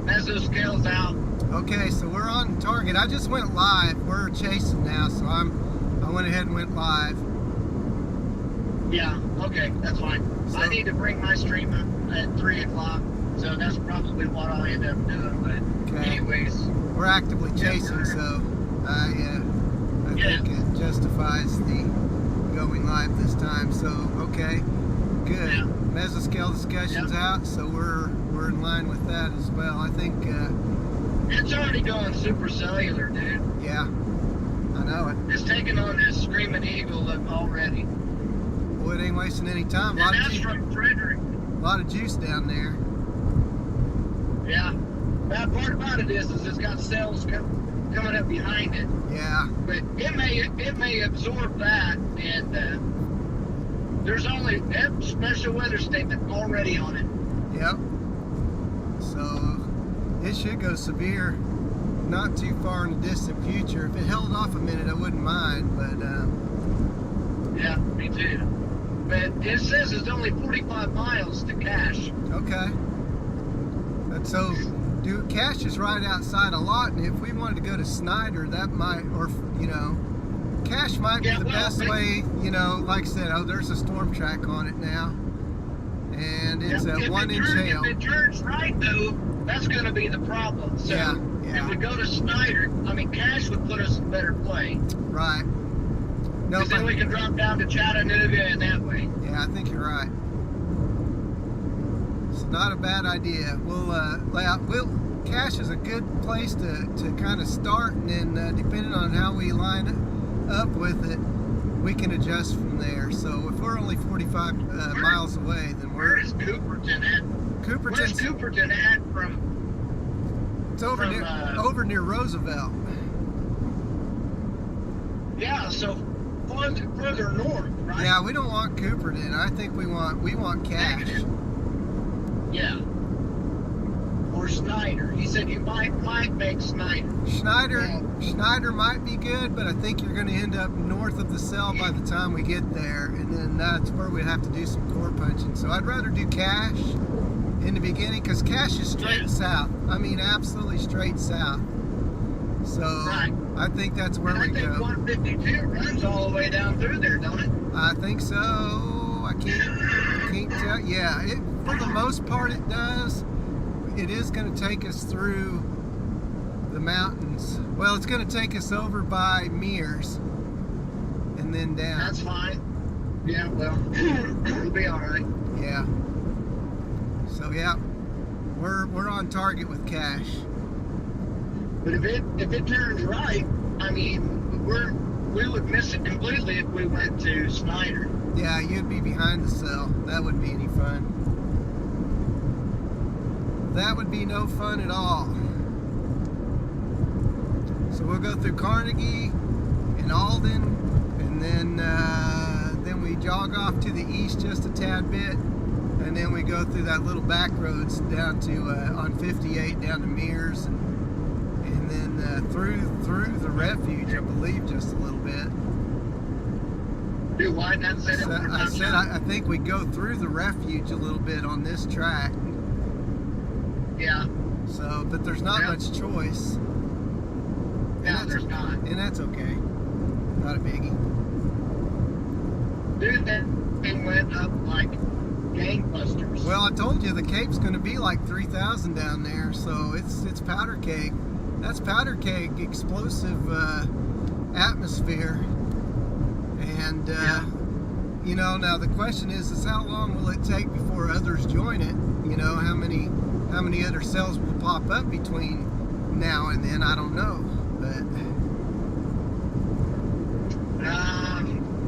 mesoscale's out. Okay, so we're on target. I just went live. We're chasing now, so I went ahead and went live. Yeah, okay, that's fine. So, I need to bring my stream up at 3 o'clock, so that's probably what I'll end up doing. But okay. anyways, We're actively chasing, so I think it justifies the going live this time. So okay, good. Yeah. Mesoscale discussion's out, so we're in line with that as well. I think it's already going super cellular, dude. Yeah, I know it. It's taking on this screaming eagle look already. Well, it ain't wasting any time. And that's from Frederick. A lot of juice down there. Yeah. Bad part about it is it's got cells coming up behind it. Yeah. But it may absorb that, and there's only that special weather statement already on it. Yep. So it should go severe not too far in the distant future. If it held off a minute, I wouldn't mind, but yeah, me too. But it says it's only 45 miles to Cache. Okay. And so, dude, Cache is right outside a lot, and if we wanted to go to Snyder, that might, or Cache might be the best way. Like I said, there's a storm track on it now, and it's a 1-inch hail. If it turns right, though, that's going to be the problem. So if we go to Snyder, Cache would put us in better play. Right. No, because then we can drop down to Chattanooga and that way. Yeah, I think you're right. It's not a bad idea. Cache is a good place to kind of start, and then depending on how we line up with it, we can adjust from there. So if we're only 45 miles away, then where is Cooperton at? Where's Cooperton at from? It's over near Roosevelt. Yeah, so further north, right? Yeah, we don't want Cooperton. I think we want Cache. Yeah. Or Snyder. He said you might make Snyder. Snyder might be good, but I think you're going to end up north of the cell by the time we get there, and then that's where we'd have to do some core punching. So I'd rather do Cache in the beginning, because Cache is straight south. Absolutely straight south. So I think that's where we go. I think 152 runs all the way down through there, don't it? I think so. I can't tell. Yeah, for the most part it does. It is going to take us through the mountains. Well, it's going to take us over by Mears and then down. That's fine. Yeah, well, it'll be all right. Yeah. So yeah, we're on target with Cache. But if it turns right, we would miss it completely if we went to Snyder. Yeah, you'd be behind the cell. That wouldn't be any fun. That would be no fun at all. So we'll go through Carnegie and Alden, and then we jog off to the east just a tad bit, and then we go through that little back roads down to on 58 down to Mears, and then through the refuge, I believe, just a little bit. Dude, why not say that? I think we go through the refuge a little bit on this track. Yeah. So, but there's not much choice. Yeah, there's not. And that's okay. Not a biggie. Dude, that thing went up like gangbusters. Well, I told you the Cape's going to be like 3,000 down there, so it's powder keg. That's powder keg explosive atmosphere. And now the question is how long will it take before others join it? How many other cells will pop up between now and then? I don't know, but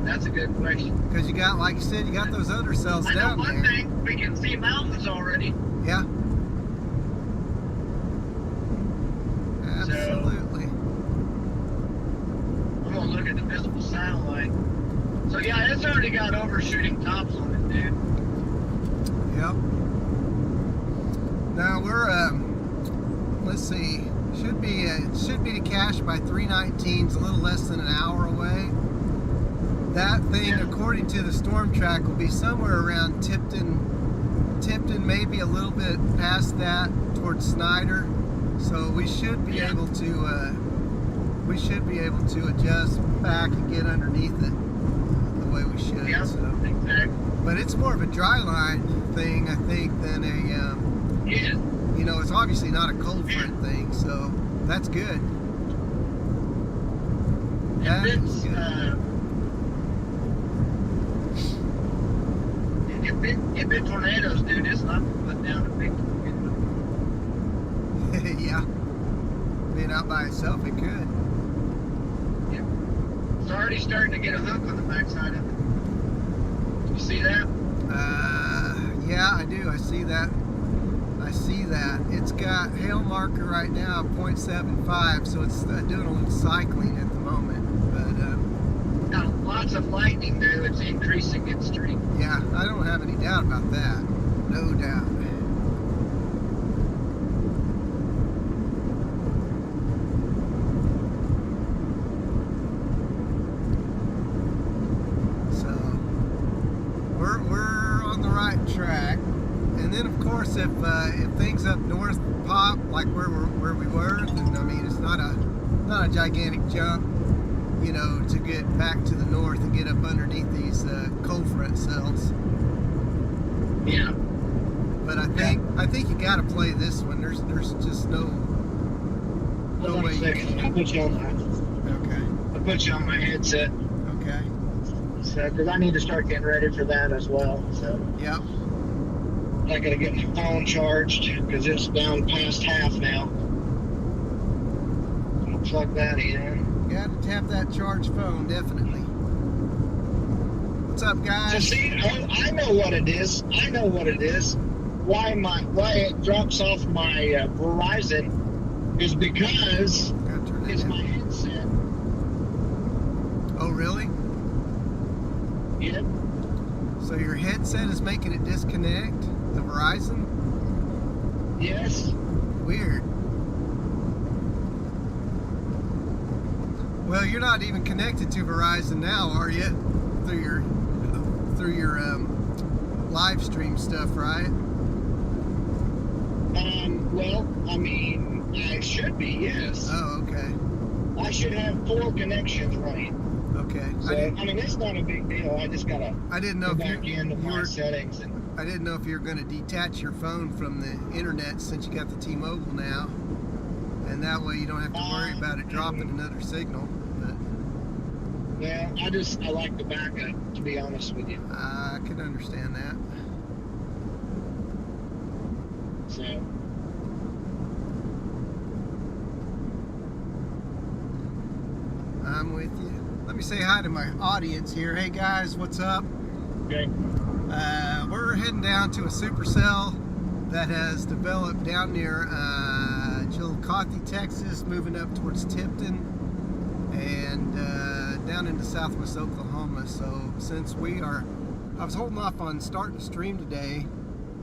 that's a good question. Because you got, like you said, you got those other cells down there. I know one thing, we can see mountains already. Yeah. Absolutely. I'm gonna look at the visible satellite. So yeah, it's already got overshooting tops on it, dude. Yep. Now we're let's see, should be to Cache by 3:19. It's a little less than an hour away. That thing, according to the storm track, will be somewhere around Tipton, maybe a little bit past that, towards Snyder, so we should be able to adjust back and get underneath it the way we should. Yeah, so. exactly. But it's more of a dry line thing, I think, than a Yeah. you know, it's obviously not a cold front thing, so that's good. That is good. If it tornadoes do this, I'm put down a big. Yeah. Being out by itself, it could. Yeah. It's already starting to get a hook on the backside of it. You see that? Yeah, I do. I see that. It's got hail marker right now, 0.75, so it's doing a little cycling at the moment. But Now, lots of lightning there. It's increasing its strength. yeah, I don't have any doubt about that. No doubt. So we're on the right track. And then, of course, if things up north pop like where we were, then I mean it's not a gigantic jump, you know, to get back to the north and get up underneath these cold front cells. Yeah. But I think you got to play this one. There's just no Hold on way a you second. can. I'll put you on my headset. Okay. So, because I need to start getting ready for that as well. So. Yep. I gotta get my phone charged because it's down past half now. I'll plug that in. Got to tap that charged phone, definitely. What's up, guys? So see, I know what it is. Why it drops off my Verizon is because Gotta turn that it's down. my headset. Oh, really? Yep. So your headset is making it disconnect the Verizon? Yes. Weird. Well, you're not even connected to Verizon now, are you? Through your live stream stuff, right? Well, I mean, I should be. Yes. Oh, okay. I should have 4 connections running. Okay. So I mean, it's not a big deal. I just gotta I didn't know go if back into my settings and. I didn't know if you were going to detach your phone from the internet since you got the T-Mobile now, and that way you don't have to worry about it dropping another signal. But Well, I like the backup, to be honest with you. I can understand that. So, I'm with you. Let me say hi to my audience here. Hey guys, what's up? okay. We're heading down to a supercell that has developed down near Chillicothe, Texas, moving up towards Tipton, and down into southwest Oklahoma. So since I was holding off on starting to stream today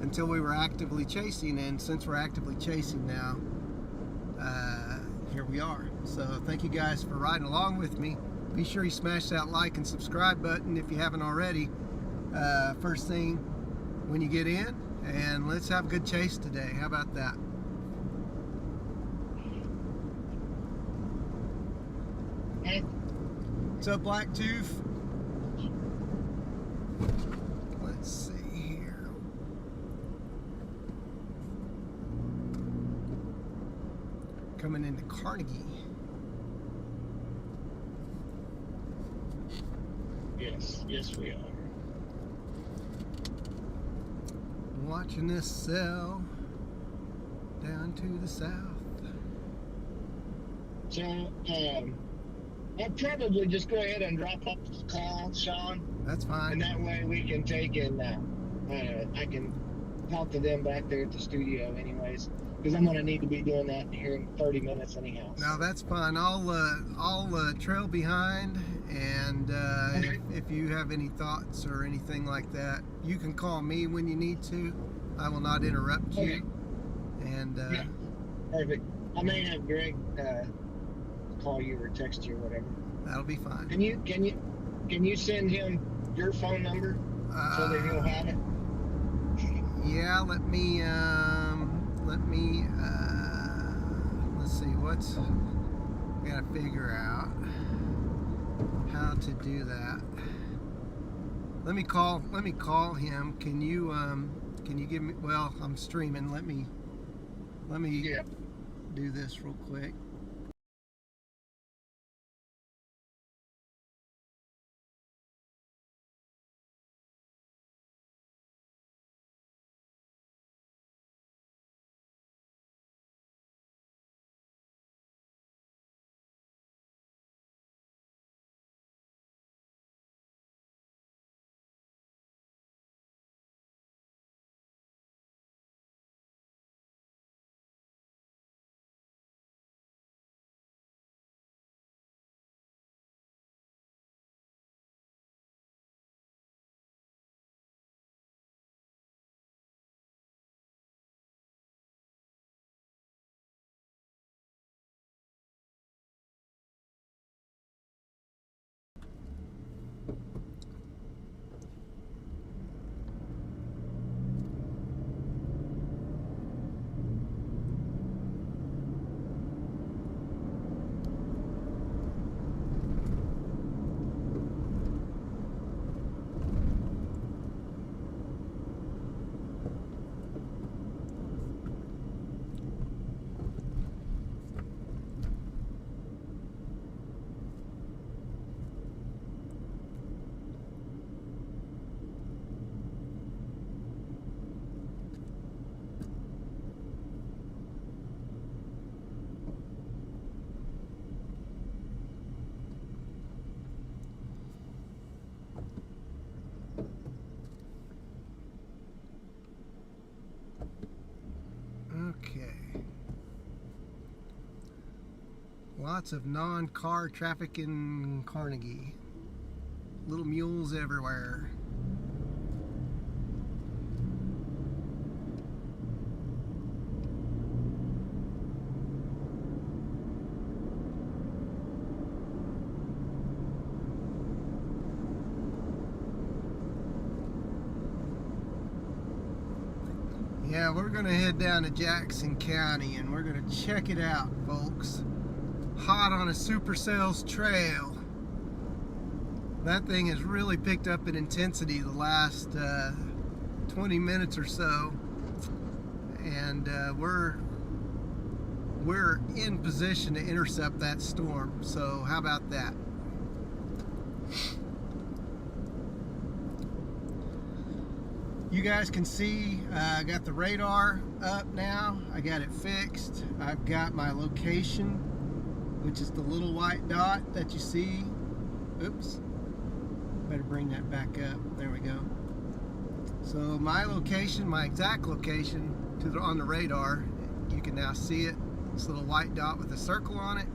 until we were actively chasing, and since we're actively chasing now, here we are. So thank you guys for riding along with me. Be sure you smash that like and subscribe button if you haven't already. First thing when you get in, and let's have a good chase today. How about that? Hey, What's up, Blacktooth? Let's see here. Coming into Carnegie. yes, we are. Watching this cell down to the south. So, I'll probably just go ahead and drop off the call, Sean, That's fine. and that way we can take and I can talk to them back there at the studio, anyways, because I'm gonna need to be doing that here in 30 minutes anyhow. No, that's fine. I'll trail behind, and Okay. if you have any thoughts or anything like that, you can call me when you need to. I will not interrupt you. Okay. And Yeah. Perfect. I may have Greg call you or text you or whatever. that'll be fine. Can you send him your phone number so that he'll have it? Yeah, let me let me, let's see, I gotta figure out how to do that. Let me call him. Can you give me, well, I'm streaming. Let me Yeah. do this real quick. Okay. Lots of non-car traffic in Carnegie. Little mules everywhere. Yeah, we're gonna head down to Jackson County and we're gonna check it out, folks. Hot on a supercells trail. That thing has really picked up in intensity the last 20 minutes or so, and we're in position to intercept that storm. So how about that? You guys can see I got the radar up now. I got it fixed. I've got my location, which is the little white dot that you see. Oops. Better bring that back up. There we go. So my location, my exact location on the radar, you can now see it. This little white dot with a circle on it.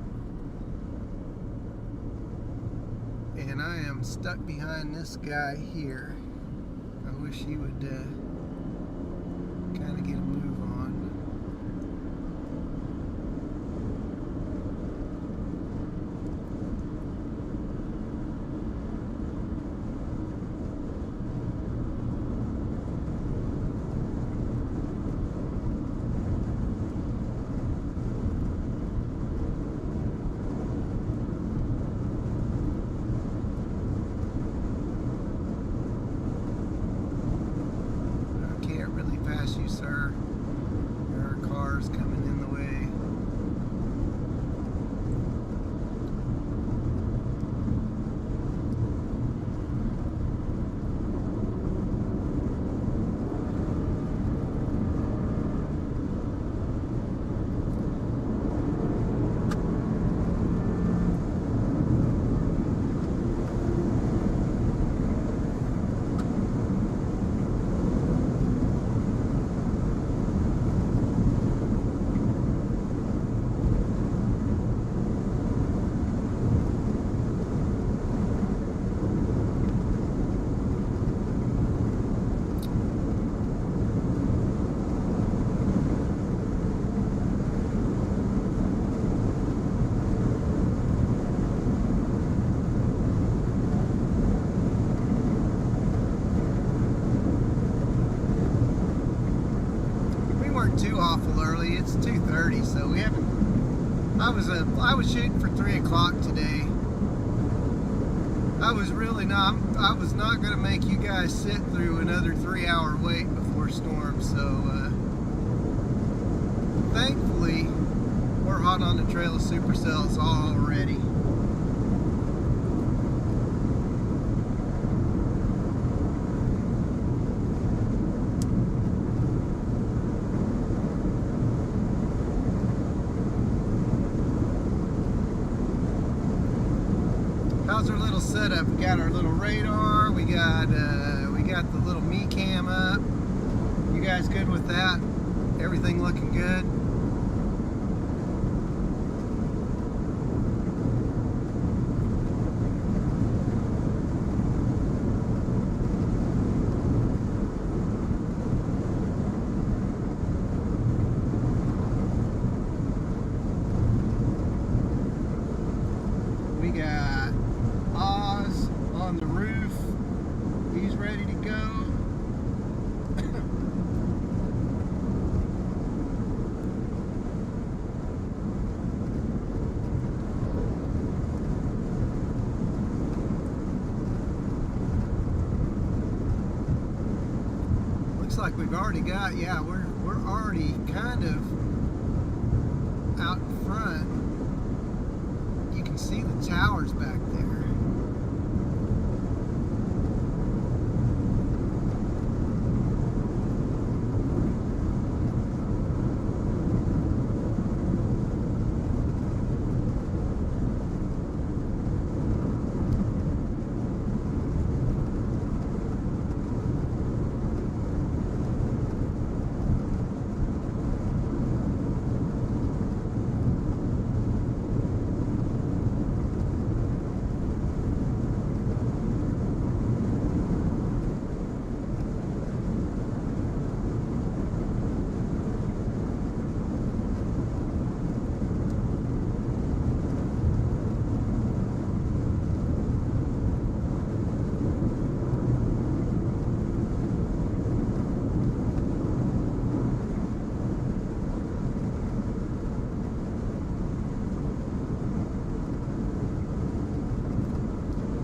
And I am stuck behind this guy here. I wish he would kind of get a move on. You, sir. it's 2:30, so we haven't. I was shooting for 3 o'clock today. I was not going to make you guys sit through another 3-hour wait before storm. So thankfully, we're hot on the trail of supercells already. How's our little setup? We got our little radar. We got the little me cam up. You guys good with that? Everything looking good? We got Oz on the roof. He's ready to go. Looks like we've already got, yeah, we're already kind of out front. You can see the towers back there.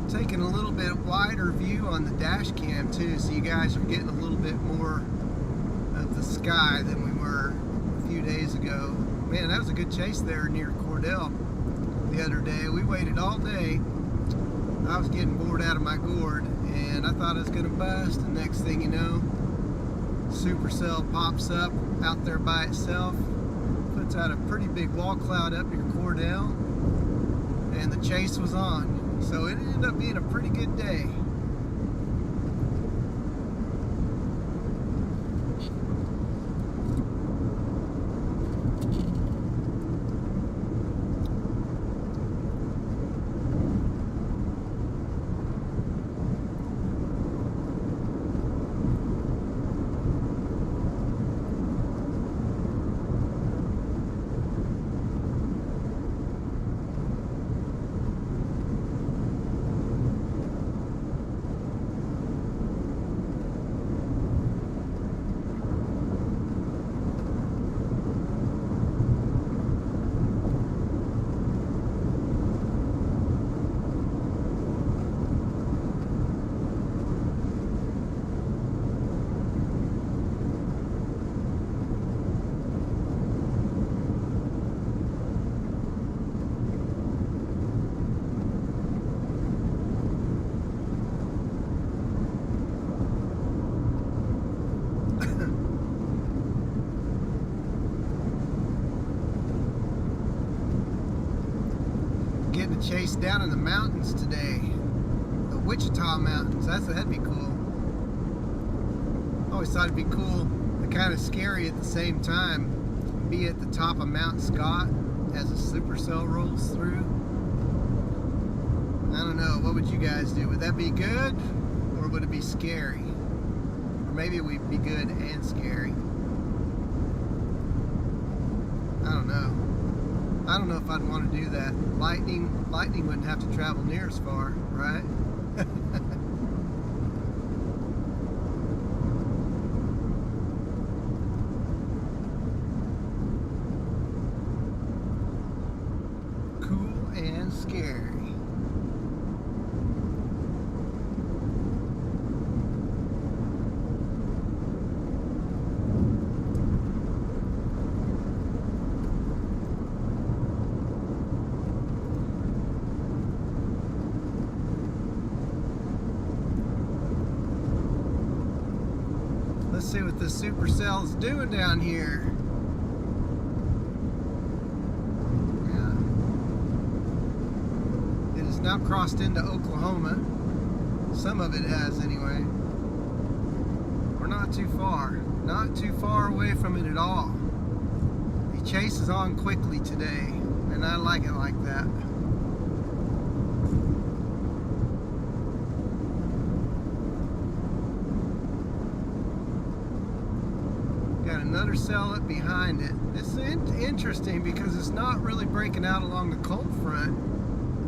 Taking a little bit wider view on the dash cam too, so you guys are getting a little bit more of the sky than we were a few days ago. Man, that was a good chase there near Cordell the other day. We waited all day. I was getting bored out of my gourd and I thought I was gonna bust, and next thing you know, supercell pops up out there by itself, puts out a pretty big wall cloud up near Cordell, and the chase was on. So it ended up being a pretty good day. Getting a chase down in the mountains today, the Wichita Mountains. That'd be cool. Always thought it'd be cool, but kind of scary at the same time. Be at the top of Mount Scott as a supercell rolls through. I don't know. What would you guys do? Would that be good, or would it be scary? Or maybe it would be good and scary. I don't know. I don't know if I'd want to do that. Lightning wouldn't have to travel near as far, right? scary. Let's see what this supercell's doing down here. Yeah. It has now crossed into Oklahoma. Some of it has anyway. We're not too far. Not too far away from it at all. The chase is on quickly today, and I like it like that. Got another cell up behind it. It's interesting because it's not really breaking out along the cold front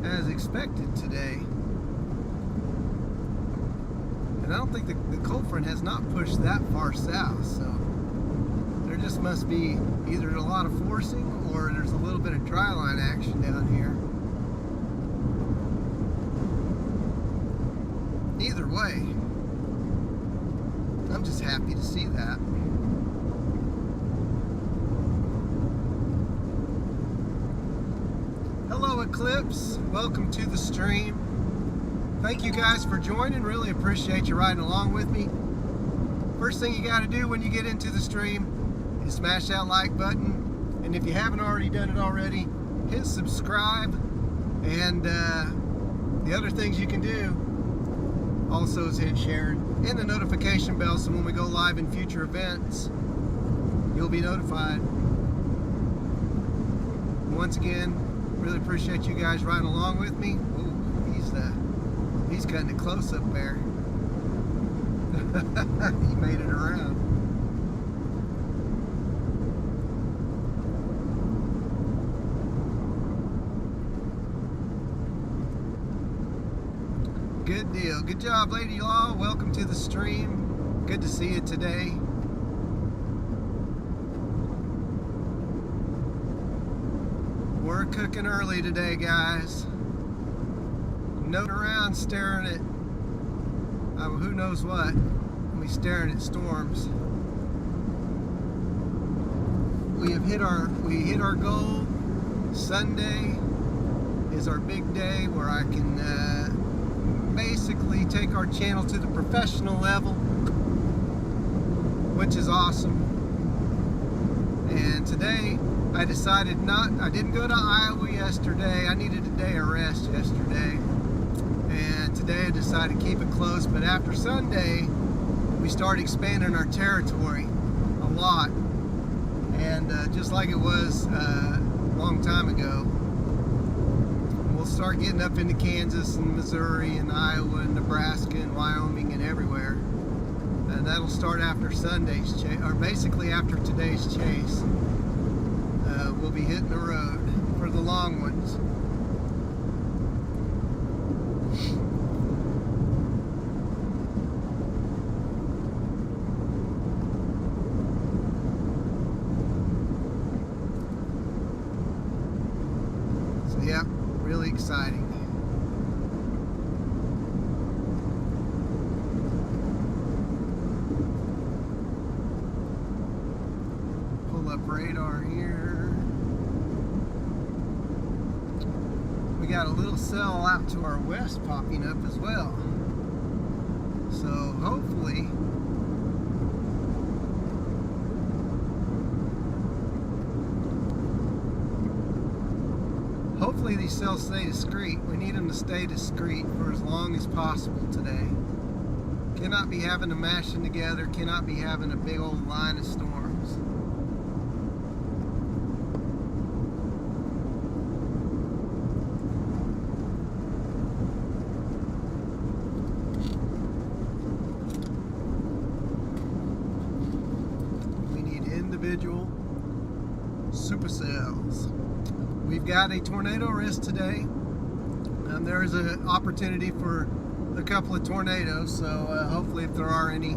as expected today. And I don't think the cold front has not pushed that far south, so there just must be either a lot of forcing or there's a little bit of dry line action down here. Either way, I'm just happy to see that. Hello Eclipse, welcome to the stream. Thank you guys for joining, really appreciate you riding along with me. First thing you got to do when you get into the stream is smash that like button, and if you haven't already done it already, hit subscribe, and the other things you can do also is hit share and the notification bell, so when we go live in future events, you'll be notified. Once again, really appreciate you guys riding along with me. Ooh, he's cutting it close up there. He made it around. Good deal. Good job, Lady Law. Welcome to the stream. Good to see you today. We're cooking early today, guys. Noting around staring at who knows what. We staring at storms. We hit our goal. Sunday is our big day where I can basically take our channel to the professional level, which is awesome. And today I decided I didn't go to Iowa yesterday. I needed a day of rest yesterday. And today I decided to keep it close. But after Sunday, we started expanding our territory a lot. And just like it was a long time ago, we'll start getting up into Kansas and Missouri and Iowa and Nebraska and Wyoming and everywhere. And that'll start after Sunday's chase, or basically after today's chase. We'll be hitting the road for the long ones. So yeah, really exciting. Pull up radar here. We got a little cell out to our west popping up as well. So hopefully these cells stay discreet. We need them to stay discreet for as long as possible today. Cannot be having them mashing together, cannot be having a big old line of storms. Individual supercells. We've got a tornado risk today. There is an opportunity for a couple of tornadoes, so hopefully if there are any,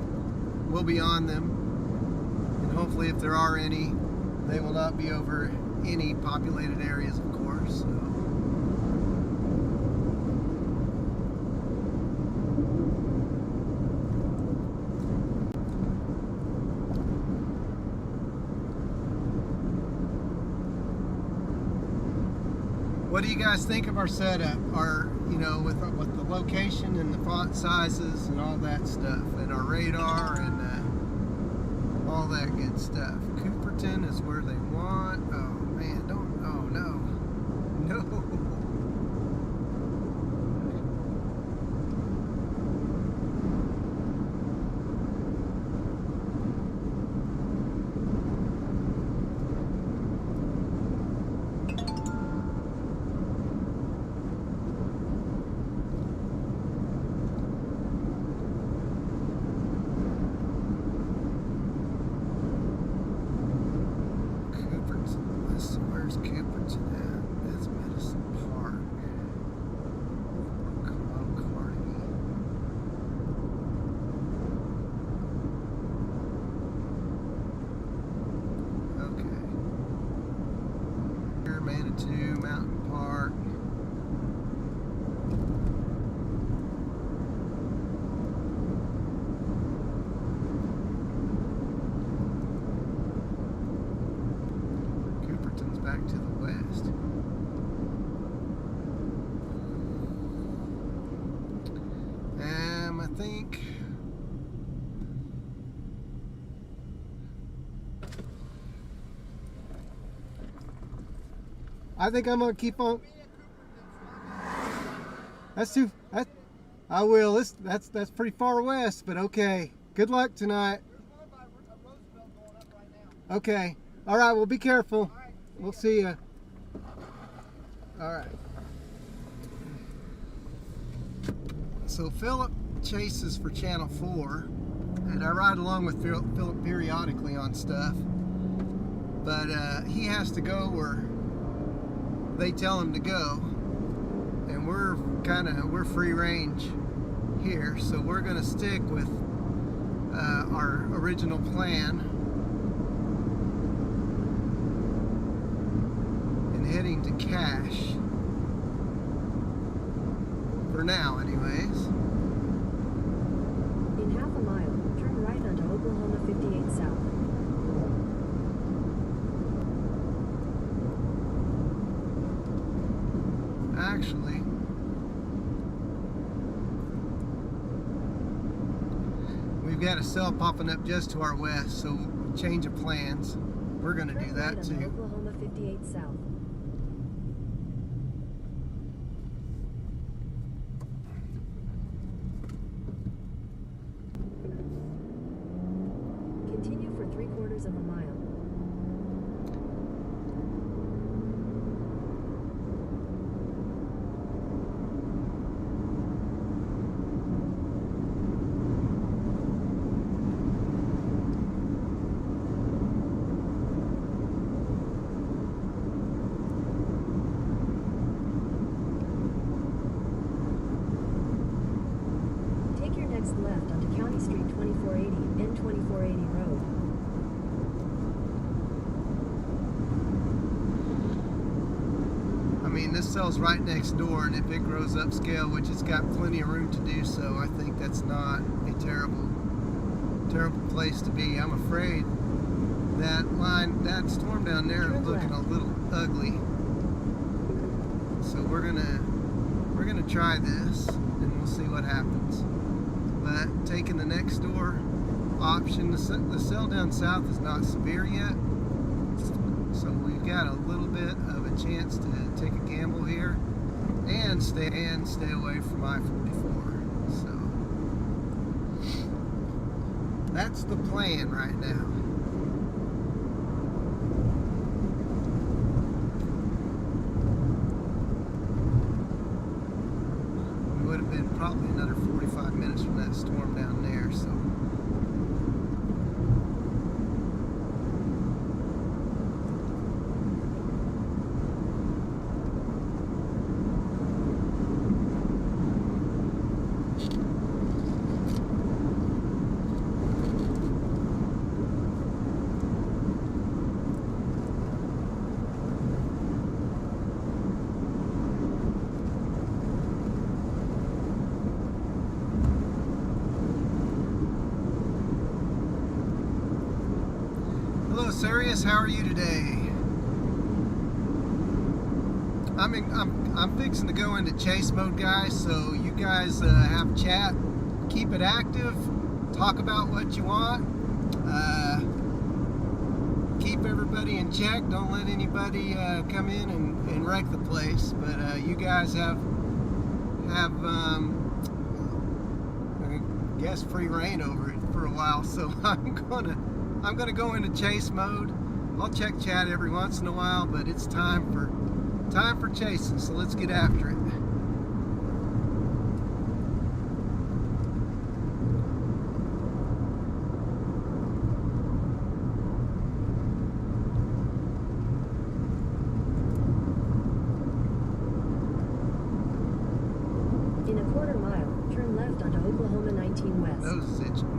we'll be on them. And hopefully if there are any, they will not be over any populated areas, of course. So What do you guys think of our setup? Our, you know, with the location and the font sizes and all that stuff, and our radar and all that good stuff. Cooperton is where they want. Oh man, don't. Oh no, no. Where's Cooperton at? That's Medicine Park. Carnegie. Okay. Here, Manitou, Mountain Park. Back to the west. I think I'm gonna keep on. That's too. I will. That's pretty far west, but okay. Good luck tonight. Okay. All right. Well, be careful. We'll see you. All right. So Philip chases for Channel 4, and I ride along with Philip periodically on stuff. But he has to go where they tell him to go, and we're free range here, so we're gonna stick with our original plan and heading to Cache for now, anyways. In half a mile, turn right onto Oklahoma 58 South. Actually, we've got a cell popping up just to our west, so change of plans. We're going to do that too. Oklahoma 58 South. Continue for 3/4 of a mile. Left onto County Street 2480, N2480 Road. I mean, this cell's right next door, and if it grows upscale, which it's got plenty of room to do so, I think that's not a terrible place to be. I'm afraid that storm down there is looking a little ugly. So we're gonna try this, and we'll see what happens. But taking the next door option, the cell down south is not severe yet, so we've got a little bit of a chance to take a gamble here and stay away from I-44. So that's the plan right now. We would have been probably another 45 minutes from that storm down there, so. Hello, Sirius. How are you today? I'm fixing to go into chase mode, guys. So you guys have chat, keep it active, talk about what you want, keep everybody in check. Don't let anybody come in and wreck the place. But you guys have I guess free reign over it for a while. So I'm gonna go into chase mode. I'll check chat every once in a while, but it's time for chasing, so let's get after it. In a quarter mile, turn left onto Oklahoma 19 West. Nose is itching.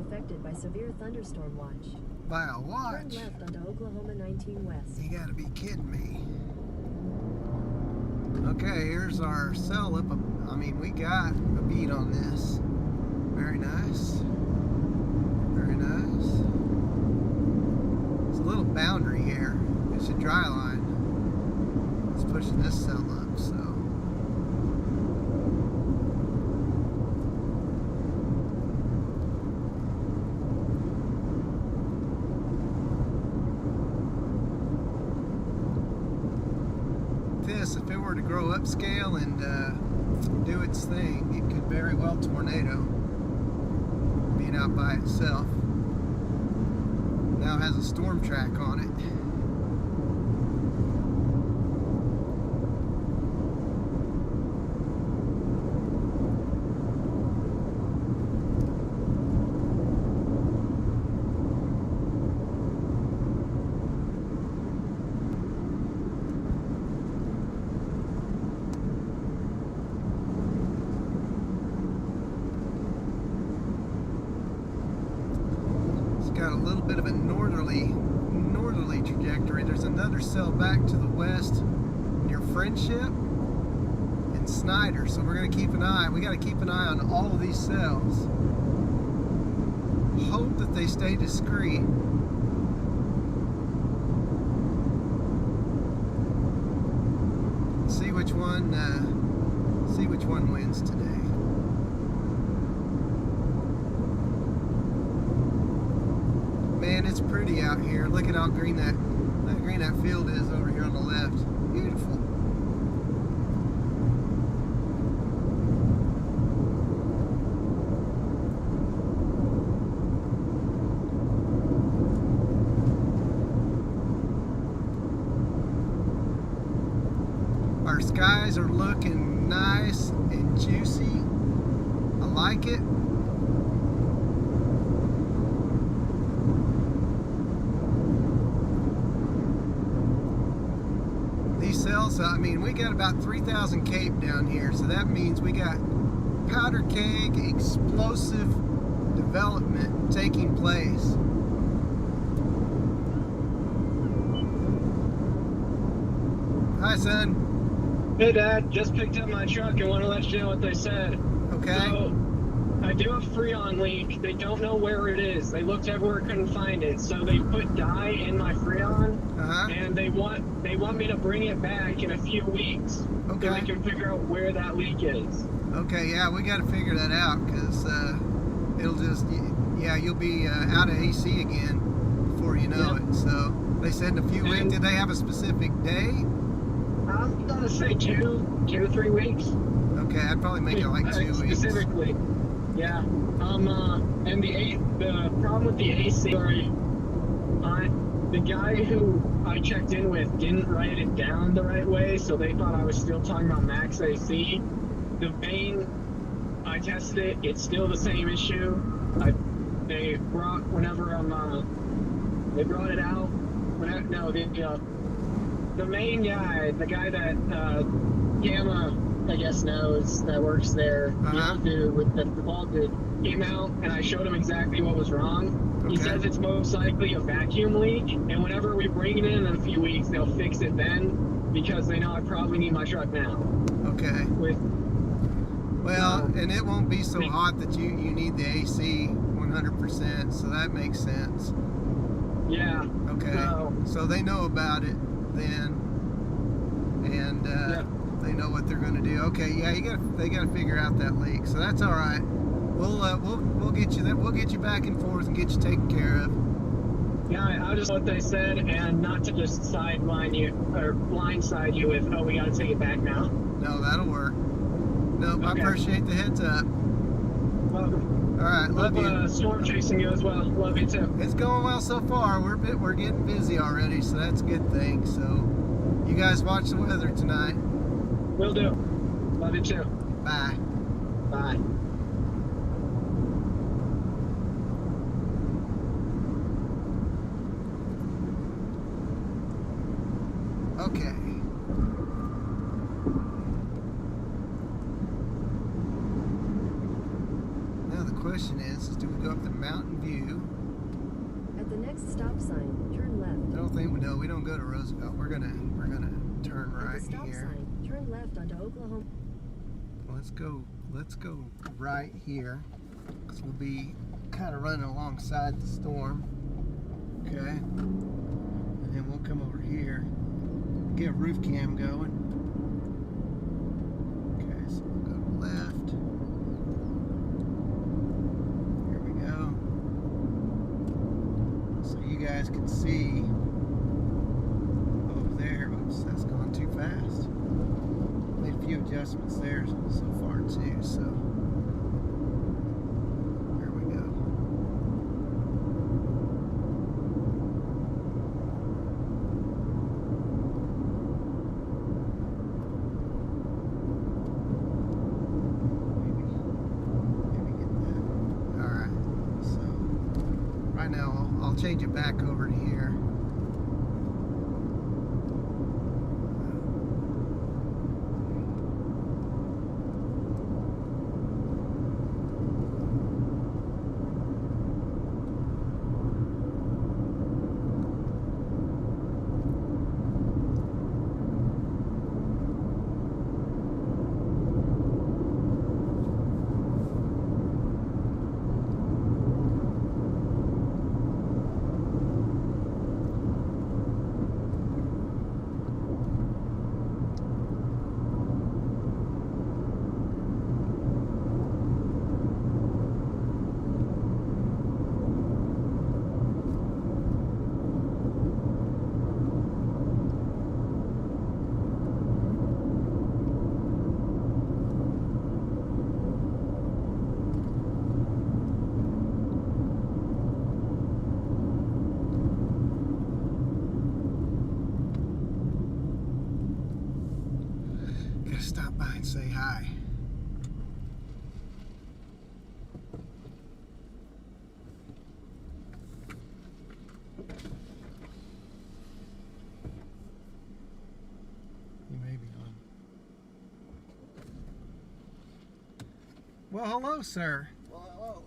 Affected by severe thunderstorm watch. By a watch? Turn left onto Oklahoma 19 West. You gotta be kidding me. Okay, here's our cell up. I mean, we got a beat on this. Very nice. Very nice. It's a little boundary here. It's a dry line. It's pushing this cell up, so. If it were to grow upscale and do its thing, it could very well tornado, being out by itself. Now it has a storm track on it. Got a little bit of a northerly trajectory. There's another cell back to the west near Friendship and Snyder, so we're going to keep an eye. We got to keep an eye on all of these cells. Hope that they stay discreet. See which one wins today. Man, it's pretty out here. Look at how green that field is over here on the left. Beautiful. Our skies are looking nice and juicy. I like it. Cells, I mean, we got about 3,000 cape down here, so that means we got powder keg explosive development taking place. Hi, son. Hey, Dad. Just picked up my truck and want to let you know what they said. Okay. So, I do a Freon leak. They don't know where it is. They looked everywhere, couldn't find it. So they put dye in my Freon, and they want me to bring it back in a few weeks, okay, so they can figure out where that leak is. Okay, yeah, we got to figure that out, because it'll just, yeah, you'll be out of AC again before you know it. So they said in a few weeks. Did they have a specific day? I'm gonna say 2 to 3 weeks. Okay, I'd probably make it like 2 weeks. Specifically. Yeah, and the problem with the AC, the guy who I checked in with didn't write it down the right way, so they thought I was still talking about max AC. The vane, I tested it, it's still the same issue. They brought it out, the main guy, the guy that, Gamma, I guess knows, that works there, the dude with the ball dude, came out and I showed him exactly what was wrong. He says it's most likely a vacuum leak, and whenever we bring it in a few weeks, they'll fix it then, because they know I probably need my truck now. Okay. Well, and it won't be so hot that you need the AC 100%, so that makes sense. Yeah. Okay. So they know about it then, and they know what they're going to do. Okay. Yeah. They got to figure out that leak. So that's all right. We'll get you that. We'll get you back and forth and get you taken care of. Yeah, I'll just what they said, and not to just sideline you or blindside you with, oh, we got to take it back now. No, that'll work. Nope. Okay. I appreciate the heads up. Welcome. All right. Love you. Storm chasing you as well. Love you too. It's going well so far. We're getting busy already, so that's a good thing. So you guys watch the weather tonight. Will do. Love you too. Bye. Bye. Okay. Now the question is do we go up to Mountain View? At the next stop sign, turn left. I don't think we don't go to Roosevelt. We're gonna turn At right the stop here. sign, turn left onto Oklahoma. Let's go right here, because we'll be kind of running alongside the storm. Okay. And then we'll come over here, get a roof cam going. Okay, so we'll go left. Here we go. So you guys can see over there. Oops, that's gone too fast. Made a few adjustments there so far too, so there we go. Maybe get that. Alright, so right now I'll change it back over to here. Gotta stop by and say hi. You may be on. Well, hello, sir. Well, hello.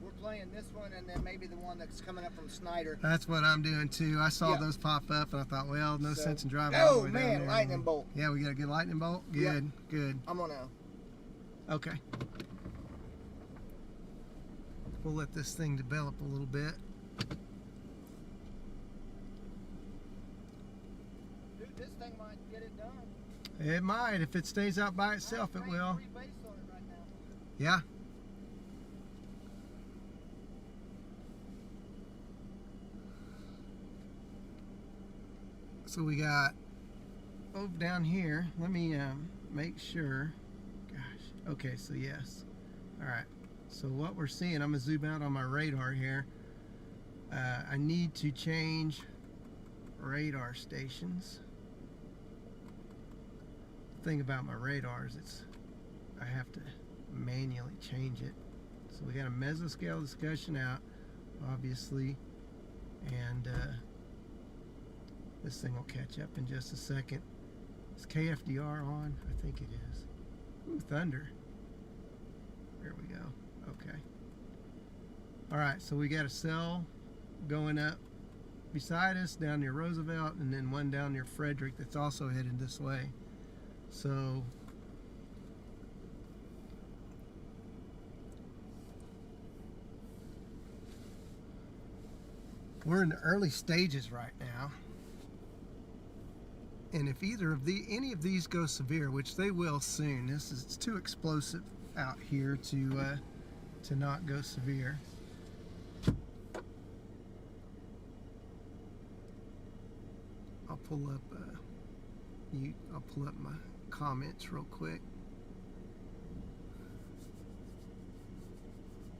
We're playing this one and then maybe the one that's coming up from Snyder. That's what I'm doing too. I saw Yeah. those pop up and I thought, well, no So- sense in driving all the Oh way down man, there. lightning bolt. Yeah, we got a good lightning bolt? Good, Yeah. good. I'm gonna. Okay. We'll let this thing develop a little bit. Dude, this thing might get it done. It might. If it stays out by itself, it will. 3 base on it right now. Yeah. So we got over down here. Let me make sure. Gosh. Okay, so yes. All right. So what we're seeing, I'm gonna zoom out on my radar here. I need to change radar stations. The thing about my radar is I have to manually change it. So we got a mesoscale discussion out, obviously, and this thing will catch up in just a second. Is KFDR on? I think it is. Ooh, thunder. There we go. Okay. All right, so we got a cell going up beside us down near Roosevelt, and then one down near Frederick that's also headed this way. So We're in the early stages right now. And if any of these go severe, which they will soon, it's too explosive out here to not go severe. I'll pull up my comments real quick.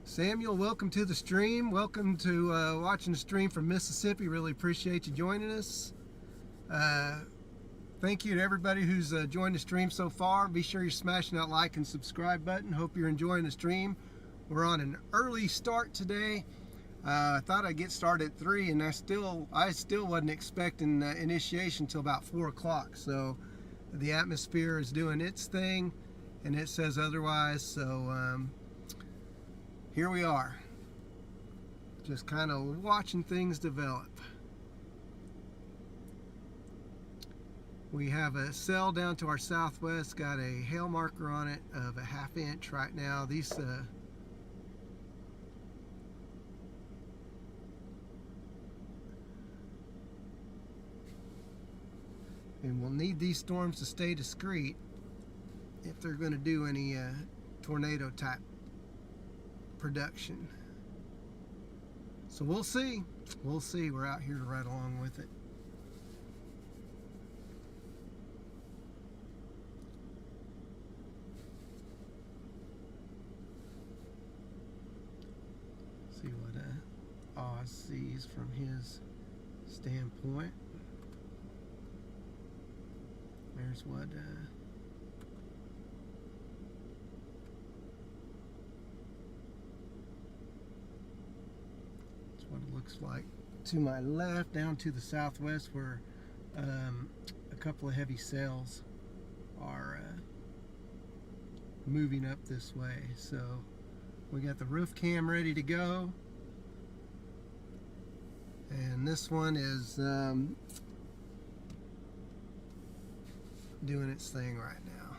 Samuel, welcome to the stream. Welcome to watching the stream from Mississippi. Really appreciate you joining us. Thank you to everybody who's joined the stream so far. Be sure you're smashing that like and subscribe button. Hope you're enjoying the stream. We're on an early start today. I thought I'd get started at 3, and I still wasn't expecting initiation until about 4 o'clock. So the atmosphere is doing its thing, and it says otherwise. So here we are, just kind of watching things develop. We have a cell down to our southwest, got a hail marker on it of a 1/2 inch right now. These and we'll need these storms to stay discreet if they're going to do any tornado type production. So we'll see. We're out here to ride along with it. See what Oz sees from his standpoint. There's what that's what it looks like to my left. Down to the southwest, where a couple of heavy cells are moving up this way. So we got the roof cam ready to go, and this one is doing its thing right now.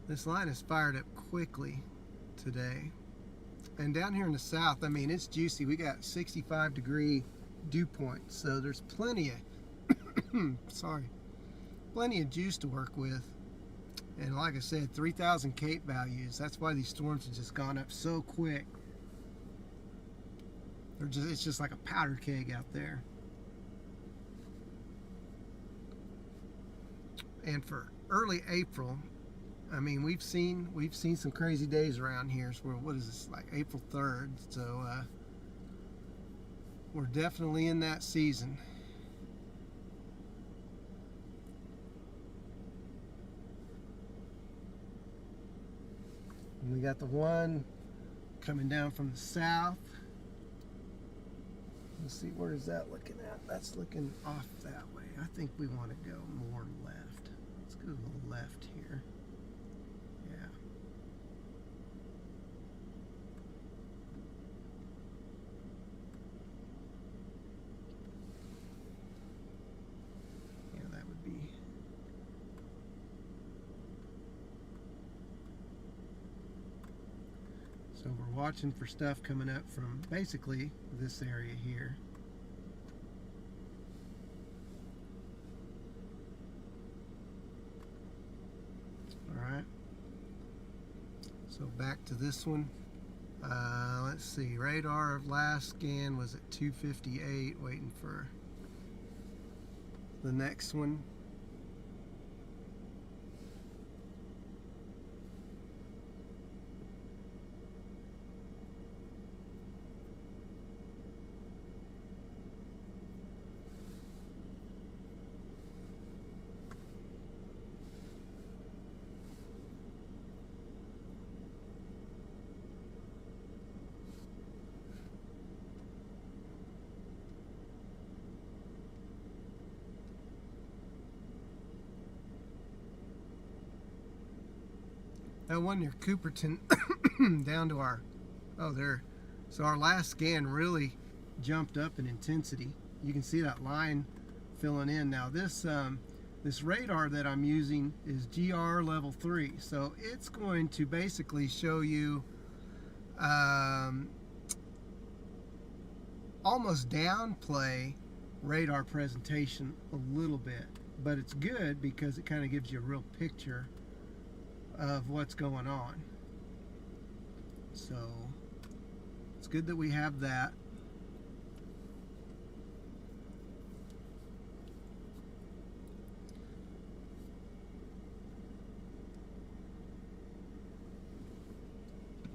This line is fired up quickly today, and down here in the south, I mean, it's juicy. We got 65-degree dew points, so there's plenty of plenty of juice to work with. And like I said, 3,000 Cape values. That's why these storms have just gone up so quick. It's just like a powder keg out there. And for early April, I mean, we've seen some crazy days around here. So what is this, like April 3rd? So we're definitely in that season. And we got the one coming down from the south. Let's see, where is that looking at? That's looking off that way. I think we want to go more left. Let's go to the left here. Yeah. Yeah, that would be. So we're watching for stuff coming up from basically this area here. Alright. So back to this one. Let's see. Radar last scan was at 258, waiting for the next one. That one near Cooperton down to our, so our last scan really jumped up in intensity. You can see that line filling in. Now this This radar that I'm using is GR level 3, so it's going to basically show you almost downplay radar presentation a little bit, but it's good because it kind of gives you a real picture of what's going on. So it's good that we have that.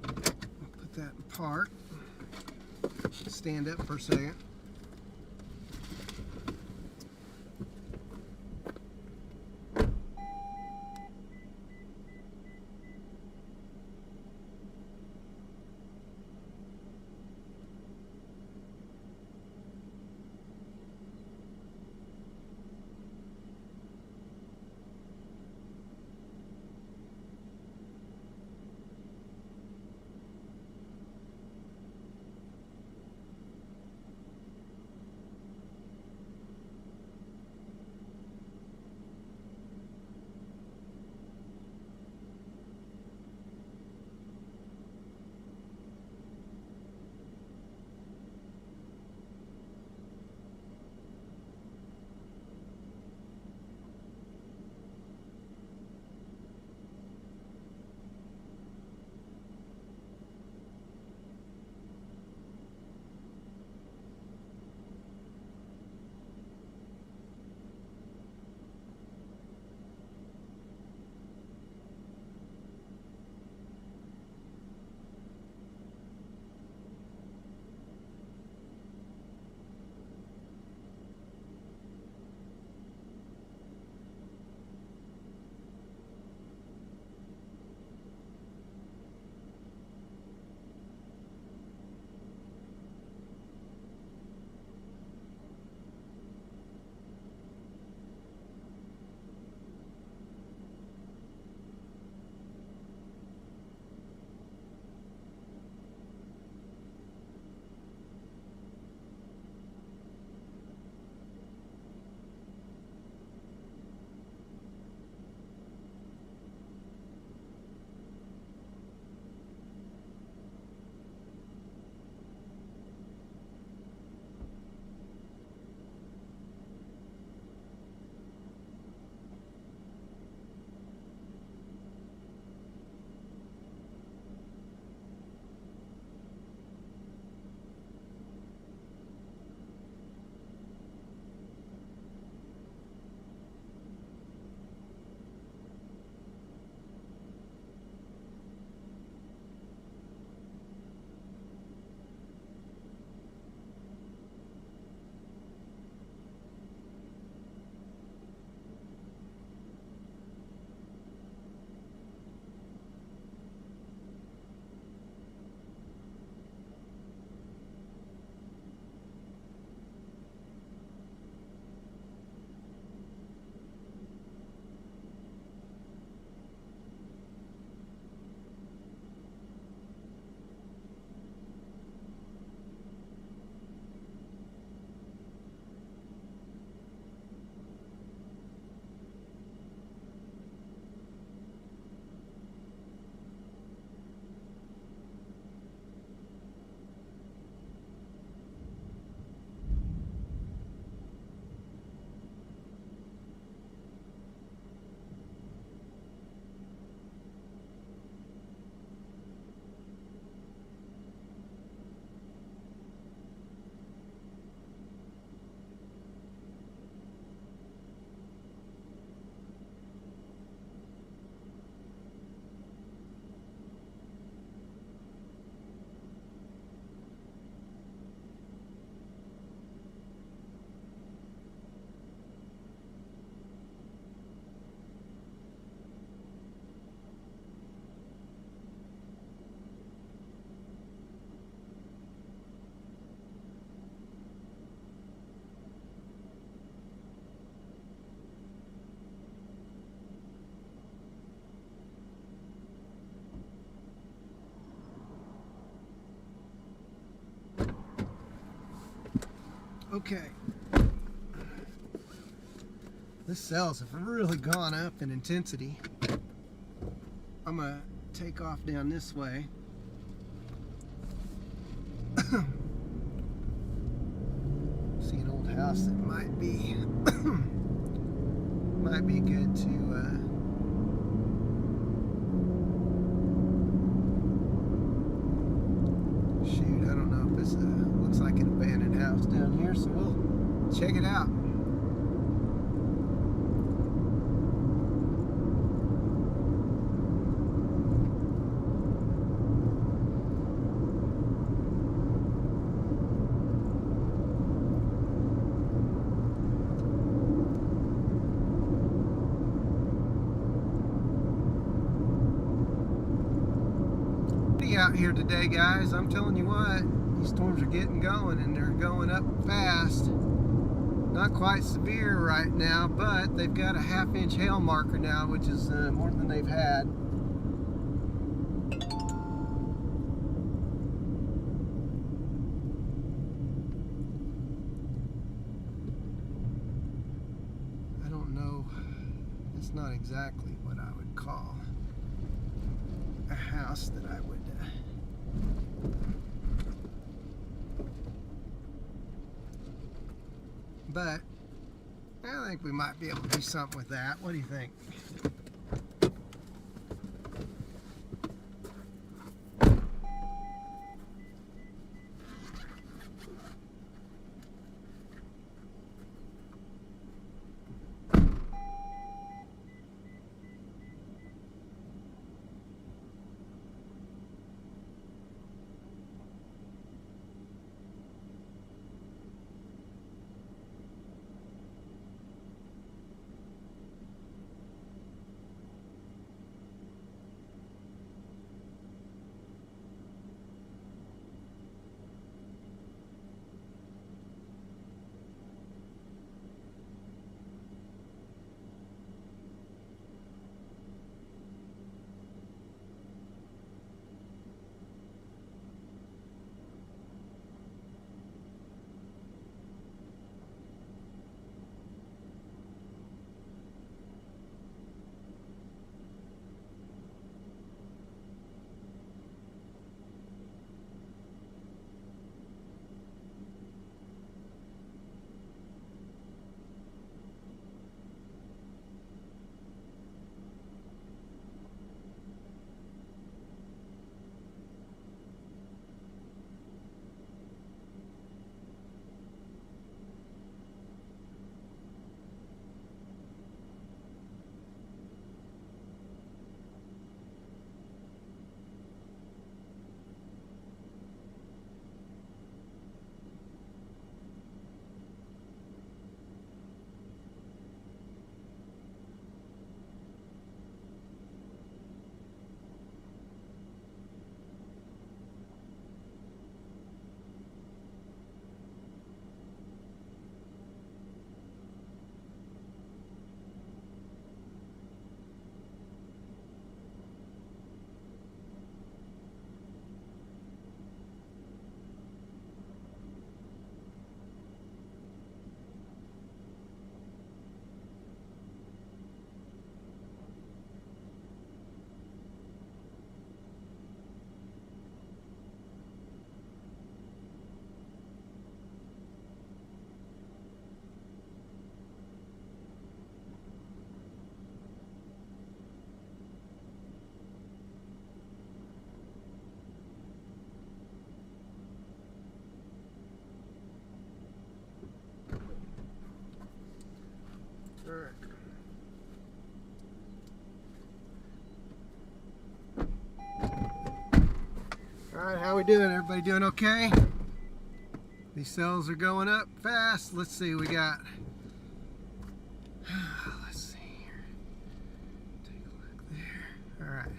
Put that in park. Stand up for a second. Okay. This cells have really gone up in intensity. I'm gonna take off down this way. See an old house that might be might be good to shoot. I don't know if it's looks like an abandoned house down here, so we'll check it out. Out here today, guys. I'm telling you what, these storms are getting going, and they're going up fast. Not quite severe right now, but they've got a half-inch hail marker now, which is more than they've had. I don't know, it's not exactly what I would call a house that I would but I think we might be able to do something with that. What do you think? Alright, how we doing? Everybody doing okay? These cells are going up fast. Let's see, we got, let's see here. Take a look there. Alright.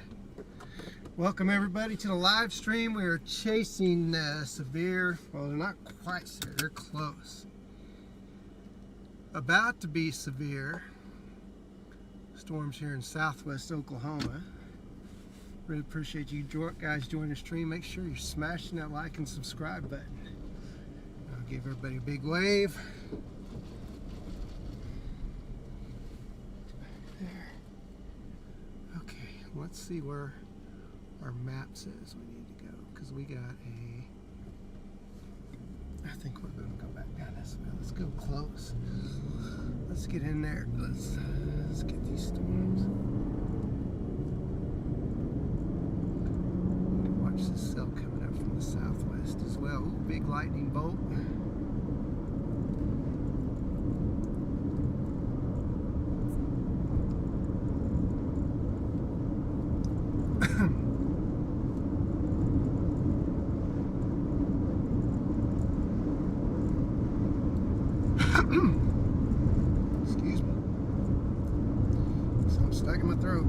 Welcome everybody to the live stream. We are chasing severe, well, they're not quite severe, they're close. About to be severe storms here in southwest Oklahoma. Really appreciate you guys joining the stream. Make sure you're smashing that like and subscribe button. I'll give everybody a big wave. let's see where our map says we need to go, because we got a, I think we're going to go back down this way. Let's go close. Let's get in there. Let's get these storms. Watch this cell coming up from the southwest as well. Ooh, big lightning bolt. Excuse me. Something stuck in my throat.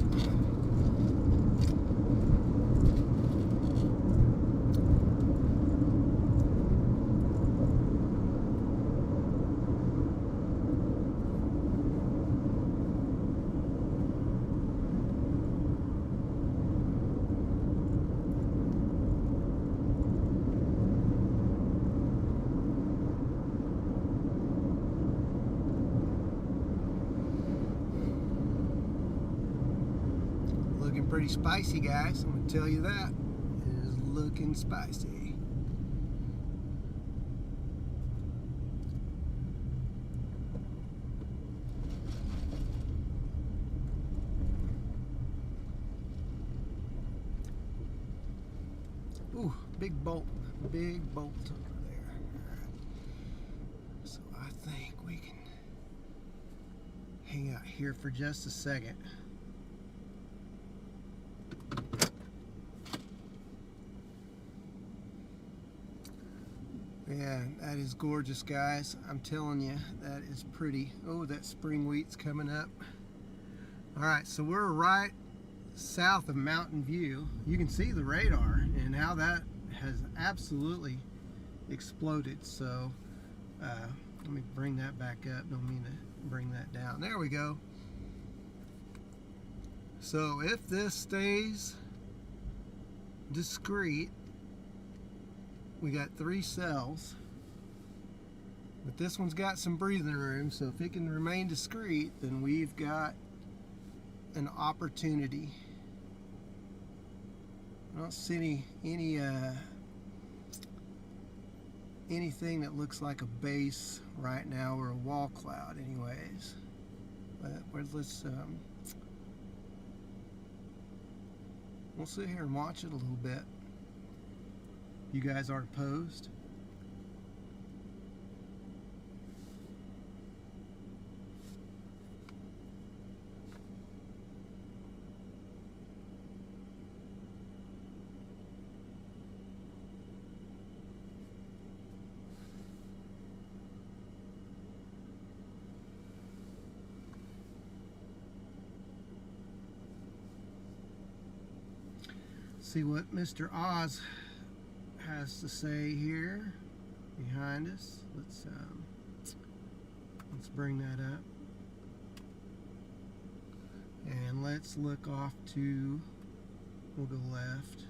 Looking pretty spicy, guys. I'm going to tell you that. It is looking spicy. Ooh, big bolt. Big bolt over there. All right. So I think we can hang out here for just a second. Yeah, that is gorgeous, guys. I'm telling you, that is pretty. Oh, that spring wheat's coming up. All right, so we're right south of Mountain View. You can see the radar and how that has absolutely exploded. So let me bring that back up. Don't mean to bring that down. There we go. So if this stays discreet, we got 3 cells, but this one's got some breathing room, so if it can remain discreet, then we've got an opportunity. I don't see anything that looks like a base right now, or a wall cloud anyways. But let's we'll sit here and watch it a little bit. You guys aren't opposed? See what Mr. Oz has to say here behind us. Let's bring that up, and let's look off to, we'll go left.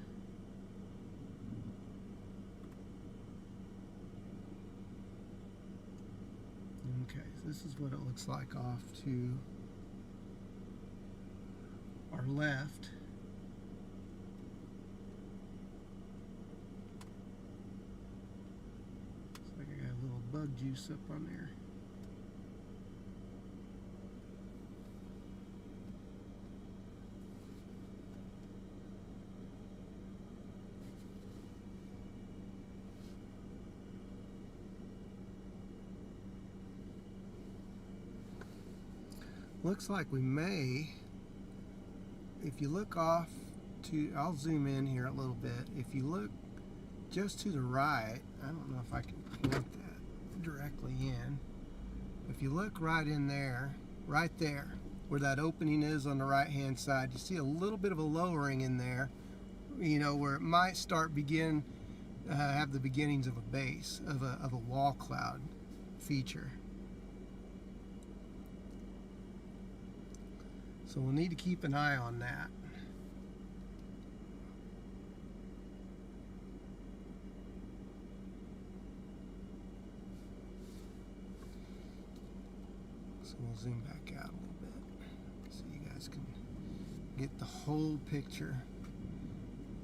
Okay, so this is what it looks like off to our left. Bug juice up on there. Looks like we may, if you look off to, I'll zoom in here a little bit. If you look just to the right, I don't know if I can point that directly in. If you look right in there, right there where that opening is on the right hand side, you see a little bit of a lowering in there, you know, where it might start have the beginnings of a base of a wall cloud feature. So we'll need to keep an eye on that. So we'll zoom back out a little bit so you guys can get the whole picture.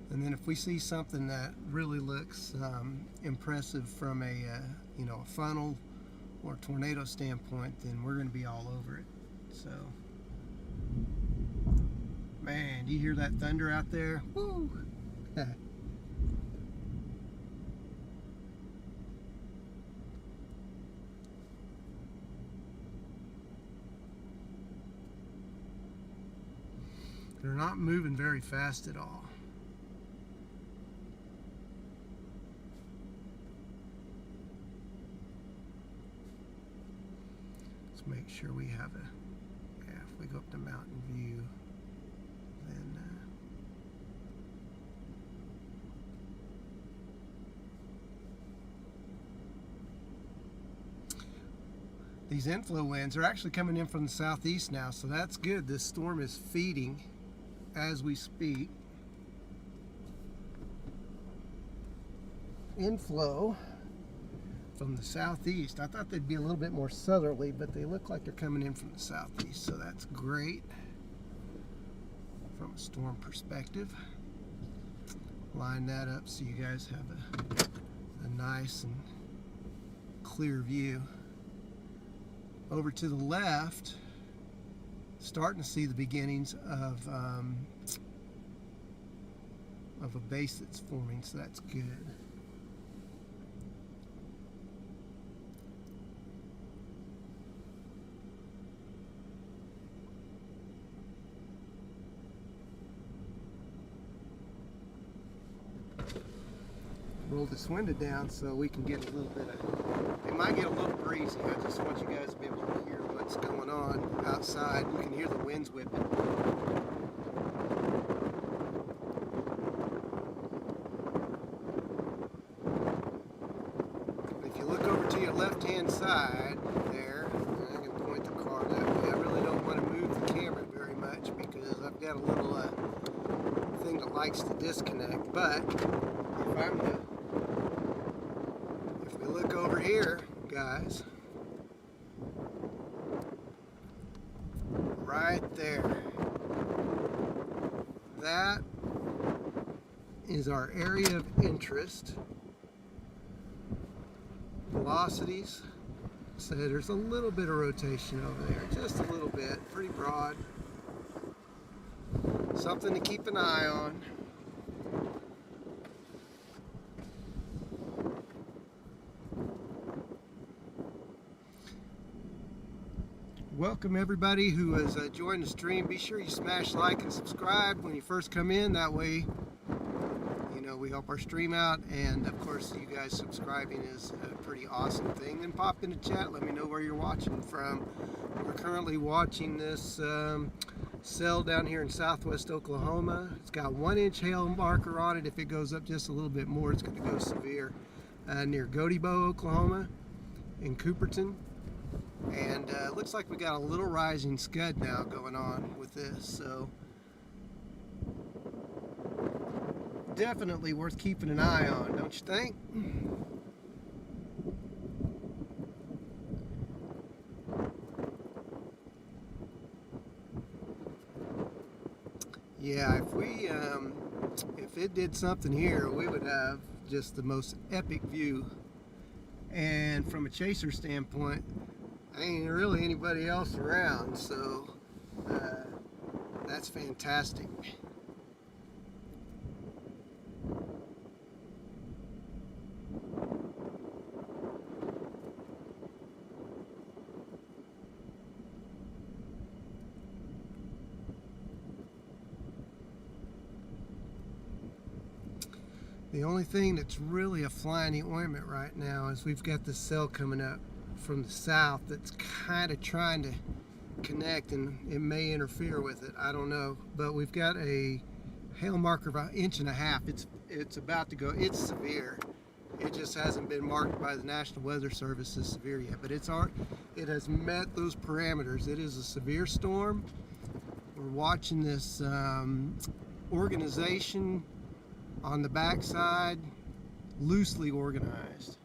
And then if we see something that really looks impressive from a a funnel or tornado standpoint, then we're going to be all over it. So, man, do you hear that thunder out there? Woo! They're not moving very fast at all. Let's make sure we have if we go up to mountain view, then these inflow winds are actually coming in from the southeast now, so that's good. This storm is feeding as we speak. Inflow from the southeast. I thought they'd be a little bit more southerly, but they look like they're coming in from the southeast, so that's great from a storm perspective. Line that up so you guys have a nice and clear view. Over to the left, starting to see the beginnings of a base that's forming, so that's good. Roll this window down so we can get a little bit of, it might get a little breezy. I just want you guys to be able to hear what's going on outside. You can hear the winds whipping. If you look over to your left-hand side there, I can point the car that way. I really don't want to move the camera very much because I've got a little thing that likes to disconnect. But if we look over here, guys, right there, that is our area of interest. Velocities. So there's a little bit of rotation over there, just a little bit, pretty broad. Something to keep an eye on. Welcome everybody who has joined the stream. Be sure you smash like and subscribe when you first come in. That way, you know, we help our stream out. And of course, you guys subscribing is a pretty awesome thing. Then pop in the chat. Let me know where you're watching from. We're currently watching this cell down here in southwest Oklahoma. It's got 1-inch hail marker on it. If it goes up just a little bit more, it's going to go severe. Near Godebo, Oklahoma, in Cooperton. And it looks like we got a little rising scud now going on with this, so definitely worth keeping an eye on, don't you think? Yeah, if it did something here, we would have just the most epic view. And from a chaser standpoint, ain't really anybody else around, so that's fantastic. The only thing that's really a fly in the ointment right now is we've got this cell coming up from the south that's kind of trying to connect, and it may interfere with it. I don't know, but we've got a hail marker of 1.5 inches. It's about to go. It's severe. It just hasn't been marked by the National Weather Service as severe yet, but it has met those parameters. It is a severe storm. We're watching this organization on the backside, loosely organized.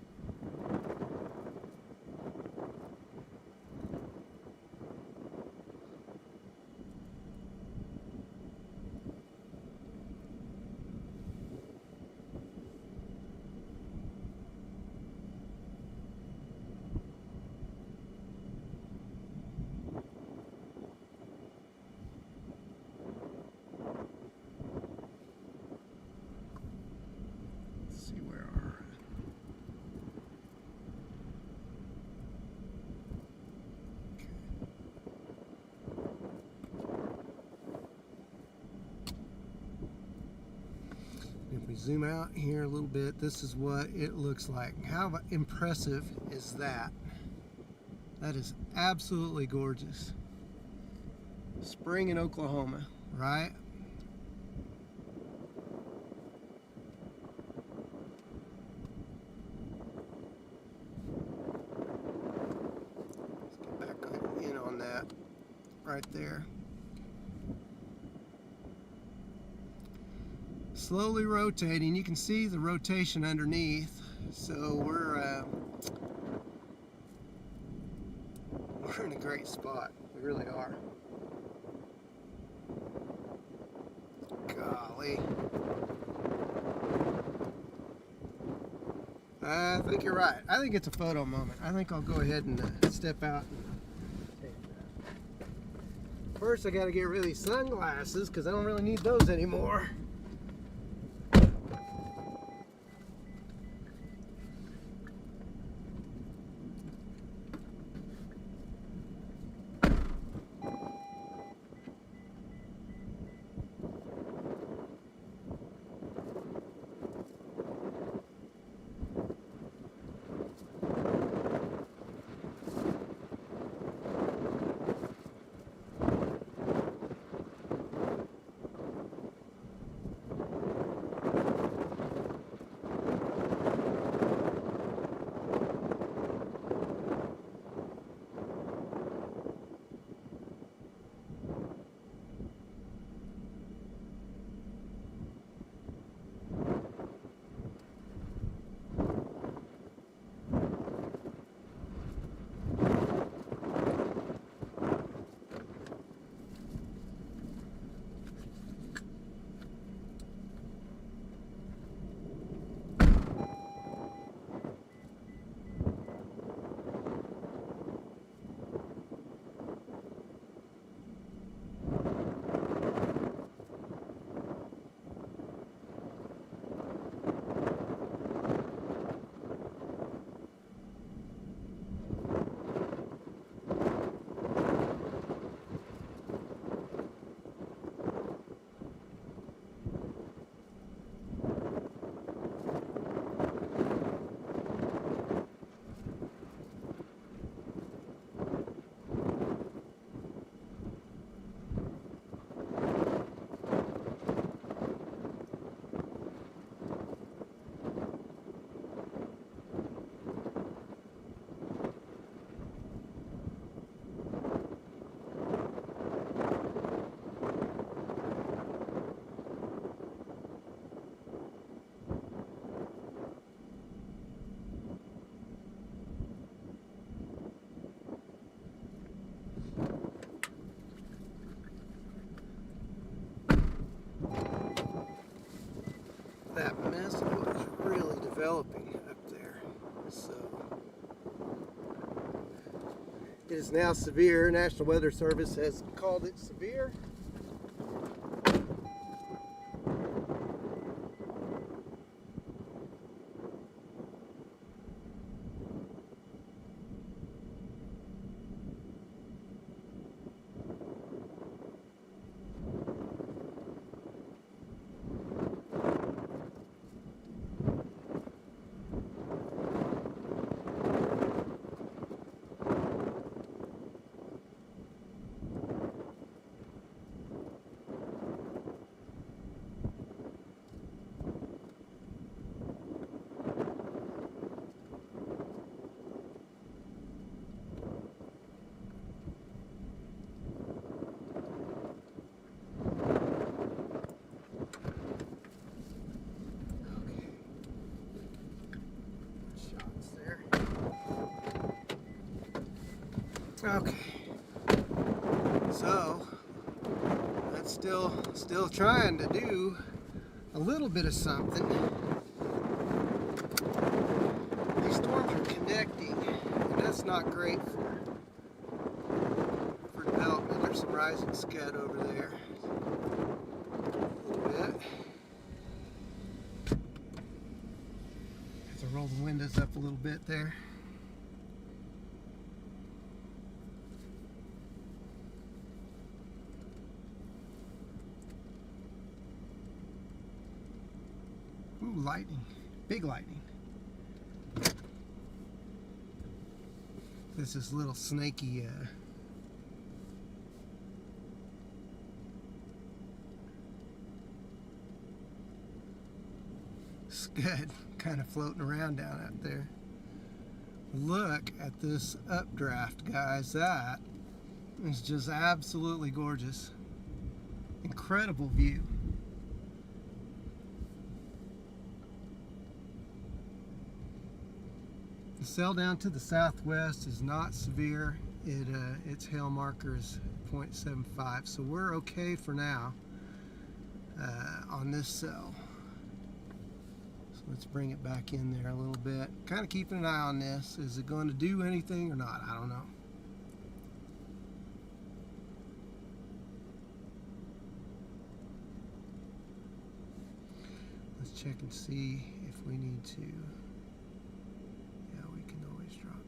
zoom out here a little bit. This is what it looks like. How impressive is that? That is absolutely gorgeous. Spring in Oklahoma, right? Let's get back in on that right there. Slowly rotating. You can see the rotation underneath. So we're in a great spot. We really are. Golly. I think you're right. I think it's a photo moment. I think I'll go ahead and step out and take that. First, I got to get rid of these sunglasses because I don't really need those anymore. That mist was really developing up there. So it is now severe. National Weather Service has called it severe. Okay, so that's still trying to do a little bit of something. These storms are connecting, and that's not great for development. There's some rising scud over there. A little bit. Have to roll the windows up a little bit there. Ooh, lightning. Big lightning. This is little snaky scud kind of floating around down out there. Look at this updraft, guys. That is just absolutely gorgeous. Incredible view. The sail down to the southwest is not severe. Its hail marker is 0.75, so we're okay for now on this sail. So let's bring it back in there a little bit. Kind of keeping an eye on this. Is it going to do anything or not? I don't know. Let's check and see if we need to. Yeah, we can always drop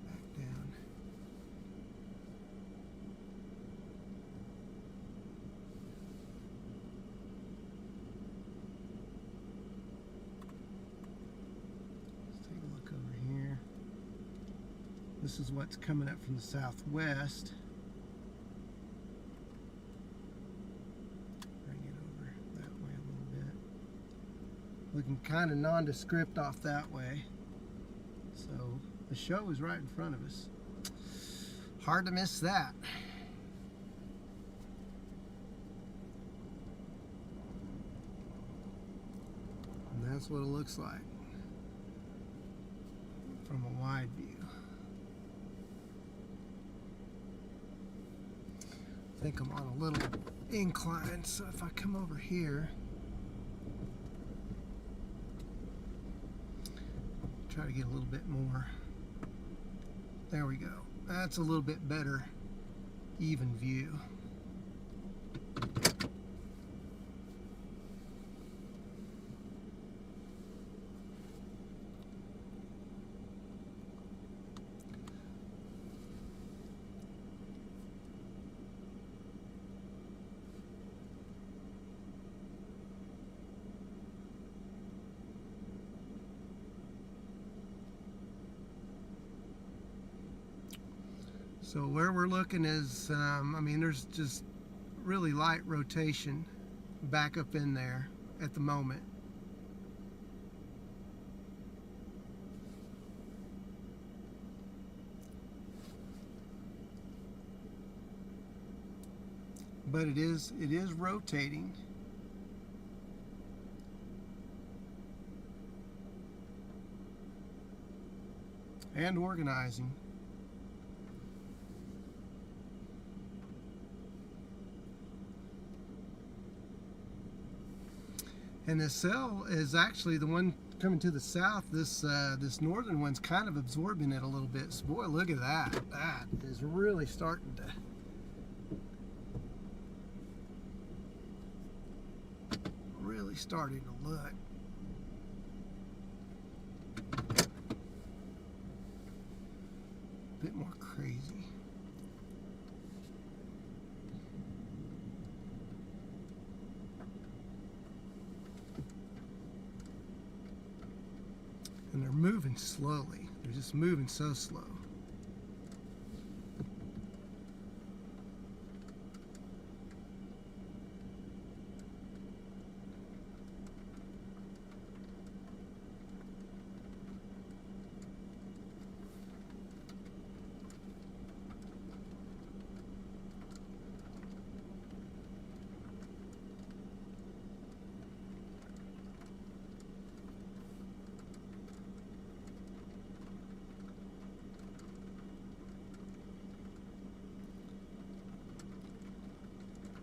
back down. Let's take a look over here. This is what's coming up from the southwest. Looking kind of nondescript off that way. So the show is right in front of us. Hard to miss that. And that's what it looks like from a wide view. I think I'm on a little incline, so if I come over here, try to get a little bit more. There we go. That's a little bit better even view. So where we're looking is, I mean, there's just really light rotation back up in there at the moment. But it is rotating. And organizing. And this cell is actually the one coming to the south. This northern one's kind of absorbing it a little bit. So boy, look at that. That is really starting to look. A bit more crazy. And they're moving slowly. They're just moving so slow.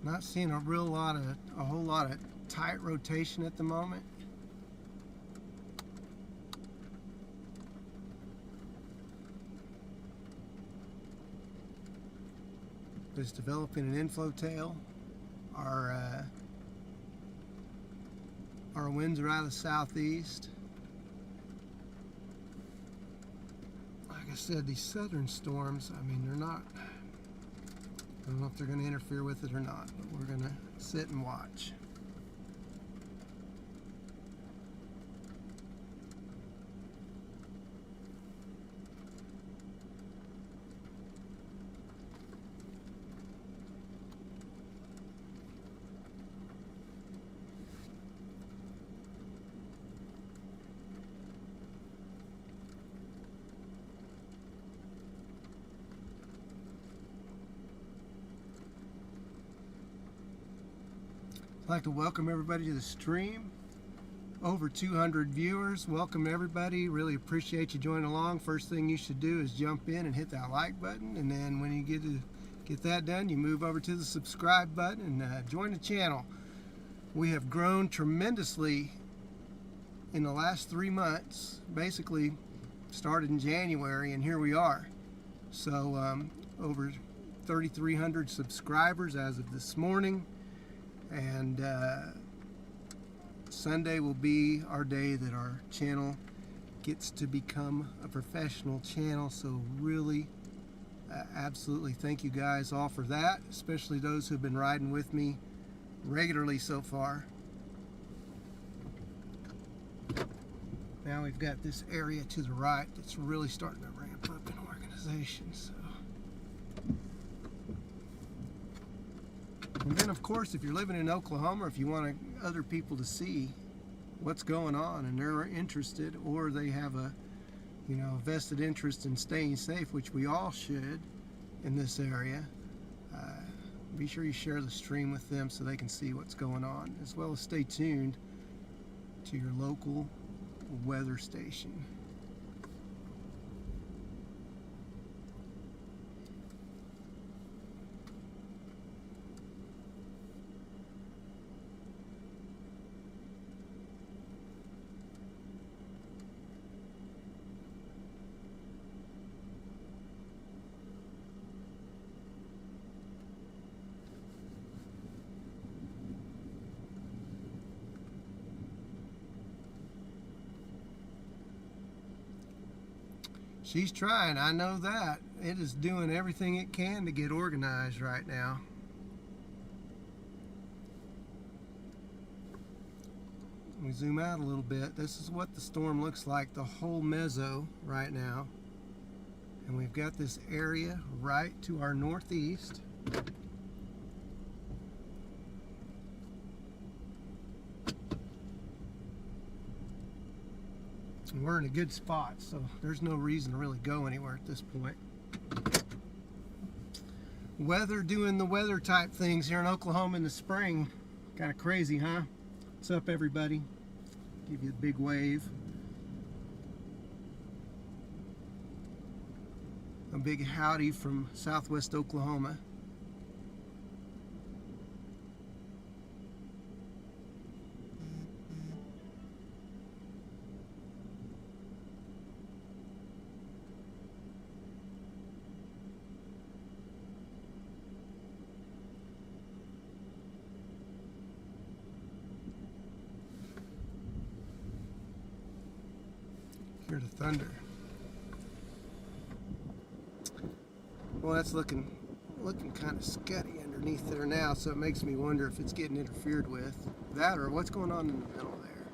Not seeing a whole lot of tight rotation at the moment. It's developing an inflow tail. Our winds are out of the southeast. Like I said, these southern storms, I mean, they're not, I don't know if they're going to interfere with it or not, but we're going to sit and watch. I'd like to welcome everybody to the stream. Over 200 viewers. Welcome everybody. Really appreciate you joining along. First thing you should do is jump in and hit that like button, and then when you get that done, you move over to the subscribe button and join the channel. We have grown tremendously in the last 3 months. Basically started in January and here we are. So over 3,300 subscribers as of this morning, and Sunday will be our day that our channel gets to become a professional channel. So really absolutely thank you guys all for that, especially those who've been riding with me regularly so far. Now we've got this area to the right that's really starting to ramp up in organization. So. And then of course, if you're living in Oklahoma, if you want other people to see what's going on and they're interested, or they have a vested interest in staying safe, which we all should in this area, be sure you share the stream with them so they can see what's going on, as well as stay tuned to your local weather station. She's trying, I know that. It is doing everything it can to get organized right now. We zoom out a little bit. This is what the storm looks like, the whole mezzo right now. And we've got this area right to our northeast. We're in a good spot, so there's no reason to really go anywhere at this point. Weather doing the weather type things here in Oklahoma in the spring. Kind of crazy, huh? What's up, everybody? Give you a big wave. A big howdy from Southwest Oklahoma. Hear the thunder. Well, that's looking kind of scuddy underneath there now, so it makes me wonder if it's getting interfered with. That, or what's going on in the middle there?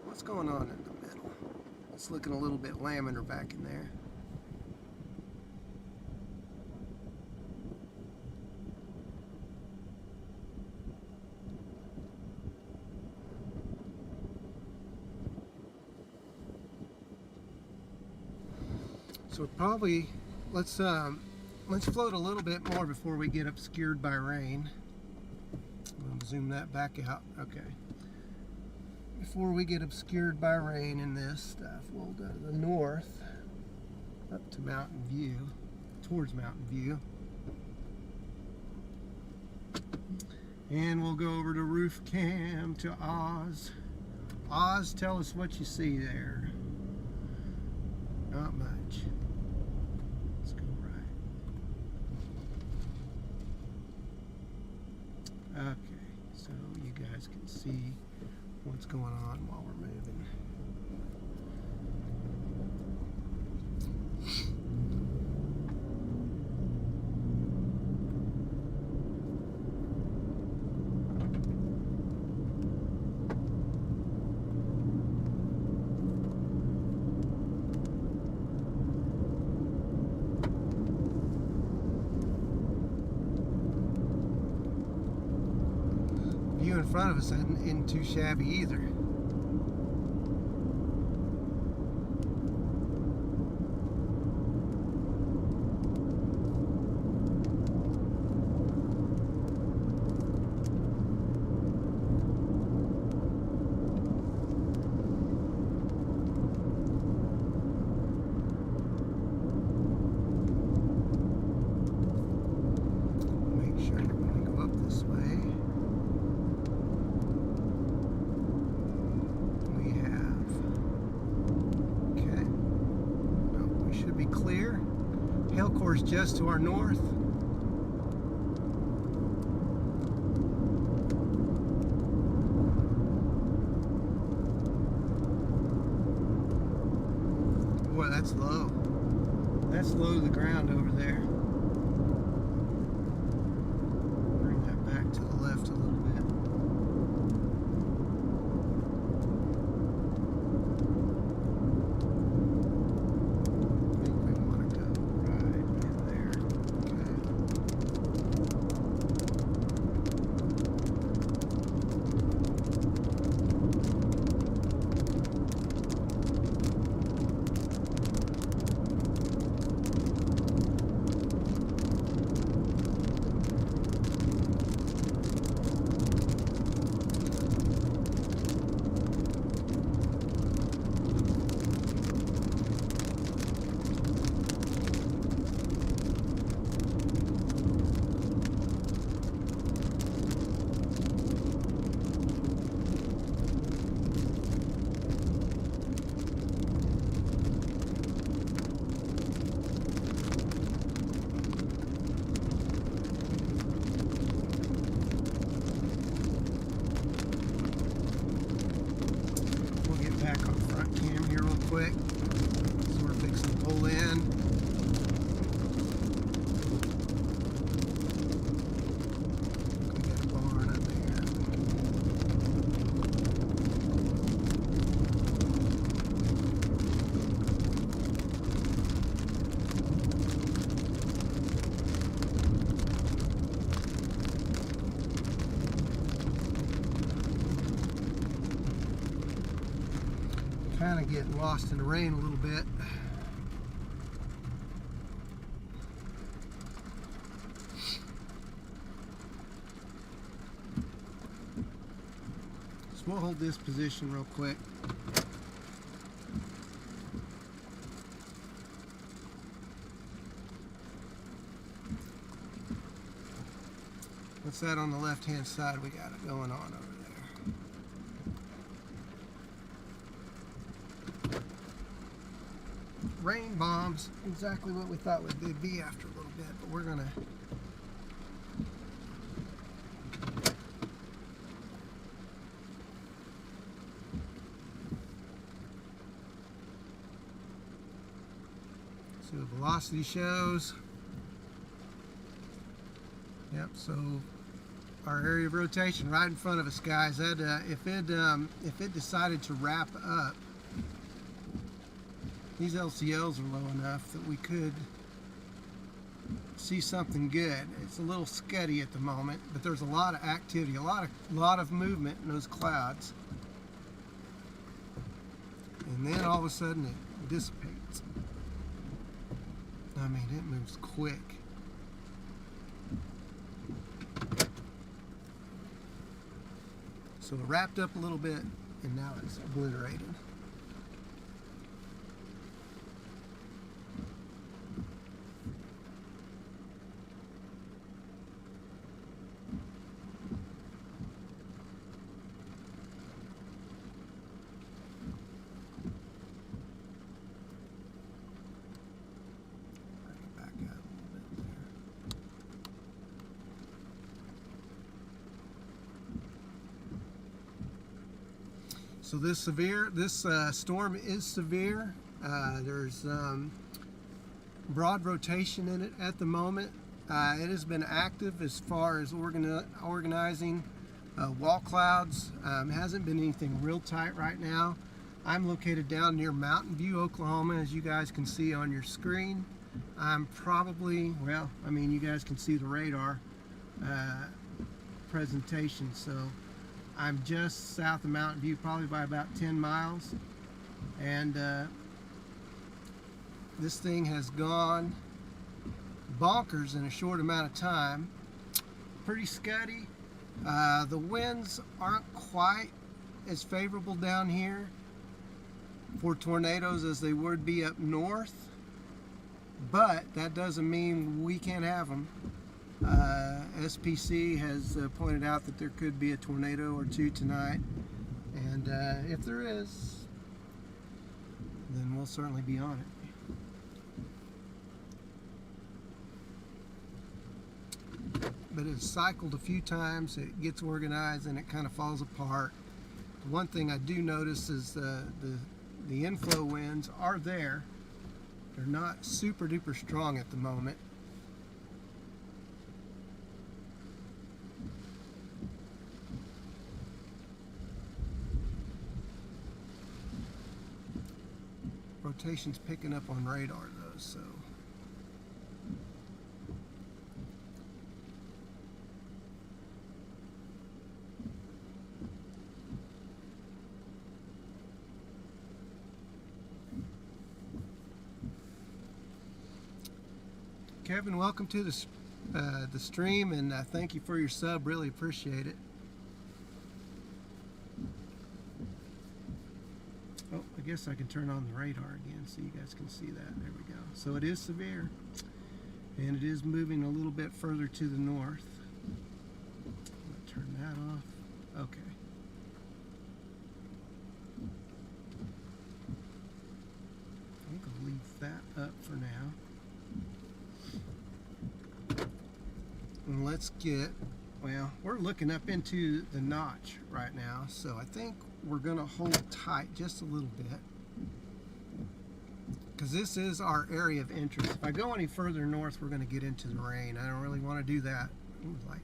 What's going on in the middle? It's looking a little bit laminar back in there. So probably let's float a little bit more before we get obscured by rain. I'll zoom that back out. Okay. Before we get obscured by rain in this stuff, we'll go to the north, up to Mountain View, towards Mountain View. And we'll go over to Roof Cam to Oz. Oz, tell us what you see there. Not much. Let's go right. Okay, so you guys can see what's going on while we're moving. View in front of us isn't too shabby either. course, just to our north. Boy, that's low. That's low to the ground over there. Bring that back to the left a little bit. I think we want to go right in there. Back on front cam here real quick. So we're fixing to pull in. We got a barn up here. Kind of getting lost in the rain a little bit. So we'll hold this position real quick. What's that on the left hand side we got it going on over there? Rain bombs, exactly what we thought they'd be after a little bit, but we're gonna see what velocity shows. Yep, so our area of rotation right in front of us, guys. That if it decided to wrap up, these LCOs are low enough that we could see something good. It's a little sketchy at the moment, but there's a lot of activity, a lot of movement in those clouds. And then all of a sudden it dissipates. I mean, it moves quick. So it wrapped up a little bit, and now it's obliterated. So this storm is severe. There's broad rotation in it at the moment. It has been active as far as organizing wall clouds. Hasn't been anything real tight right now. I'm located down near Mountain View, Oklahoma, as you guys can see on your screen. I'm probably, well, I mean, you guys can see the radar presentation. So I'm just south of Mountain View, probably by about 10 miles. And this thing has gone bonkers in a short amount of time. Pretty scuddy. The winds aren't quite as favorable down here for tornadoes as they would be up north, but that doesn't mean we can't have them. SPC has pointed out that there could be a tornado or two tonight, and if there is, then we'll certainly be on it. but it's cycled a few times. It gets organized and it kind of falls apart. The one thing I do notice is the inflow winds are there. They're not super duper strong at the moment. Rotation's picking up on radar though, so Kevin, welcome to the stream, and thank you for your sub. Really appreciate it. Oh, I guess I can turn on the radar again so you guys can see that. There we go. So it is severe, and it is moving a little bit further to the north. I'm going to turn that off. Okay. I think I'll leave that up for now. And let's get, well, we're looking up into the notch right now, so I think we're going to hold tight just a little bit, because this is our area of interest. If I go any further north, we're going to get into the rain. I don't really want to do that. Ooh, light.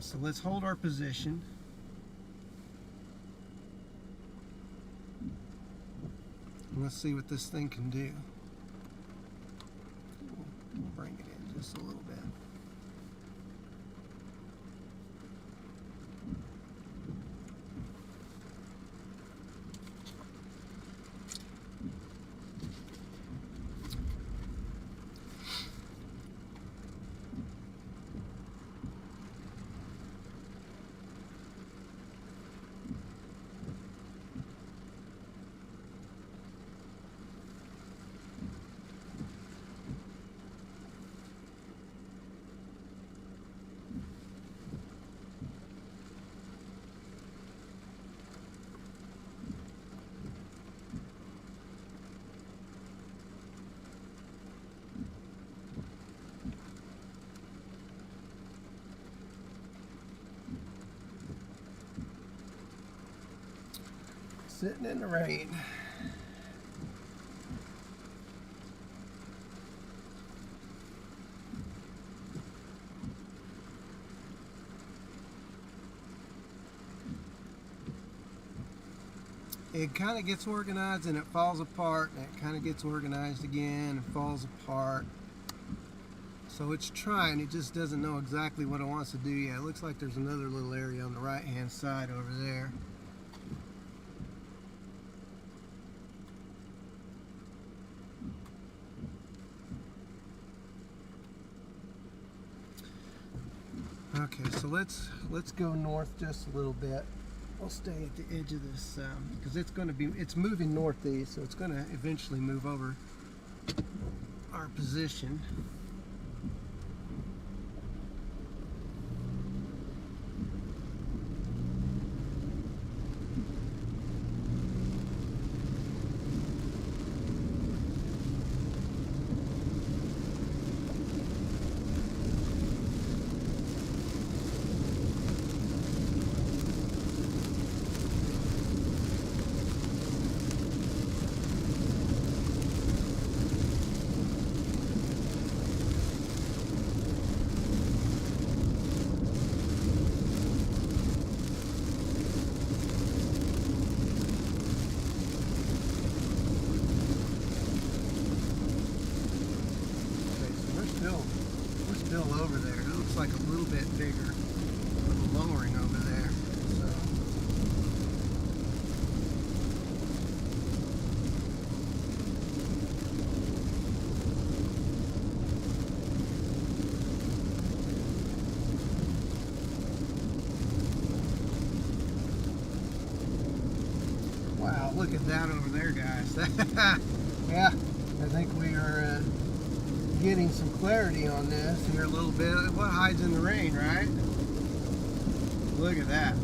So let's hold our position. And let's see what this thing can do. We'll bring it in just a little bit. Sitting in the rain. It kind of gets organized and it falls apart, and it kind of gets organized again and falls apart. So it's trying, it just doesn't know exactly what it wants to do yet. It looks like there's another little area on the right hand side over there. Okay, so let's go north just a little bit. We'll stay at the edge of this because it's moving northeast, so it's going to eventually move over our position. Still over there. It looks like a little bit bigger, a little lowering over there. So. Wow, look at that over there, guys. Yeah, I think we are getting some clarity on this here a little bit. What hides in the rain, right? Look at that.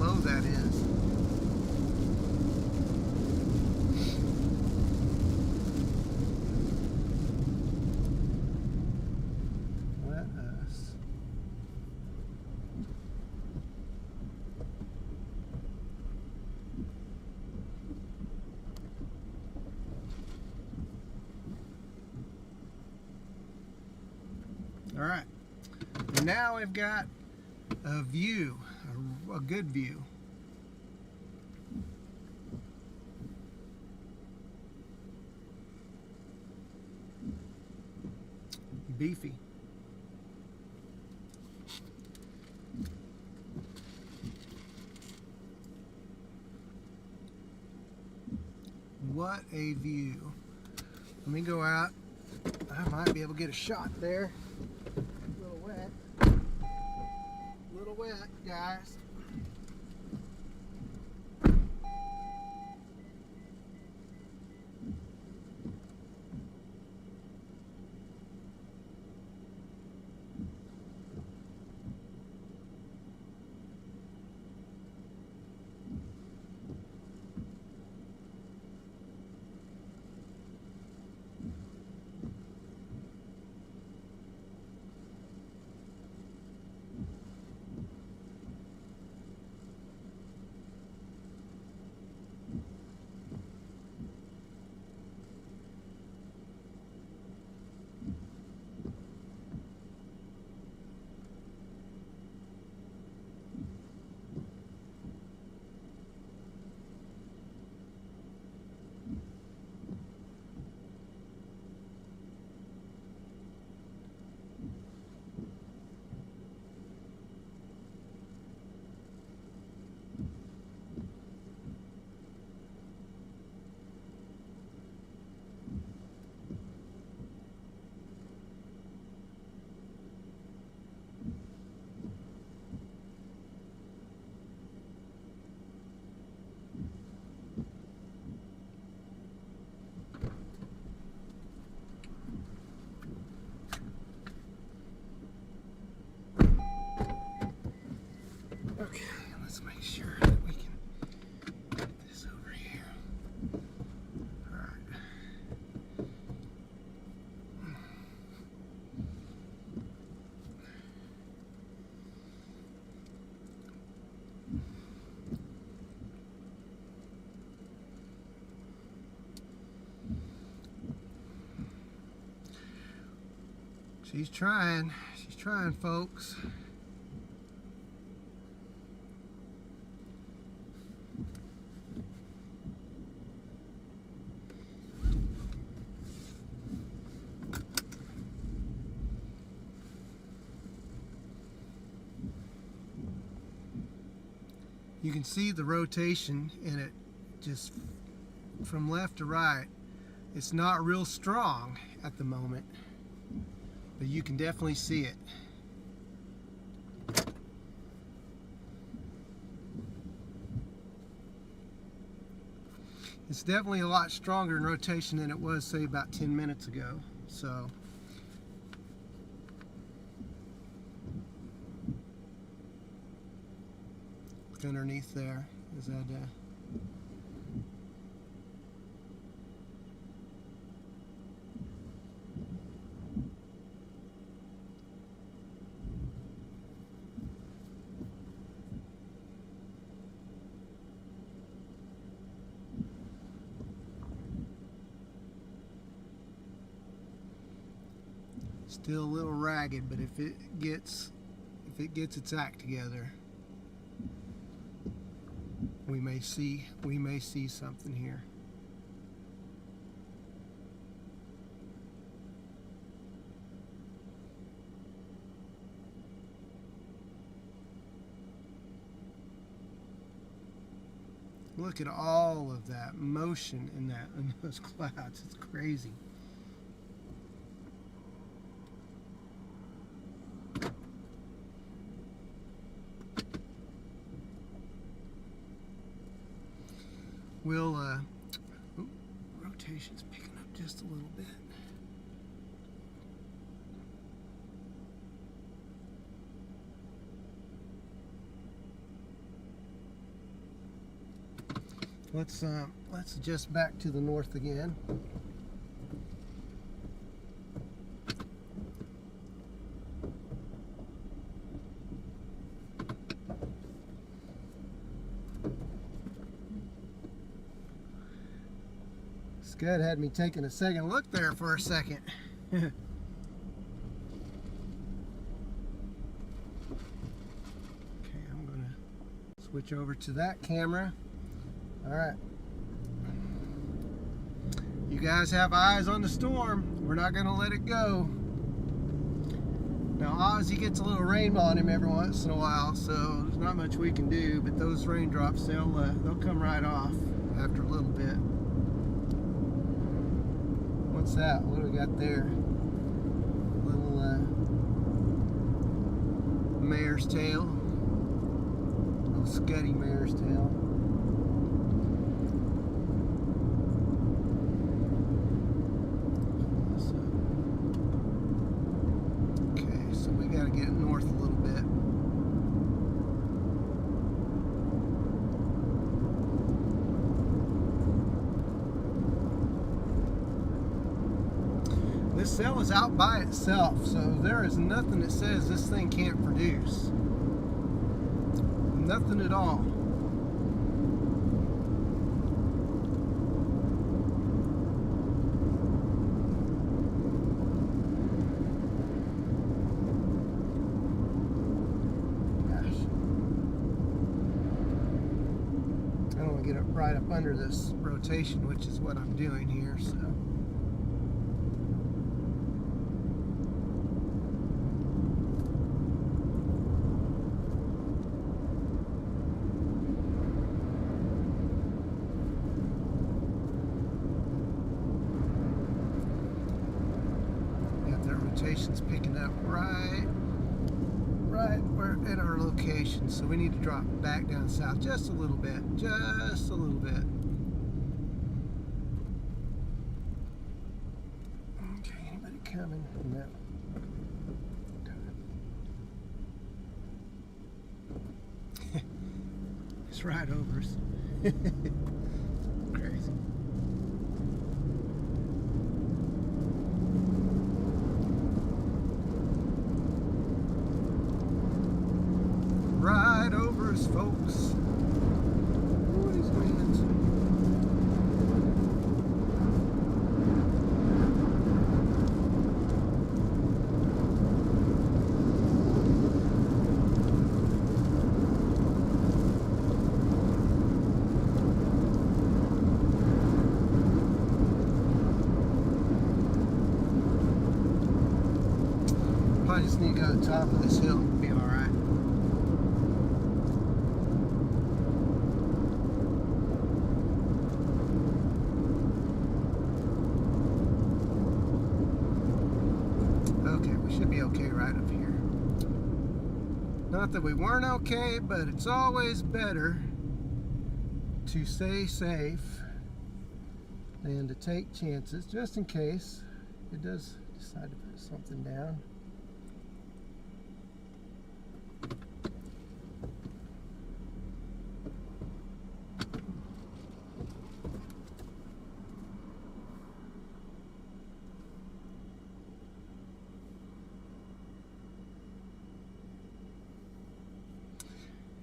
low that is. Let us all right, and now we've got a view, a good view. Beefy. What a view. Let me go out. I might be able to get a shot there. A little wet. A little wet, guys. Okay, let's make sure that we can get this over here. All right. She's trying, folks. You can see the rotation in it, just from left to right. It's not real strong at the moment, but you can definitely see it. It's definitely a lot stronger in rotation than it was, say, about 10 minutes ago. So look underneath there. Is that still a little ragged, but if it gets its act together, we may see something here. Look at all of that motion in those clouds. It's crazy. We'll rotation's picking up just a little bit. Let's adjust back to the north again. Scud had me taking a second look there for a second. Okay, I'm gonna switch over to that camera. All right. You guys have eyes on the storm. We're not gonna let it go. Now Ozzy gets a little rain on him every once in a while, so there's not much we can do, but those raindrops, they'll come right off after a little bit. What's that? What do we got there? Little mare's tail. Little scuddy mare's tail. Okay, so we got to get north a little bit. This cell is out by itself, so there is nothing that says this thing can't produce. Nothing at all. Gosh. I don't want to get it right up under this rotation, which is what I'm doing here, so. Rotation's picking up right where at our location, so we need to drop back down south just a little bit, just a little bit. Okay, anybody coming? No. It's right over us. Crazy. Right over us, folks. What is winds? Probably just need to go to the top of this hill and be all right. Should be okay right up here. Not that we weren't okay, but it's always better to stay safe than to take chances, just in case it does decide to put something down.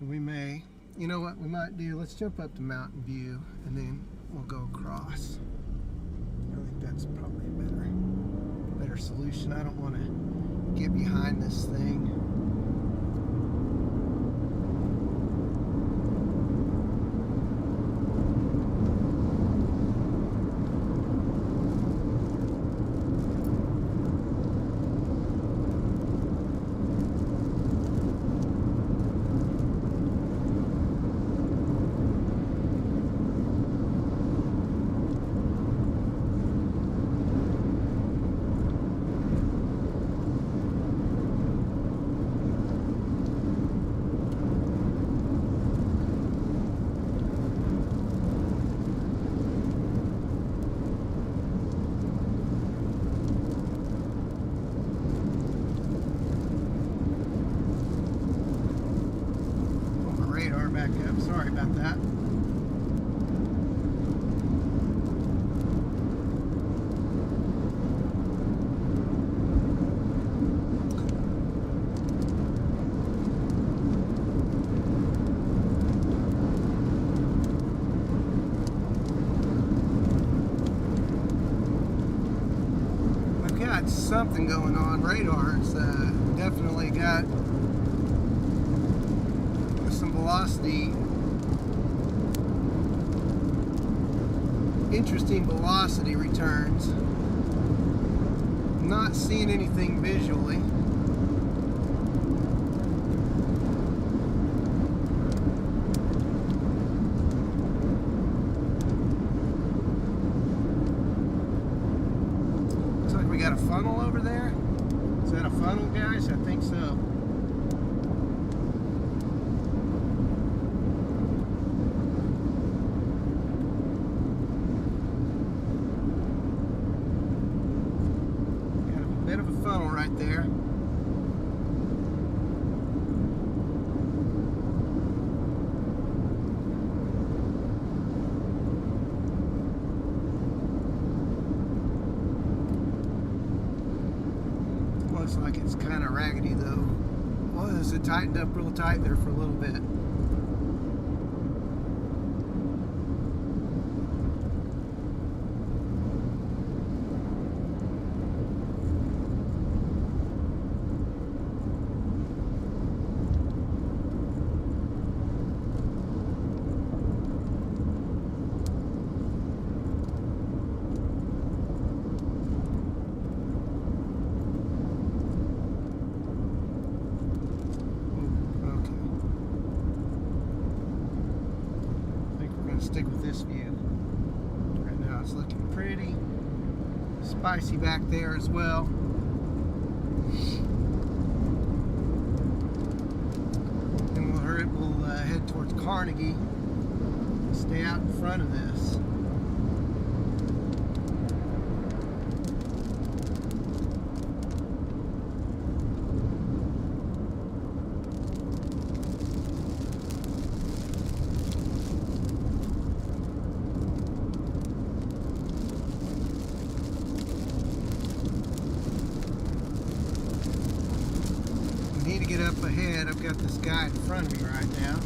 We may, you know what we might do, let's jump up to Mountain View and then we'll go across. I think that's probably a better solution. I don't want to get behind this thing. Sorry about that. got something going on. Radar's definitely got some velocity, interesting velocity returns. Not seeing anything visually. Looks like we got a funnel over there. Is that a funnel, guys? I think so. Bit of a funnel right there. Looks like it's kind of raggedy though. Was it tightened up real tight there for a little bit? Stick with this view. Right now it's looking pretty spicy back there as well. And we'll head towards Carnegie. Stay out in front of this. Need to get up ahead. I've got this guy in front of me right now.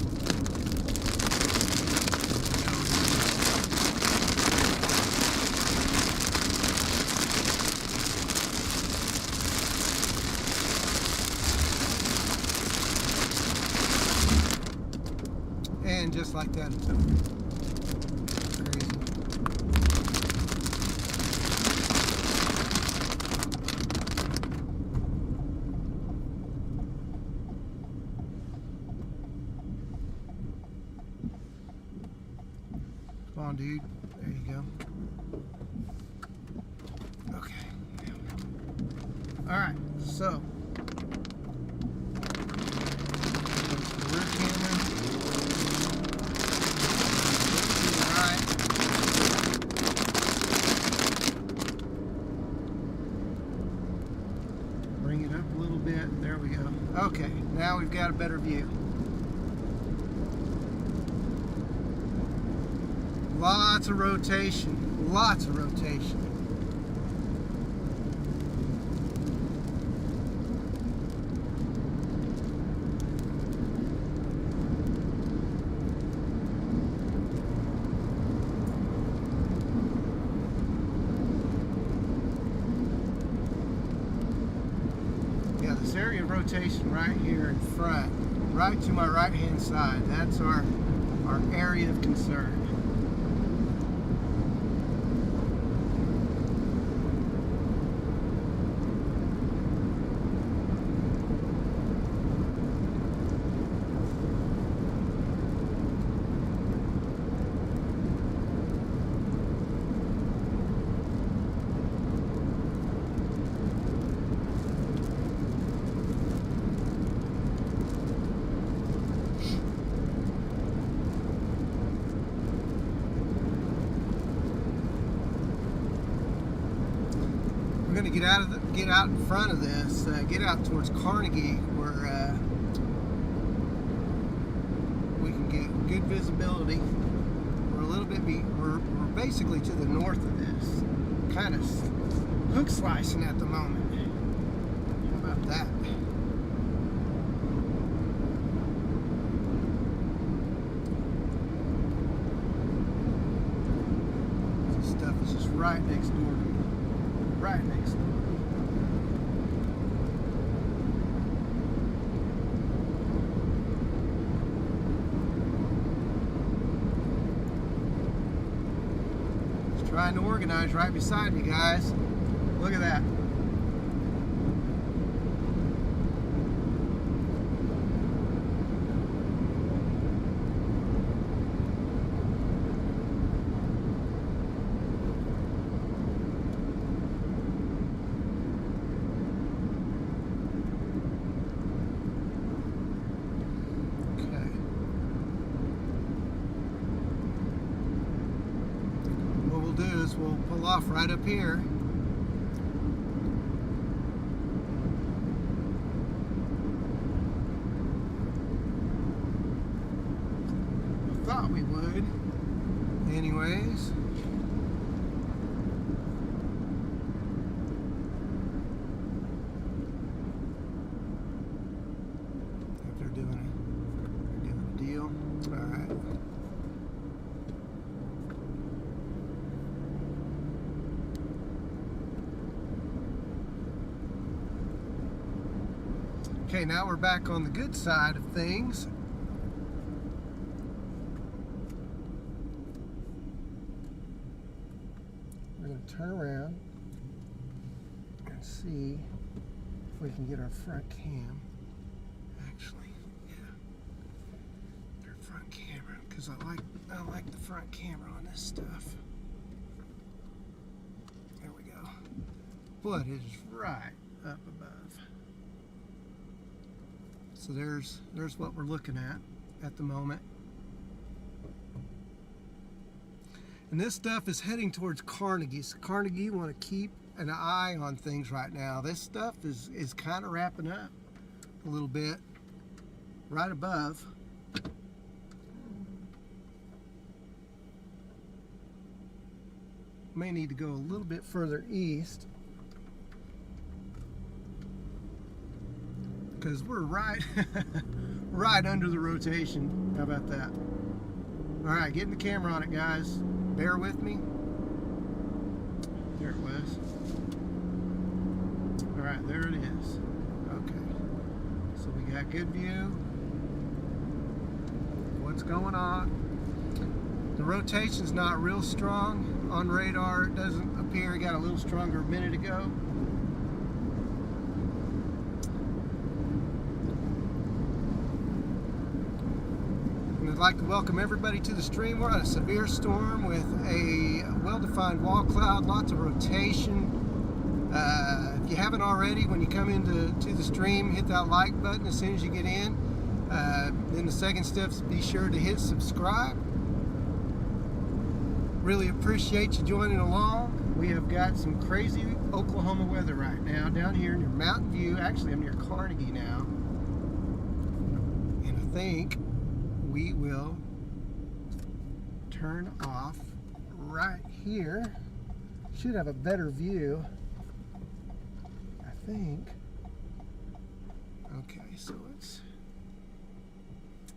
And just like that, it's over. Crazy. Come on, dude. There you go. Okay. Alright, so. Rear camera. Alright. Bring it up a little bit. There we go. Okay, now we've got a better view. Lots of rotation. Lots of rotation. Yeah, this area of rotation right here in front, right to my right hand side, that's our area of concern. We're going to get out in front of this, get out towards Carnegie, where we can get good visibility. We're a little bit we're basically to the north of this, kind of hook slicing at the moment. How about that? This stuff is just right next door to me. Right next door. trying to organize right beside me, guys. Look at that. We'll pull off right up here. I thought we would. Anyways. If they're doing a deal. All right. Okay, now we're back on the good side of things. We're going to turn around and see if we can get our front cam. Actually, yeah, our front camera, because I like the front camera on this stuff. There we go. But it is right up above. So there's what we're looking at the moment. And this stuff is heading towards Carnegie. So Carnegie want to keep an eye on things right now. This stuff is kind of wrapping up a little bit right above. May need to go a little bit further east, because we're right under the rotation. How about that? All right, getting the camera on it, guys. Bear with me. There it was. All right, there it is. Okay, so we got good view. What's going on? The rotation's not real strong on radar. It doesn't appear. It got a little stronger a minute ago. I'd like to welcome everybody to the stream. We're on a severe storm with a well-defined wall cloud, lots of rotation. If you haven't already, when you come into the stream, hit that like button as soon as you get in. Then the second step is be sure to hit subscribe. Really appreciate you joining along. We have got some crazy Oklahoma weather right now down here near Mountain View. Actually, I'm near Carnegie now. And I think we will turn off right here. Should have a better view, I think. Okay, so it's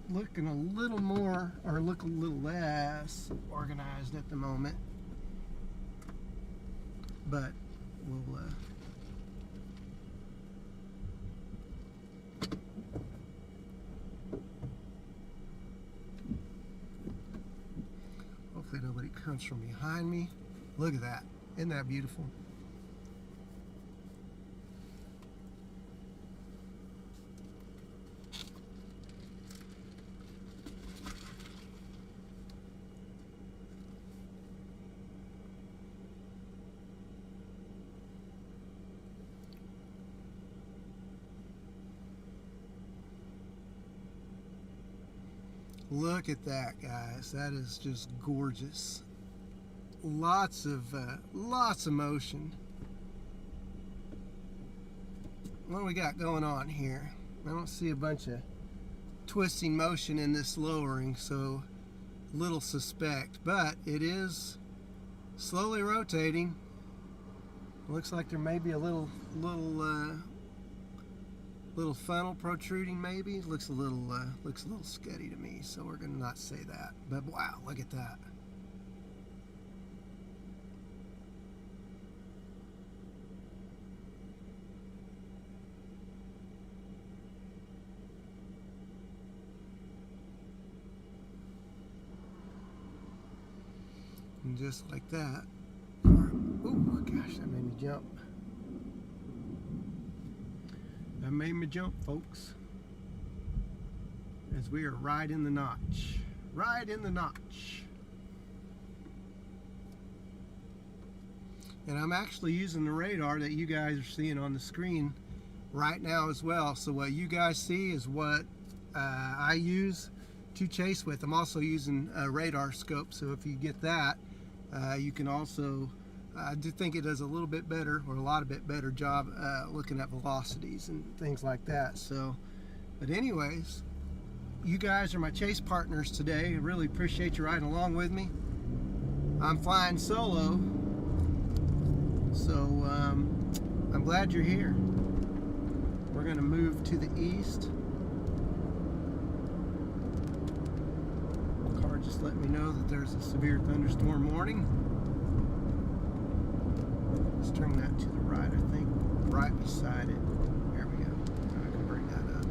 looking a little more, or look a little less organized at the moment, but we'll hopefully nobody comes from behind me. Look at that. Isn't that beautiful? Look at that, guys. That is just gorgeous. Lots of motion. What do we got going on here? I don't see a bunch of twisting motion in this lowering, so little suspect, but it is slowly rotating. Looks like there may be a little funnel protruding, maybe. Looks a little sketty to me, so we're gonna not say that. But wow, look at that. And just like that, Gosh, that made me jump. That made me jump, folks. As we are right in the notch. Right in the notch. And I'm actually using the radar that you guys are seeing on the screen right now as well. So what you guys see is what I use to chase with. I'm also using a radar scope, so if you get that, you can also, I do think it does a little bit better, or a lot of bit better job looking at velocities and things like that. So, but anyways, you guys are my chase partners today. I really appreciate you riding along with me. I'm flying solo, so I'm glad you're here. We're going to move to the east. The car just let me know that there's a severe thunderstorm warning. Let's turn that to the right, I think, right beside it. There we go. I can bring that up.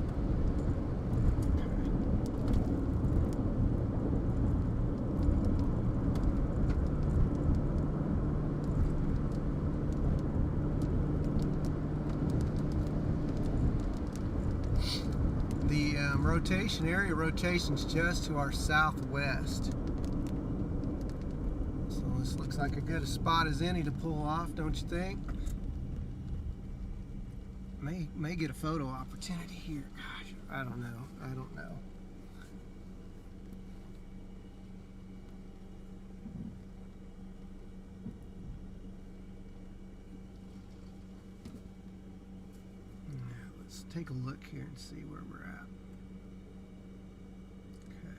The rotation's just to our southwest. So this looks like as good a spot as any to pull off, don't you think? May get a photo opportunity here. Gosh, I don't know. Let's take a look here and see where we're at. Okay.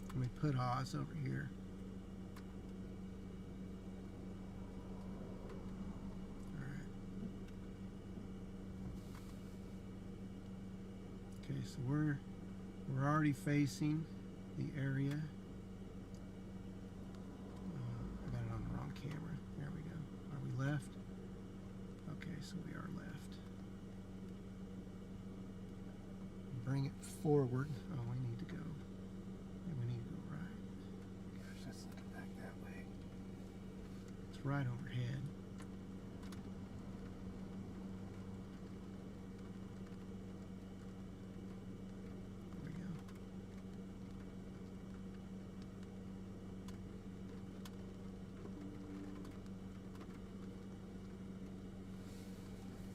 Let me put Oz over here. Okay, so we're already facing the area. I got it on the wrong camera. There we go. Are we left? Okay, so we are left. Bring it forward. Oh, we need to go. Yeah, we need to go right. Gosh, that's looking back that way. It's right overhead.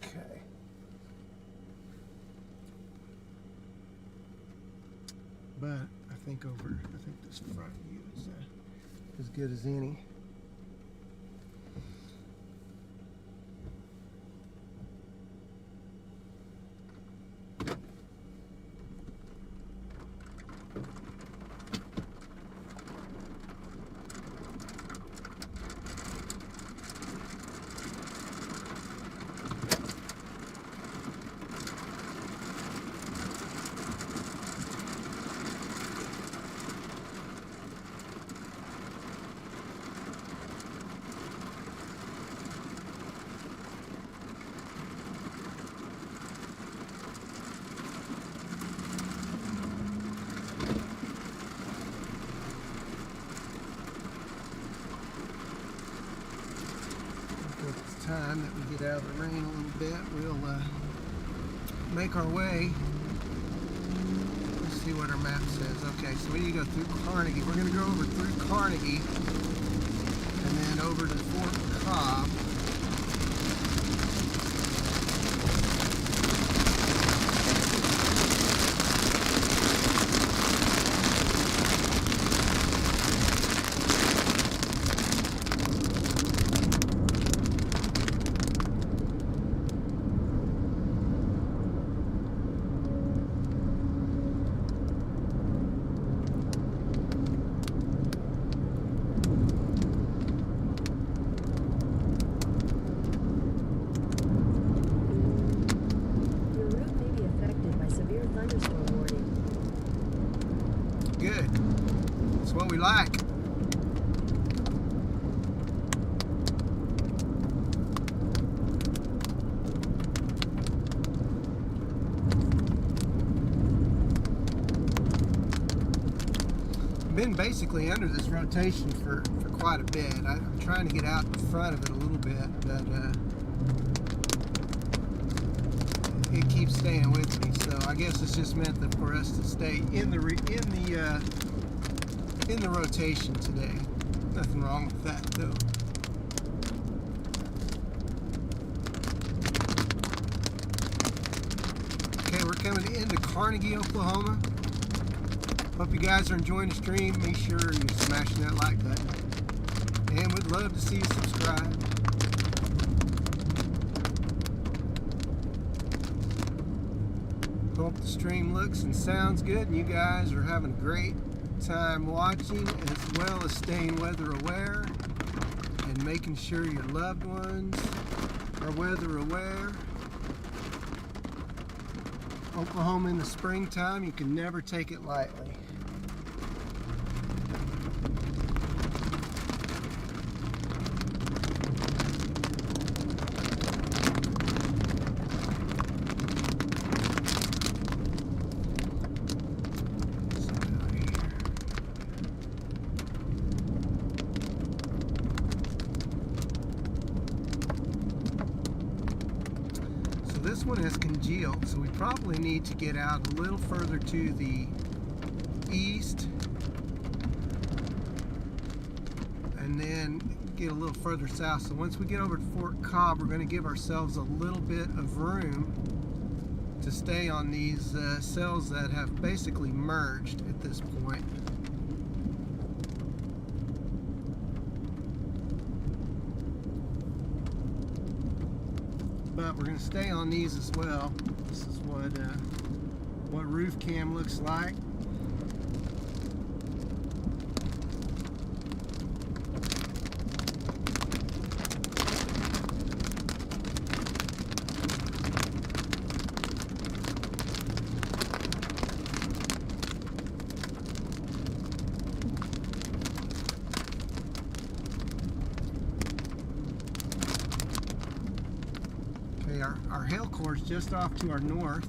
Okay. But I think this front view is as good as any. Time that we get out of the rain a little bit, we'll make our way. Let's see what our map says. Okay, so we need to go through Carnegie. We're going to go over through Carnegie and then over to Fort Cobb. Good. That's what we like. been basically under this rotation for quite a bit. I'm trying to get out in front of it a little bit, but it keeps staying with me. So I guess it's just meant that for us to stay in the rotation today. Nothing wrong with that though. Okay, we're coming into Carnegie, Oklahoma. Hope you guys are enjoying the stream. Make sure you're smashing that like button. And we'd love to see you subscribe. Hope the stream looks and sounds good and you guys are having a great time watching, as well as staying weather aware and making sure your loved ones are weather aware. Oklahoma in the springtime, you can never take it lightly. This one is congealed, so we probably need to get out a little further to the east and then get a little further south. So once we get over to Fort Cobb, we're going to give ourselves a little bit of room to stay on these cells that have basically merged at this point. But we're going to stay on these as well. This is what roof cam looks like. Our hail core is just off to our north.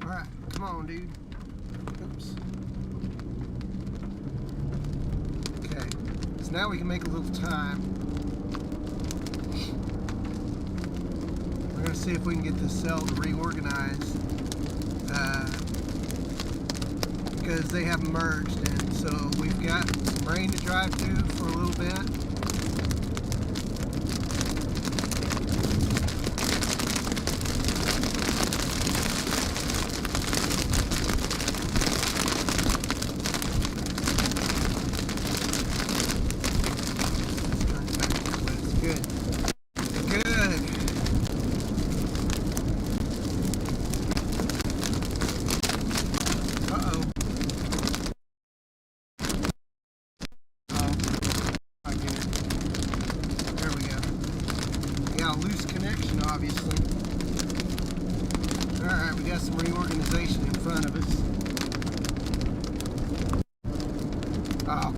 Alright, come on, dude. Oops. Okay, so now we can make a little time. We're going to see if we can get this cell to reorganize because they have merged, and so we've got some rain to drive to for a little bit. Loose connection, obviously. Alright, we got some reorganization in front of us. Uh-oh.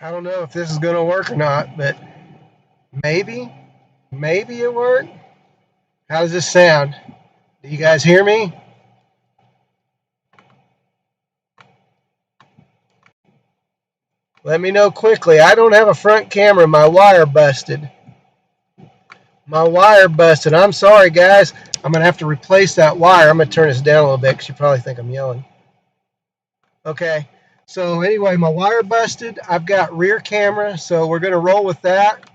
I don't know if this is going to work or not, but maybe it worked. How does this sound? Do you guys hear me? Let me know quickly. I don't have a front camera. My wire busted. I'm sorry, guys. I'm going to have to replace that wire. I'm going to turn this down a little bit because you probably think I'm yelling. Okay. So anyway, my wire busted. I've got rear camera, so we're going to roll with that.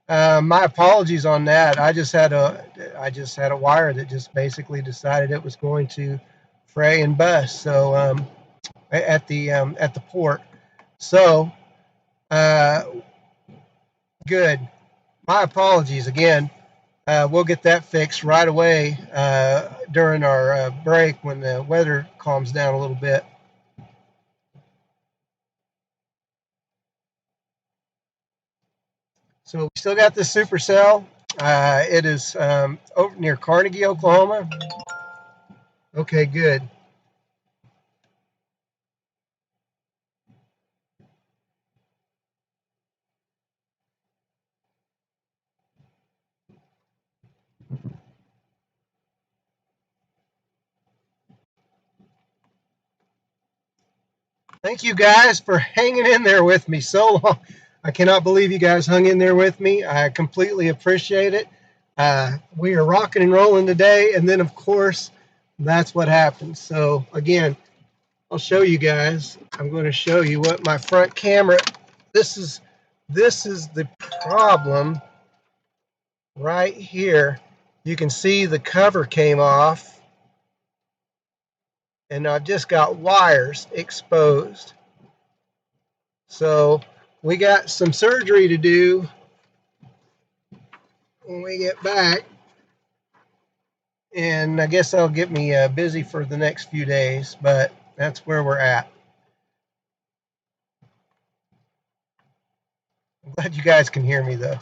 My apologies on that. I just had a wire that just basically decided it was going to fray and bust. So at the port. So good. My apologies again. We'll get that fixed right away during our break when the weather calms down a little bit. So we still got this supercell. It is over near Carnegie, Oklahoma. Okay, good. Thank you guys for hanging in there with me so long. I cannot believe you guys hung in there with me. I completely appreciate it. We are rocking and rolling today, and then of course that's what happens. So again, I'll show you guys. I'm going to show you what my front camera. This is the problem right here. You can see the cover came off, and I've just got wires exposed. So we got some surgery to do when we get back, and I guess that'll get me busy for the next few days, but that's where we're at. I'm glad you guys can hear me though.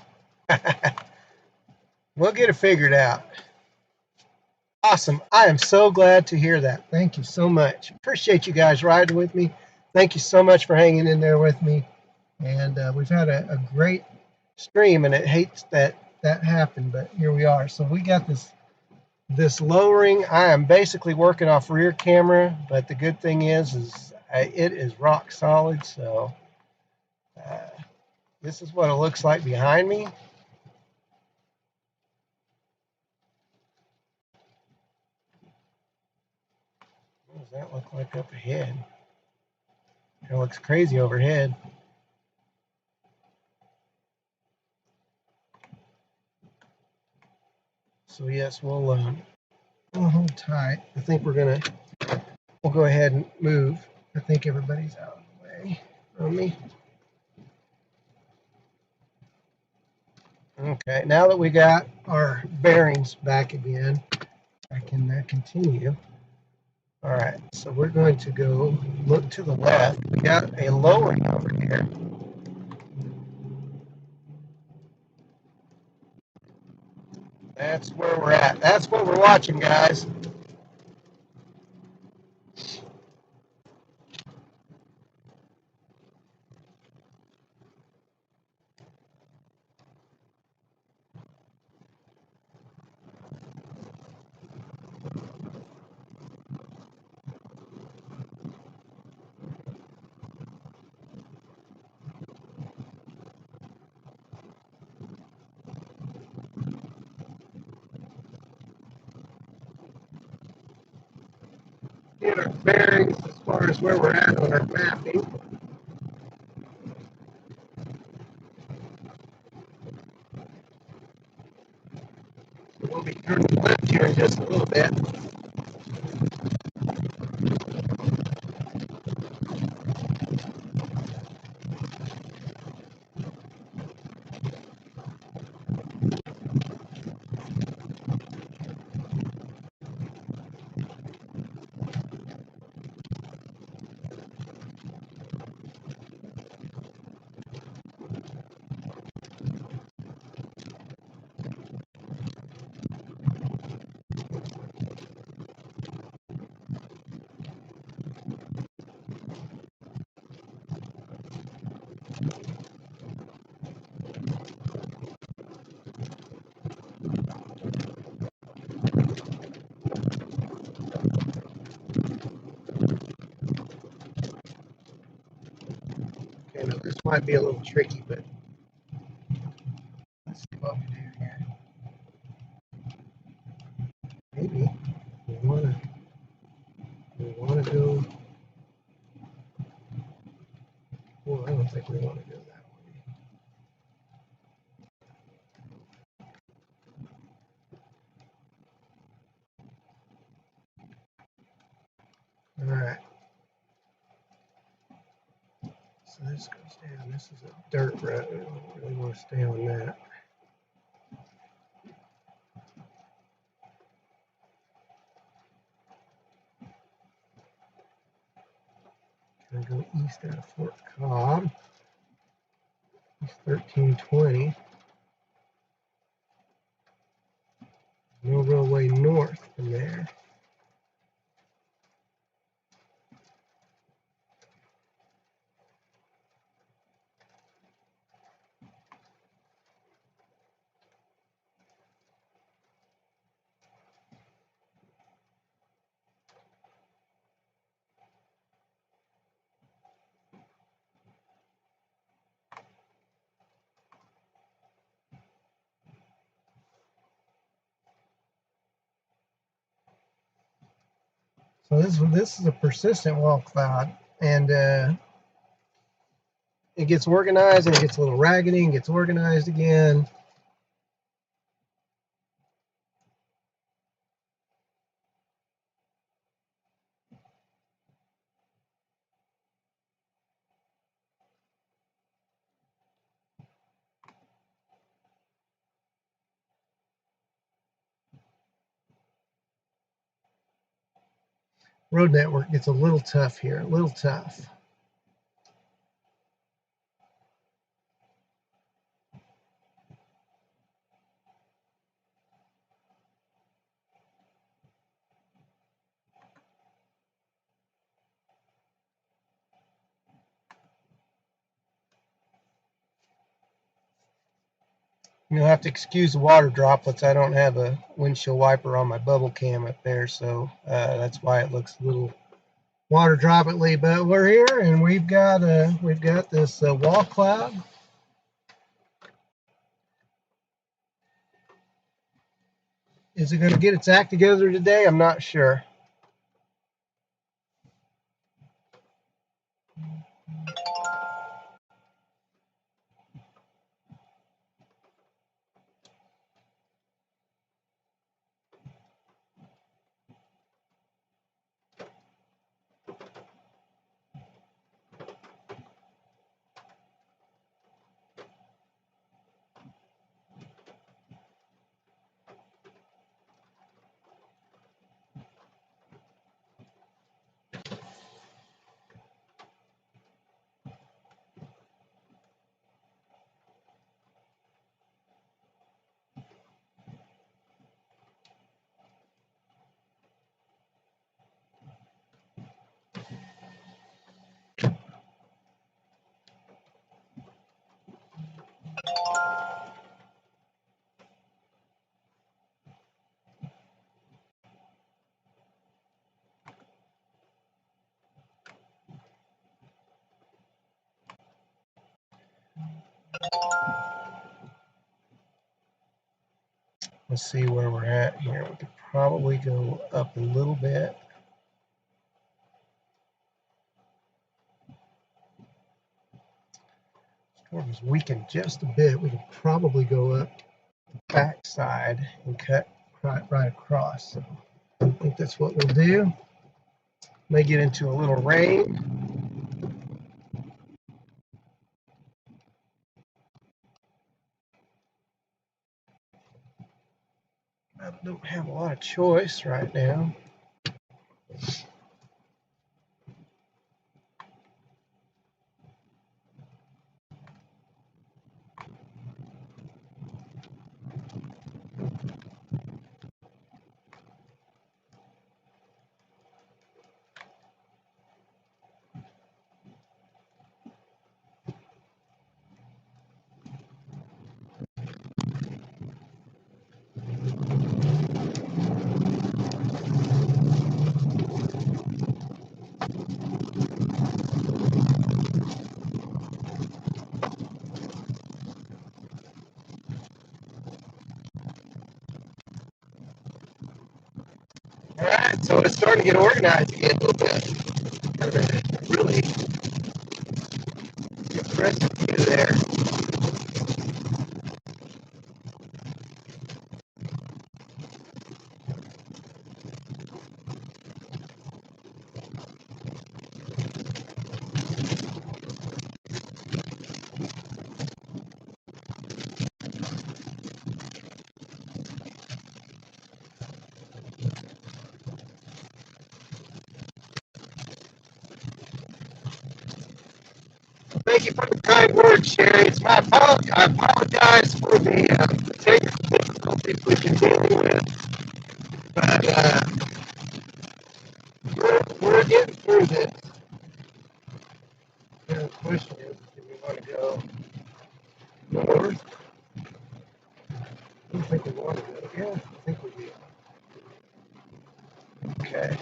We'll get it figured out. Awesome. I am so glad to hear that. Thank you so much. Appreciate you guys riding with me. Thank you so much for hanging in there with me. And we've had a great stream, and it hates that happened, but here we are. So we got this lowering. I am basically working off rear camera, but the good thing is it is rock solid. So this is what it looks like behind me. What does that look like up ahead? It looks crazy overhead. So yes, we'll hold tight. I think we'll go ahead and move. I think everybody's out of the way from me. Okay, now that we got our bearings back again, I can continue. All right, so we're going to go look to the left. We got a lowering over here. That's where we're at. That's what we're watching, guys. Get our bearings as far as where we're at on our mapping. So we'll be turning left here in just a little bit. Okay, now this might be a little tricky, but let's see what we do here. Maybe we want to go. Well, I don't think we want to go that way. All right. So this goes down. This is a dirt road. I don't really want to stay on that. Gonna go east out of Fort Cobb. East 1320. No real way north from there. So this is a persistent wall cloud, and it gets organized and it gets a little raggedy and gets organized again. Road network gets a little tough here, a little tough. You'll have to excuse the water droplets. I don't have a windshield wiper on my bubble cam up there, so that's why it looks a little water dropletly. But we're here, and we've got this wall cloud. Is it going to get its act together today? I'm not sure. Let's see where we're at here. We could probably go up a little bit. Storm is weakened just a bit. We could probably go up the back side and cut right across. So I think that's what we'll do. May get into a little rain. I don't have a lot of choice right now. So it's starting to get organized again a little bit. Really impressive view there. Thank you for the kind words, Sherry. It's my fault. I apologize for the technical difficulties we've been dealing with, but we're getting through this. The question is, do we want to go north? I don't think we want to go. Yeah, I think we do. Okay.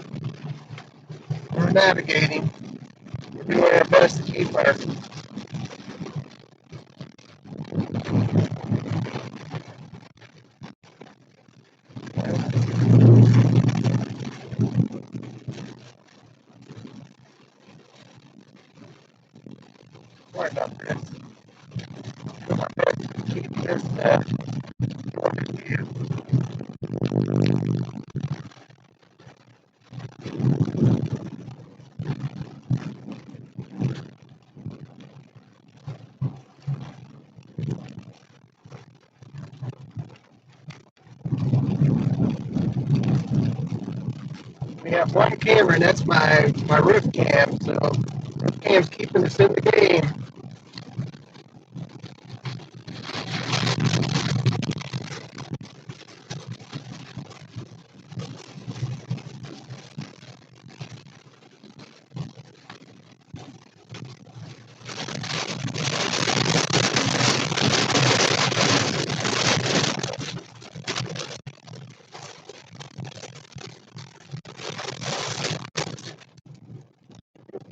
We're navigating. We're doing our best to keep our sorry about this. Do our best to keep this northern view. We have one camera, and that's my roof cam. So roof cam's keeping us in the game.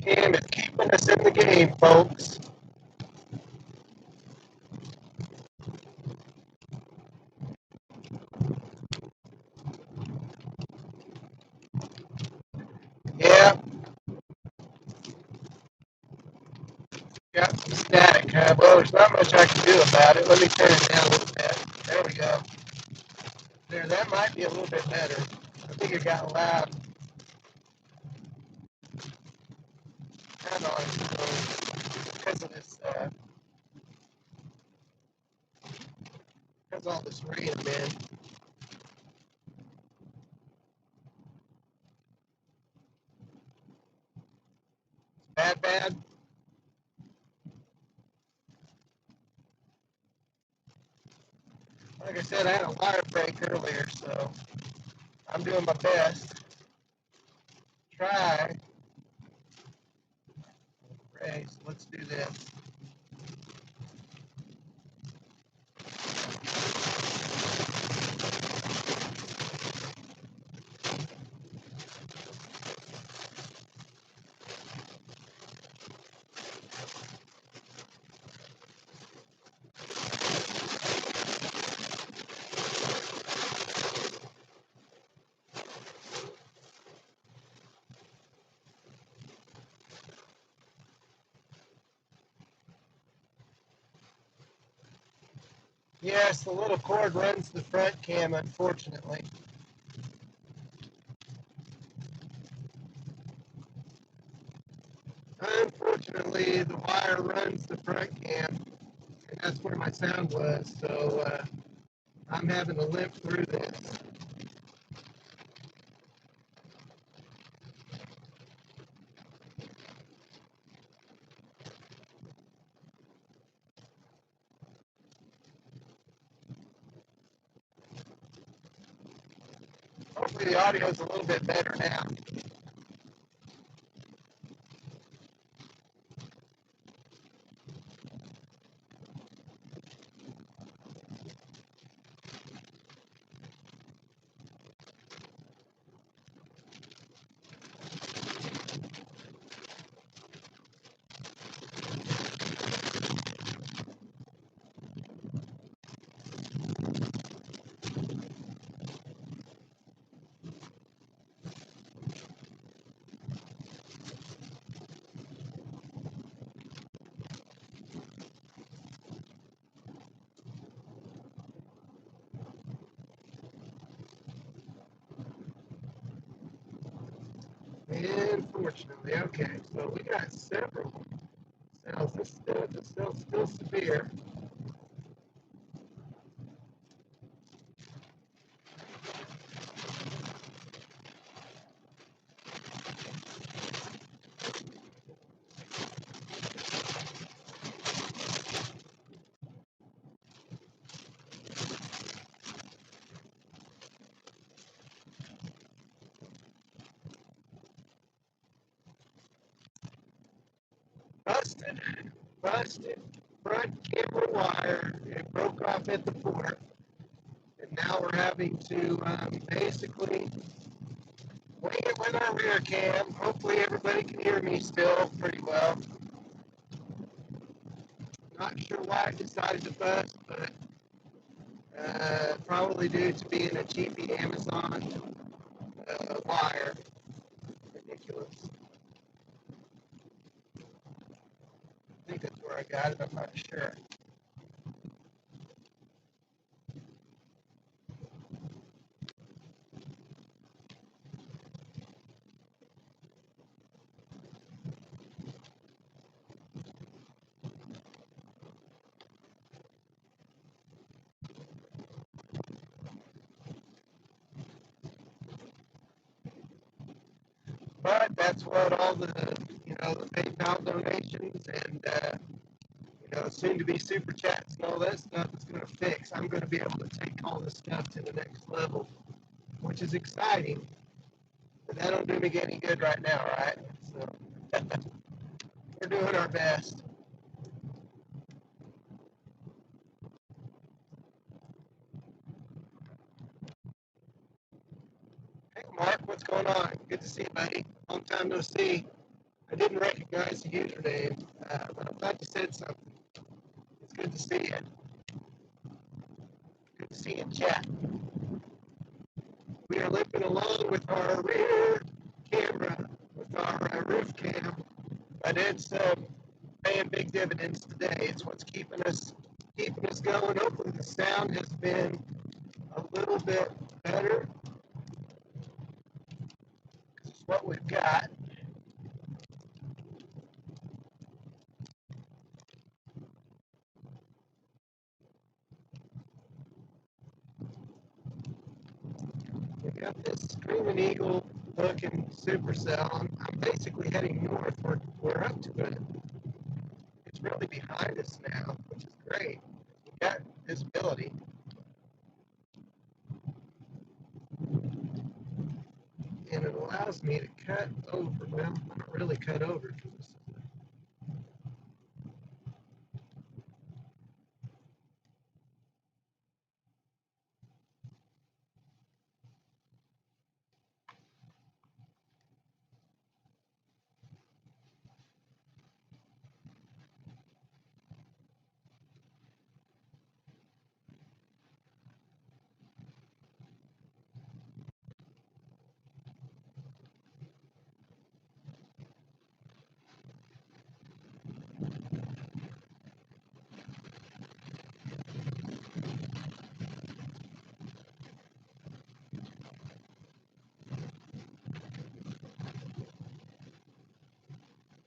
Cam is keeping us in the game, folks. Yeah, got some static, huh? Well, there's not much I can do about it. Let me turn it down a little bit. There we go. There, that might be a little bit better. I think it got loud. Hang on, so because of this, because of all this rain, man. Bad. Like I said, I had a wire break earlier, so I'm doing my best. Try. Okay, so let's do this. Yes, the little cord runs the front cam, unfortunately. Unfortunately, the wire runs the front cam, and that's where my sound was, so I'm having to limp through this. Hopefully the audio is a little bit better now. unfortunately. Okay, so we got several cells. This still severe. Busted front camera wire. It broke off at the port, and now we're having to basically wing it with our rear cam. Hopefully everybody can hear me still pretty well. Not sure why I decided to bust, but probably due to being a cheapy Amazon wire. Ridiculous. I think that's where I got it. I'm not sure. But that's what all the the PayPal donations and soon to be super chats and all that stuff is going to fix. I'm going to be able to take all this stuff to the next level, which is exciting. But that don't do me any good right now, right? So we're doing our best. Hey, Mark, what's going on? Good to see you, buddy. Long time no see. I didn't recognize the username, but I'm glad you said something. It's good to see you. Good to see you in chat. We are limping along with our rear camera, with our roof cam, but it's paying big dividends today. It's what's keeping us going. Hopefully the sound has been a little bit better. It's what we've got. We got this Screaming Eagle looking supercell. I'm basically heading north. We're up to it. It's really behind us now, which is great. We got visibility. And it allows me to cut over. Well, not really cut over because this is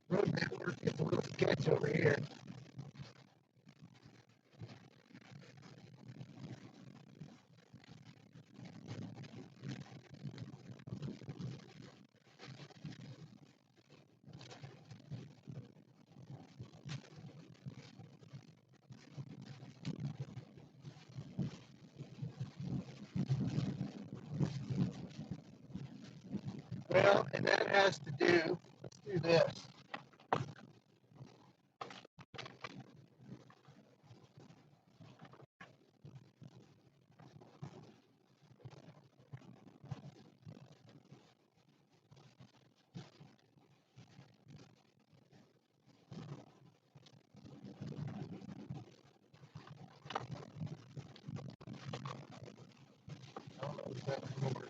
road network is a little sketch over here. Well, and that has to do, let's do this. I don't know if that's going to work.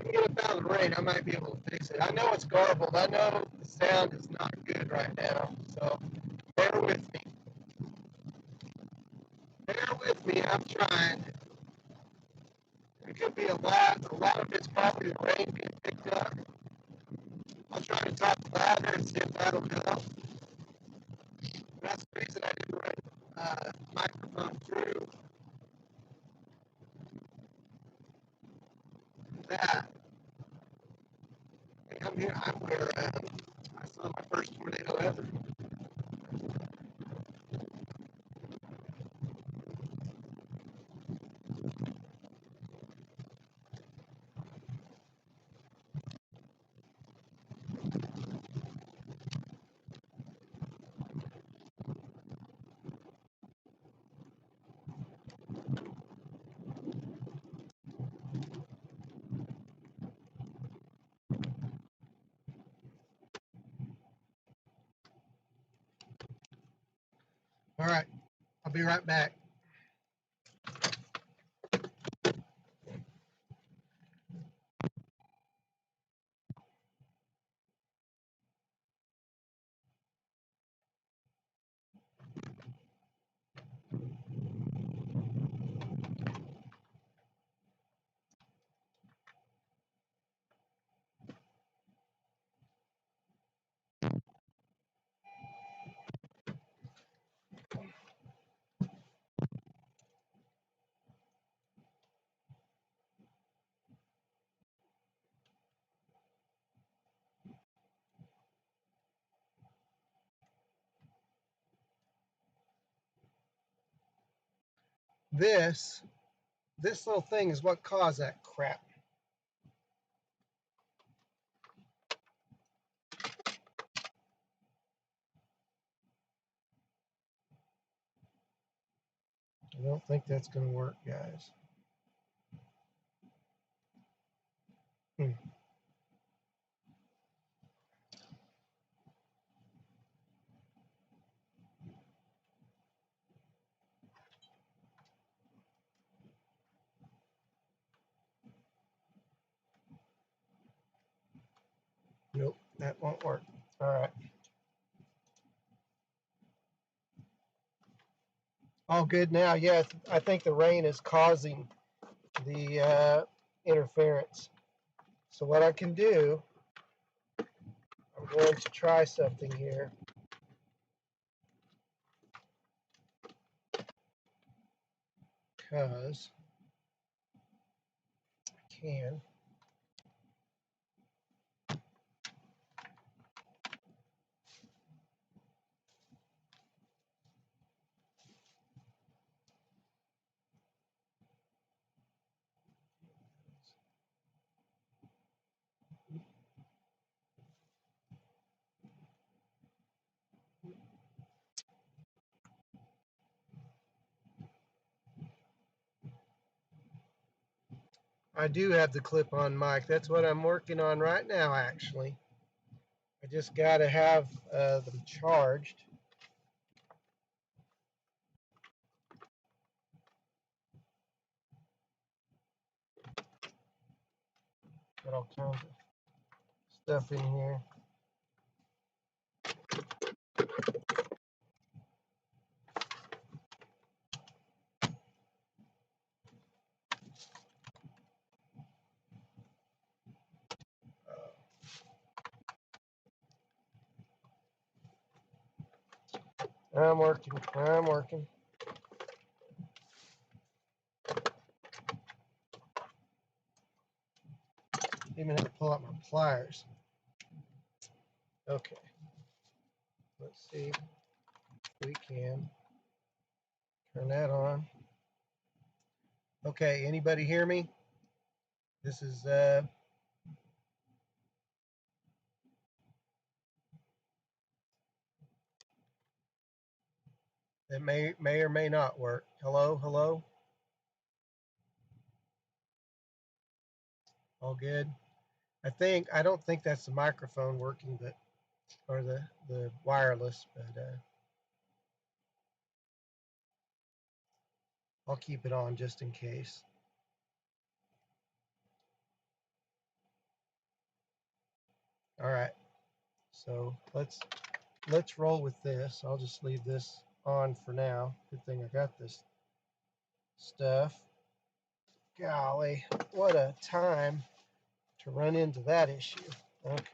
can get up out of the rain, I might be able to fix it. I know it's garbled. I know the sound is not good right now. So bear with me. Bear with me. I'm trying. It could be a lot. A lot of it's probably the rain being picked up. I'll try to talk louder and see if that'll help. That's the reason I didn't run microphone through that. Hey, I'm here. I'm where I saw my first tornado ever. All right. I'll be right back. This little thing is what caused that crap. I don't think that's going to work, guys. Nope, that won't work. All right. All good now. Yes, I think the rain is causing the interference. So what I can do, I'm going to try something here. Because I can. I do have the clip-on mic. That's what I'm working on right now, actually. I just got to have them charged. Got all kinds of stuff in here. I'm working. I'm working. Even have to pull out my pliers. Okay. Let's see if we can turn that on. Okay, anybody hear me? This is it may or may not work. Hello, hello. All good. I don't think that's the microphone working, but or the wireless, but I'll keep it on just in case. All right, so let's roll with this. I'll just leave this on for now. Good thing I got this stuff. Golly, what a time to run into that issue. Okay.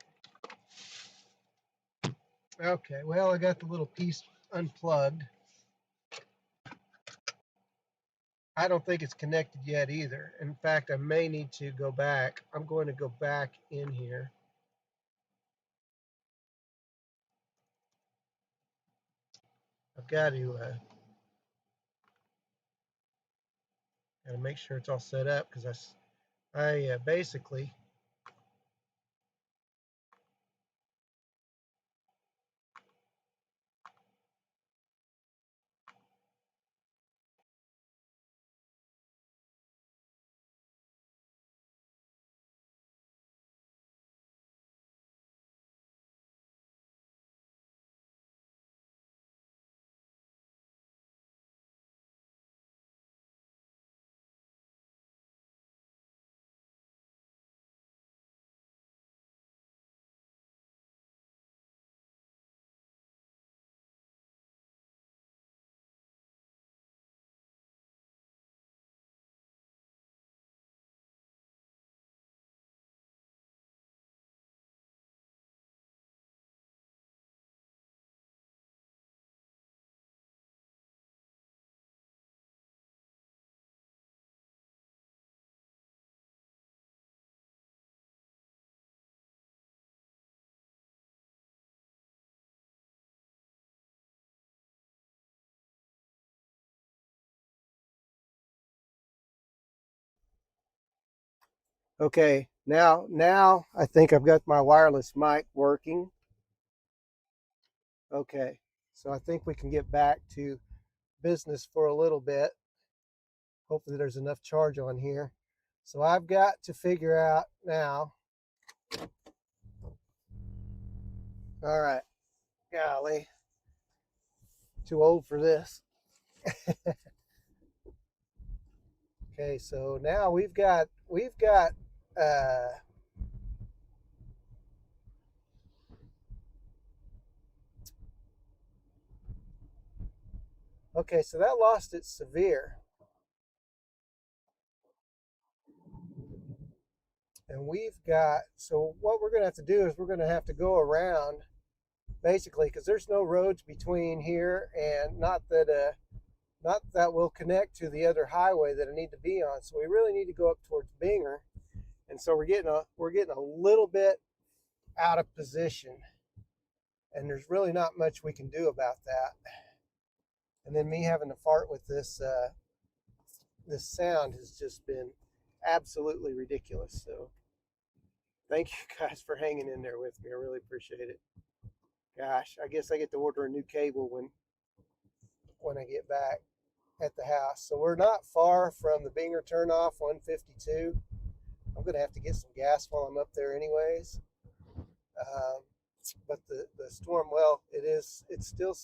Okay, well, I got the little piece unplugged. I don't think it's connected yet either. In fact, I may need to go back. I'm going to go back in here. I've got to make sure it's all set up because I basically okay, now I think I've got my wireless mic working. Okay, so I think we can get back to business for a little bit. Hopefully there's enough charge on here. So I've got to figure out now. All right, golly, too old for this. Okay, so now we've got okay, so that lost its severe. And we've got, so what we're going to have to do is we're going to have to go around basically because there's no roads between here and not that will connect to the other highway that I need to be on. So we really need to go up towards Binger. And so we're getting a little bit out of position. And there's really not much we can do about that. And then me having to fart with this this sound has just been absolutely ridiculous. So thank you guys for hanging in there with me. I really appreciate it. Gosh, I guess I get to order a new cable when I get back at the house. So we're not far from the Binger turnoff 152. I'm going to have to get some gas while I'm up there anyways. But the storm, well, it's still,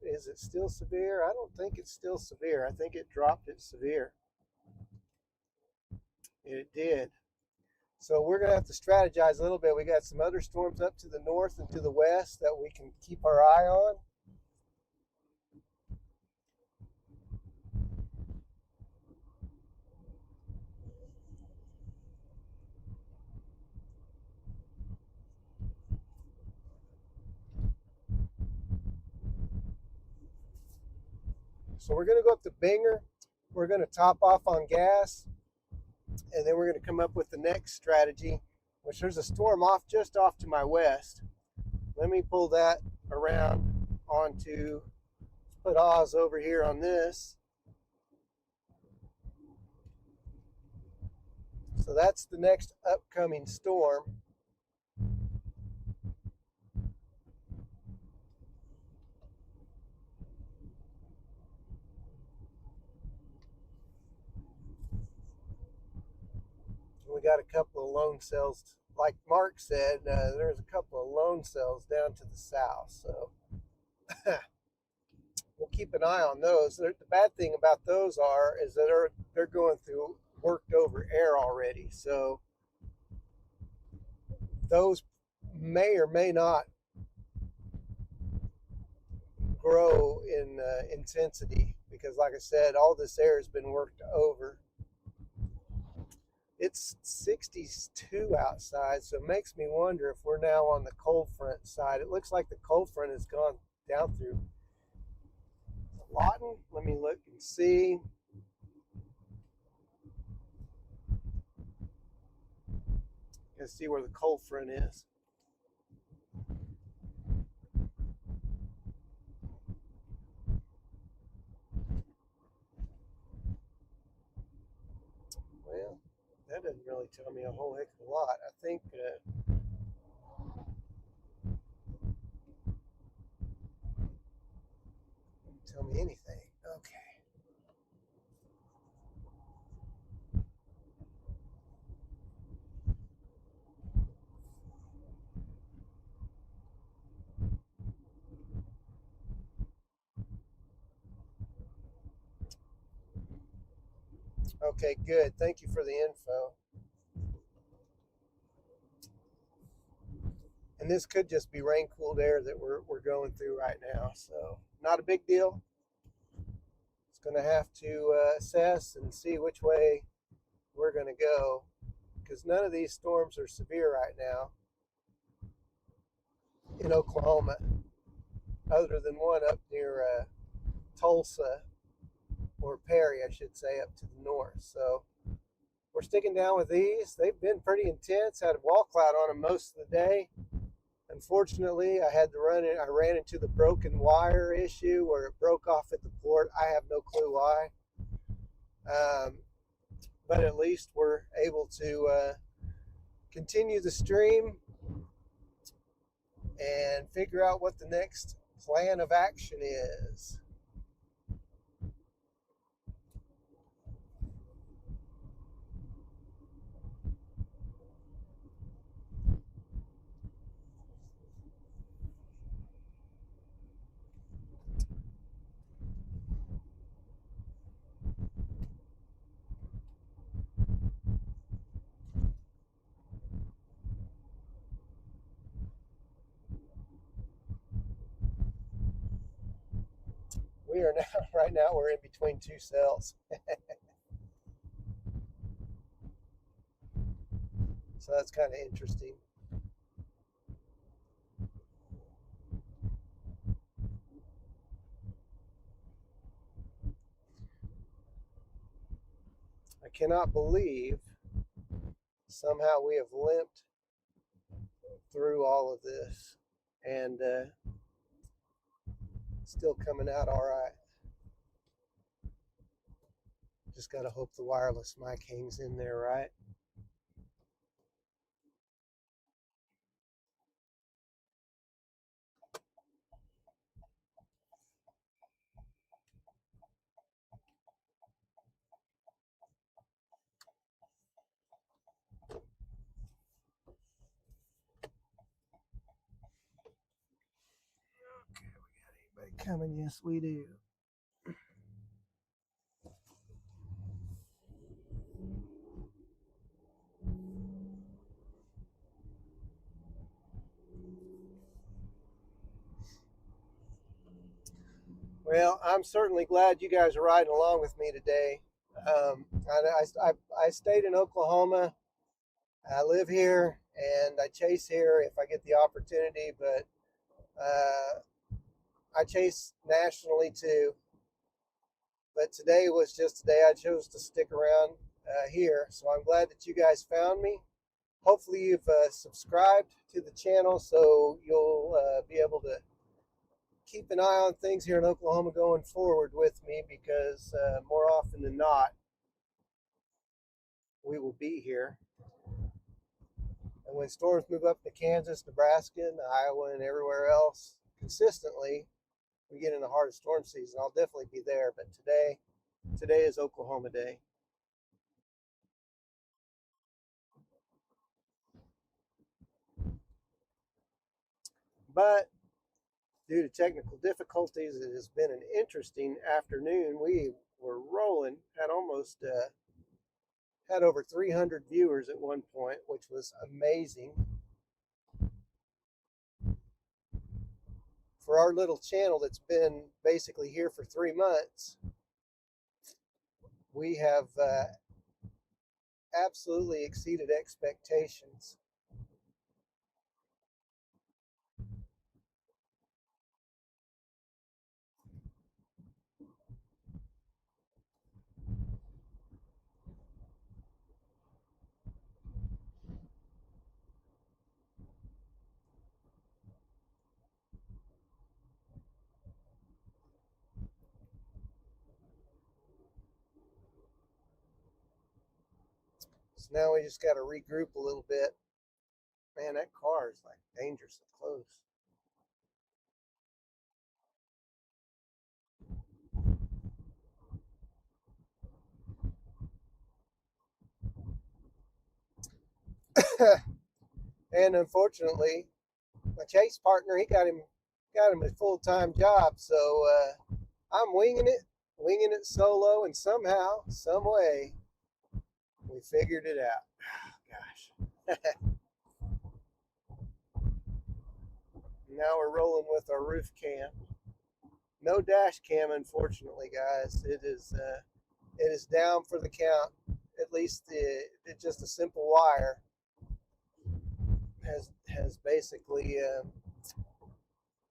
is it still severe? I don't think it's still severe. I think it dropped its severe. It did. So we're going to have to strategize a little bit. We got some other storms up to the north and to the west that we can keep our eye on. So we're going to go up to Binger. We're going to top off on gas. And then we're going to come up with the next strategy, which there's a storm just off to my west. Let me pull that around onto, put Oz over here on this. So that's the next upcoming storm. We got a couple of lone cells, like Mark said, there's a couple of lone cells down to the south. So we'll keep an eye on those. The bad thing about those is that they're going through worked over air already. So those may or may not grow in intensity, because like I said, all this air has been worked over. It's 62 outside, so it makes me wonder if we're now on the cold front side. It looks like the cold front has gone down through Lawton. Let me look and see. Let's see where the cold front is. Well, that doesn't really tell me a whole heck of a lot. I think doesn't tell me anything. Okay. Okay, good. Thank you for the info. And this could just be rain-cooled air that we're going through right now, so not a big deal. It's going to have to assess and see which way we're going to go, because none of these storms are severe right now in Oklahoma, other than one up near Tulsa, or Perry, I should say, up to the north. So we're sticking down with these. They've been pretty intense. Had a wall cloud on them most of the day. Unfortunately, I had to run it. I ran into the broken wire issue where it broke off at the port. I have no clue why. But at least we're able to continue the stream and figure out what the next plan of action is. We are now, right now, we're in between two cells. So that's kind of interesting. I cannot believe somehow we have limped through all of this and still coming out all right. Just got to hope the wireless mic hangs in there right. Okay, we got anybody coming? Yes, we do. Well, I'm certainly glad you guys are riding along with me today. I stayed in Oklahoma. I live here and I chase here if I get the opportunity, but I chase nationally too. But today was just a day I chose to stick around here. So I'm glad that you guys found me. Hopefully you've subscribed to the channel so you'll be able to keep an eye on things here in Oklahoma going forward with me, because more often than not, we will be here. And when storms move up to Kansas, Nebraska, and Iowa, and everywhere else consistently, we get in the heart of storm season. I'll definitely be there. But today is Oklahoma Day. But due to technical difficulties, it has been an interesting afternoon. We were rolling, had over 300 viewers at one point, which was amazing. for our little channel that's been basically here for 3 months, we have absolutely exceeded expectations. So now we just got to regroup a little bit. Man, that car is like dangerously close. And unfortunately, my chase partner, he got him a full-time job, so I'm winging it solo, and somehow, some way, we figured it out. Oh, gosh. Now we're rolling with our roof cam. No dash cam, unfortunately, guys. It is down for the count. At least just a simple wire has basically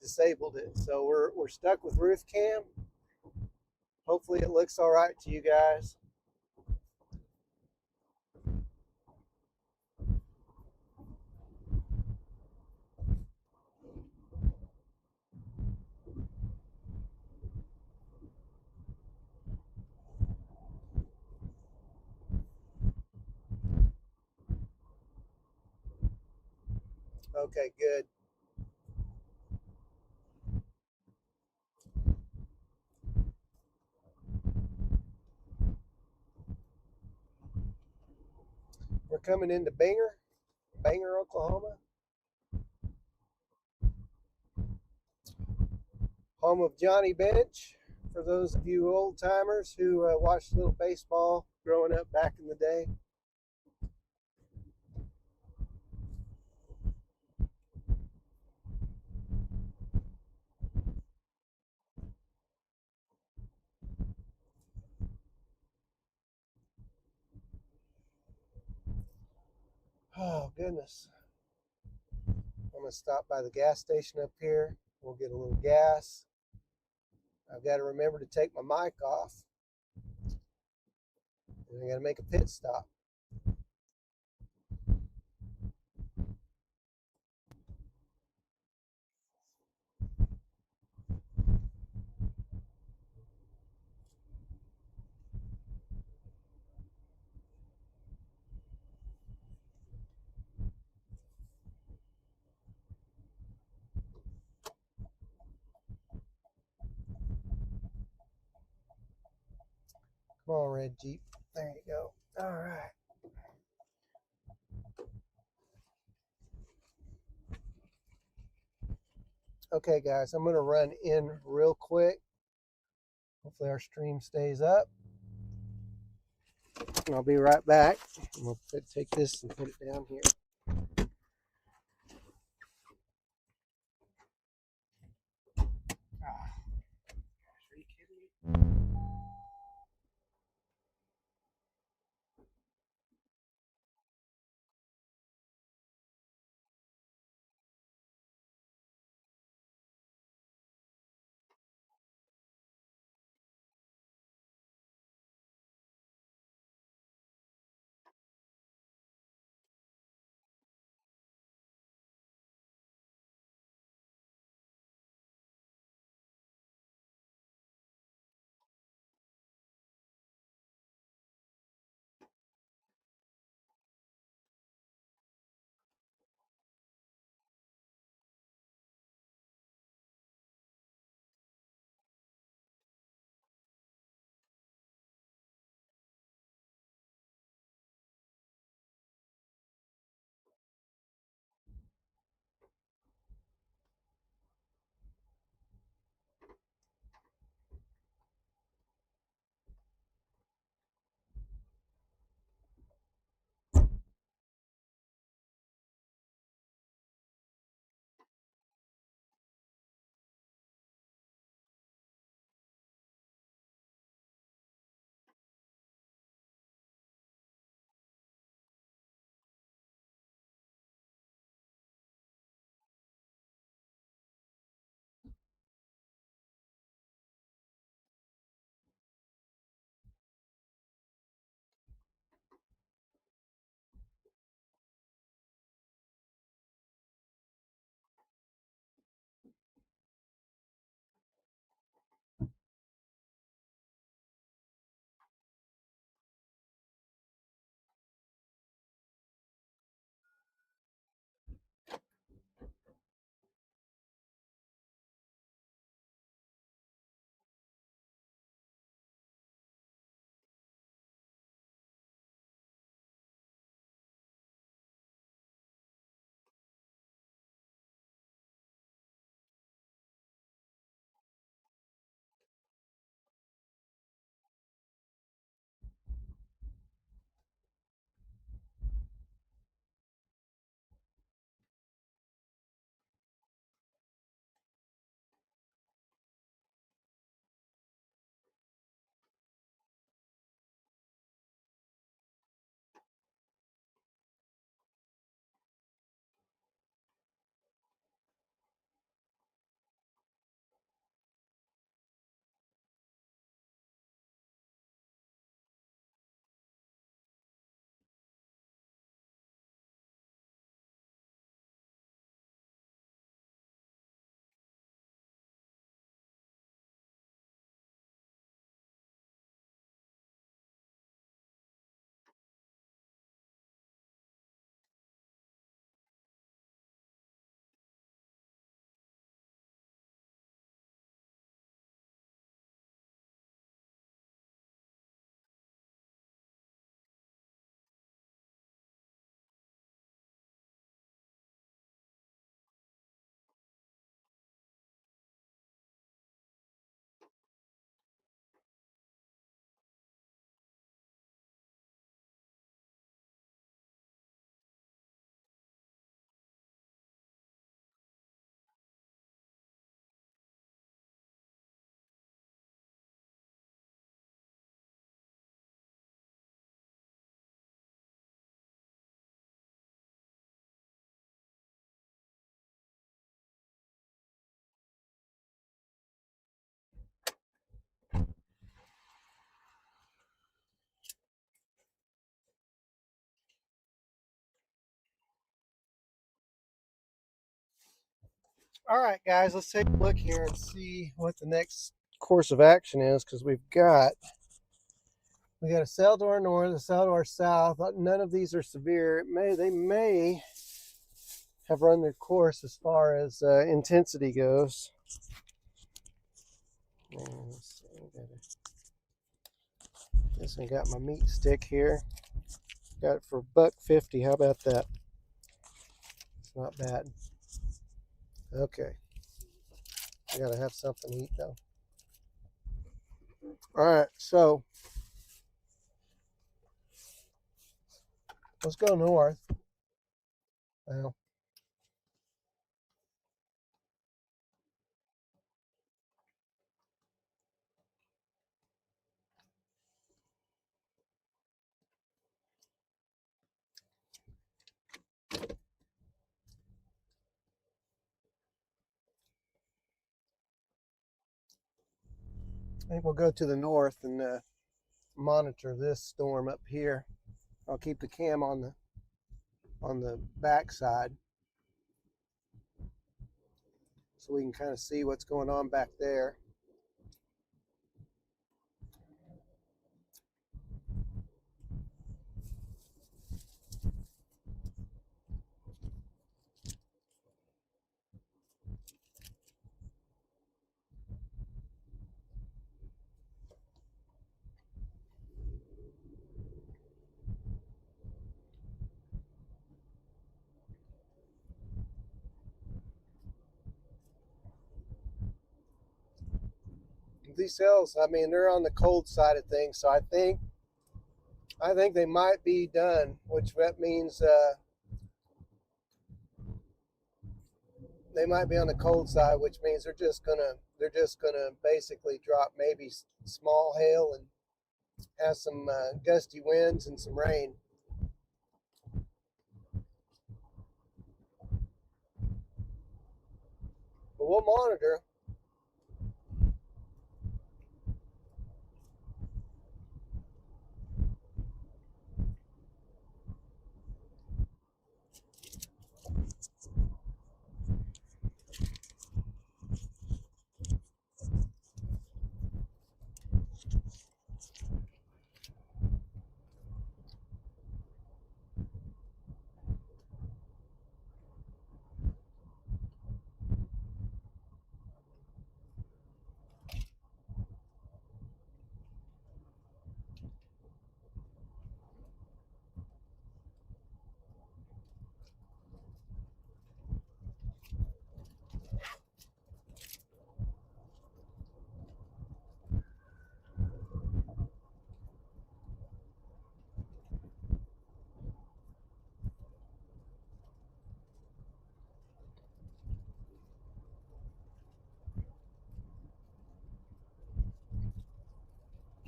disabled it. So we're stuck with roof cam. Hopefully it looks all right to you guys. Okay, good. We're coming into Bangor, Oklahoma, home of Johnny Bench. For those of you old timers who watched a little baseball growing up back in the day. Oh, goodness. I'm going to stop by the gas station up here. We'll get a little gas. I've got to remember to take my mic off. And I got to make a pit stop. Come on, red Jeep. There you go. All right. Okay, guys, I'm going to run in real quick. Hopefully our stream stays up. And I'll be right back. I'm going to take this and put it down here. Are you kidding me? All right, guys, let's take a look here and see what the next course of action is, because we got a cell to our north, a cell to our south. None of these are severe. They may have run their course as far as intensity goes. Let's see, guess I got my meat stick here. Got it for $1.50. How about that? It's not bad. Okay. I gotta have something to eat though. All right, so let's go north. Well, I think we'll go to the north and monitor this storm up here. I'll keep the cam on the back side so we can kind of see what's going on back there. These cells, I mean, they're on the cold side of things, so I think they might be done, which that means they might be on the cold side, which means they're just gonna basically drop maybe small hail and have some gusty winds and some rain. But we'll monitor.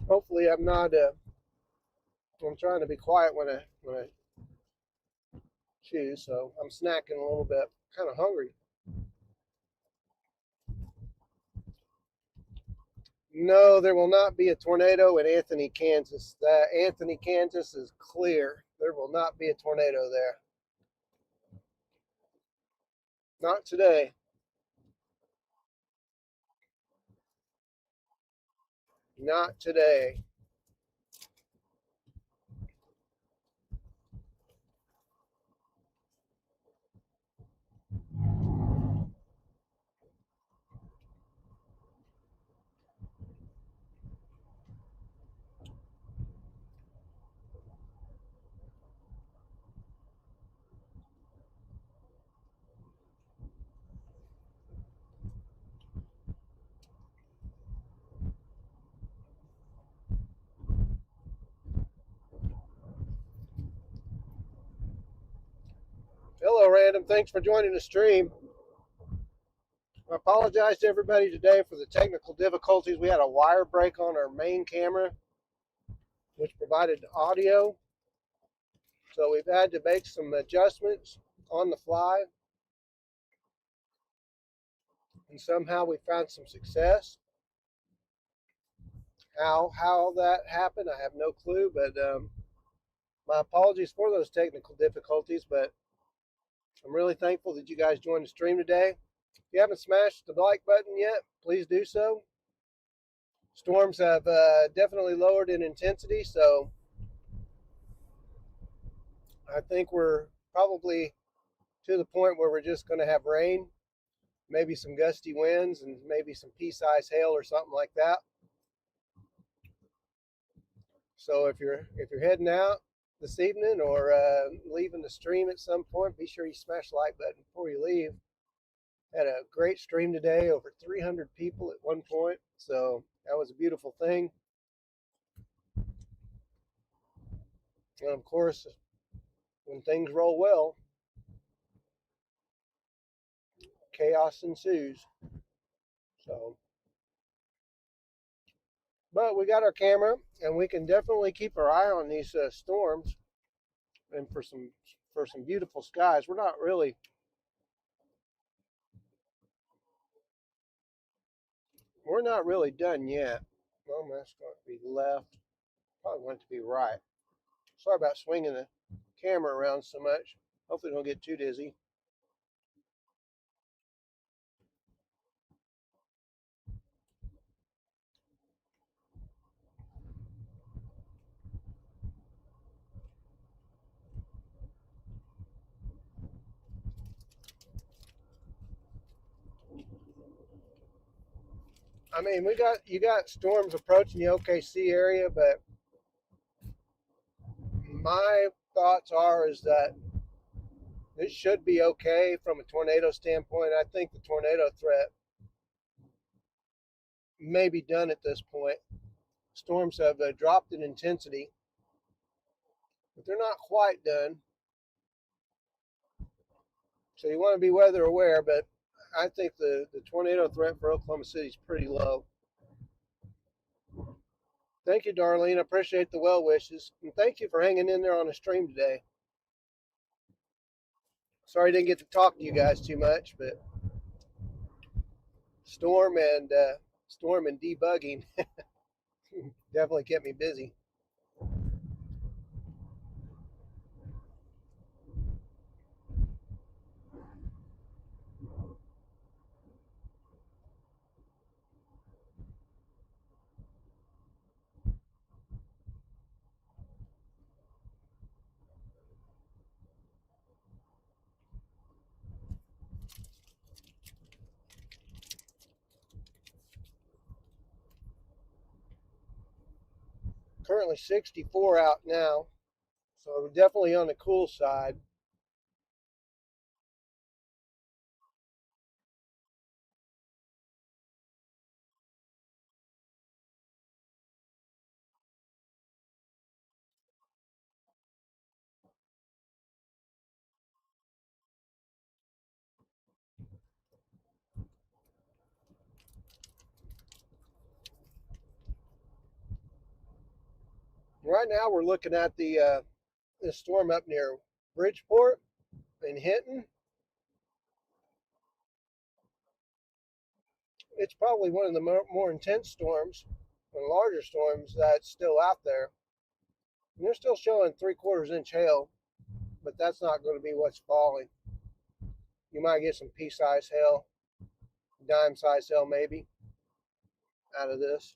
Hopefully, I'm not. I'm trying to be quiet when I chew, so I'm snacking a little bit. Kind of hungry. No, there will not be a tornado in Anthony, Kansas. Anthony, Kansas is clear. There will not be a tornado there. Not today. Not today. Hello, Random. Thanks for joining the stream. I apologize to everybody today for the technical difficulties. We had a wire break on our main camera, which provided audio. So we've had to make some adjustments on the fly. And somehow we found some success. How that happened, I have no clue. But my apologies for those technical difficulties. But I'm really thankful that you guys joined the stream today. If you haven't smashed the like button yet, please do so. Storms have definitely lowered in intensity, so I think we're probably to the point where we're just going to have rain, maybe some gusty winds, and maybe some pea-sized hail or something like that. So if you're heading out this evening or leaving the stream at some point, be sure you smash the like button before you leave. Had a great stream today, over 300 people at one point, so that was a beautiful thing. And of course, when things roll well, chaos ensues. So, but we got our camera, and we can definitely keep our eye on these storms, and for some beautiful skies. We're not really done yet. Well, that's going to be left. Probably want it to be right. Sorry about swinging the camera around so much. Hopefully don't get too dizzy. I mean, you got storms approaching the OKC area, but my thoughts is that it should be okay from a tornado standpoint. I think the tornado threat may be done at this point. Storms have dropped in intensity, but they're not quite done. So you want to be weather aware, but I think the tornado threat for Oklahoma City is pretty low. Thank you, Darlene. I appreciate the well wishes. And thank you for hanging in there on the stream today. Sorry I didn't get to talk to you guys too much, but storm and debugging definitely kept me busy. Currently 64 out now, so we're definitely on the cool side. Right now we're looking at the this storm up near Bridgeport and Hinton. It's probably one of the more intense storms and larger storms that's still out there. And they're still showing 3/4 inch hail, but that's not going to be what's falling. You might get some pea-sized hail, dime-sized hail maybe out of this.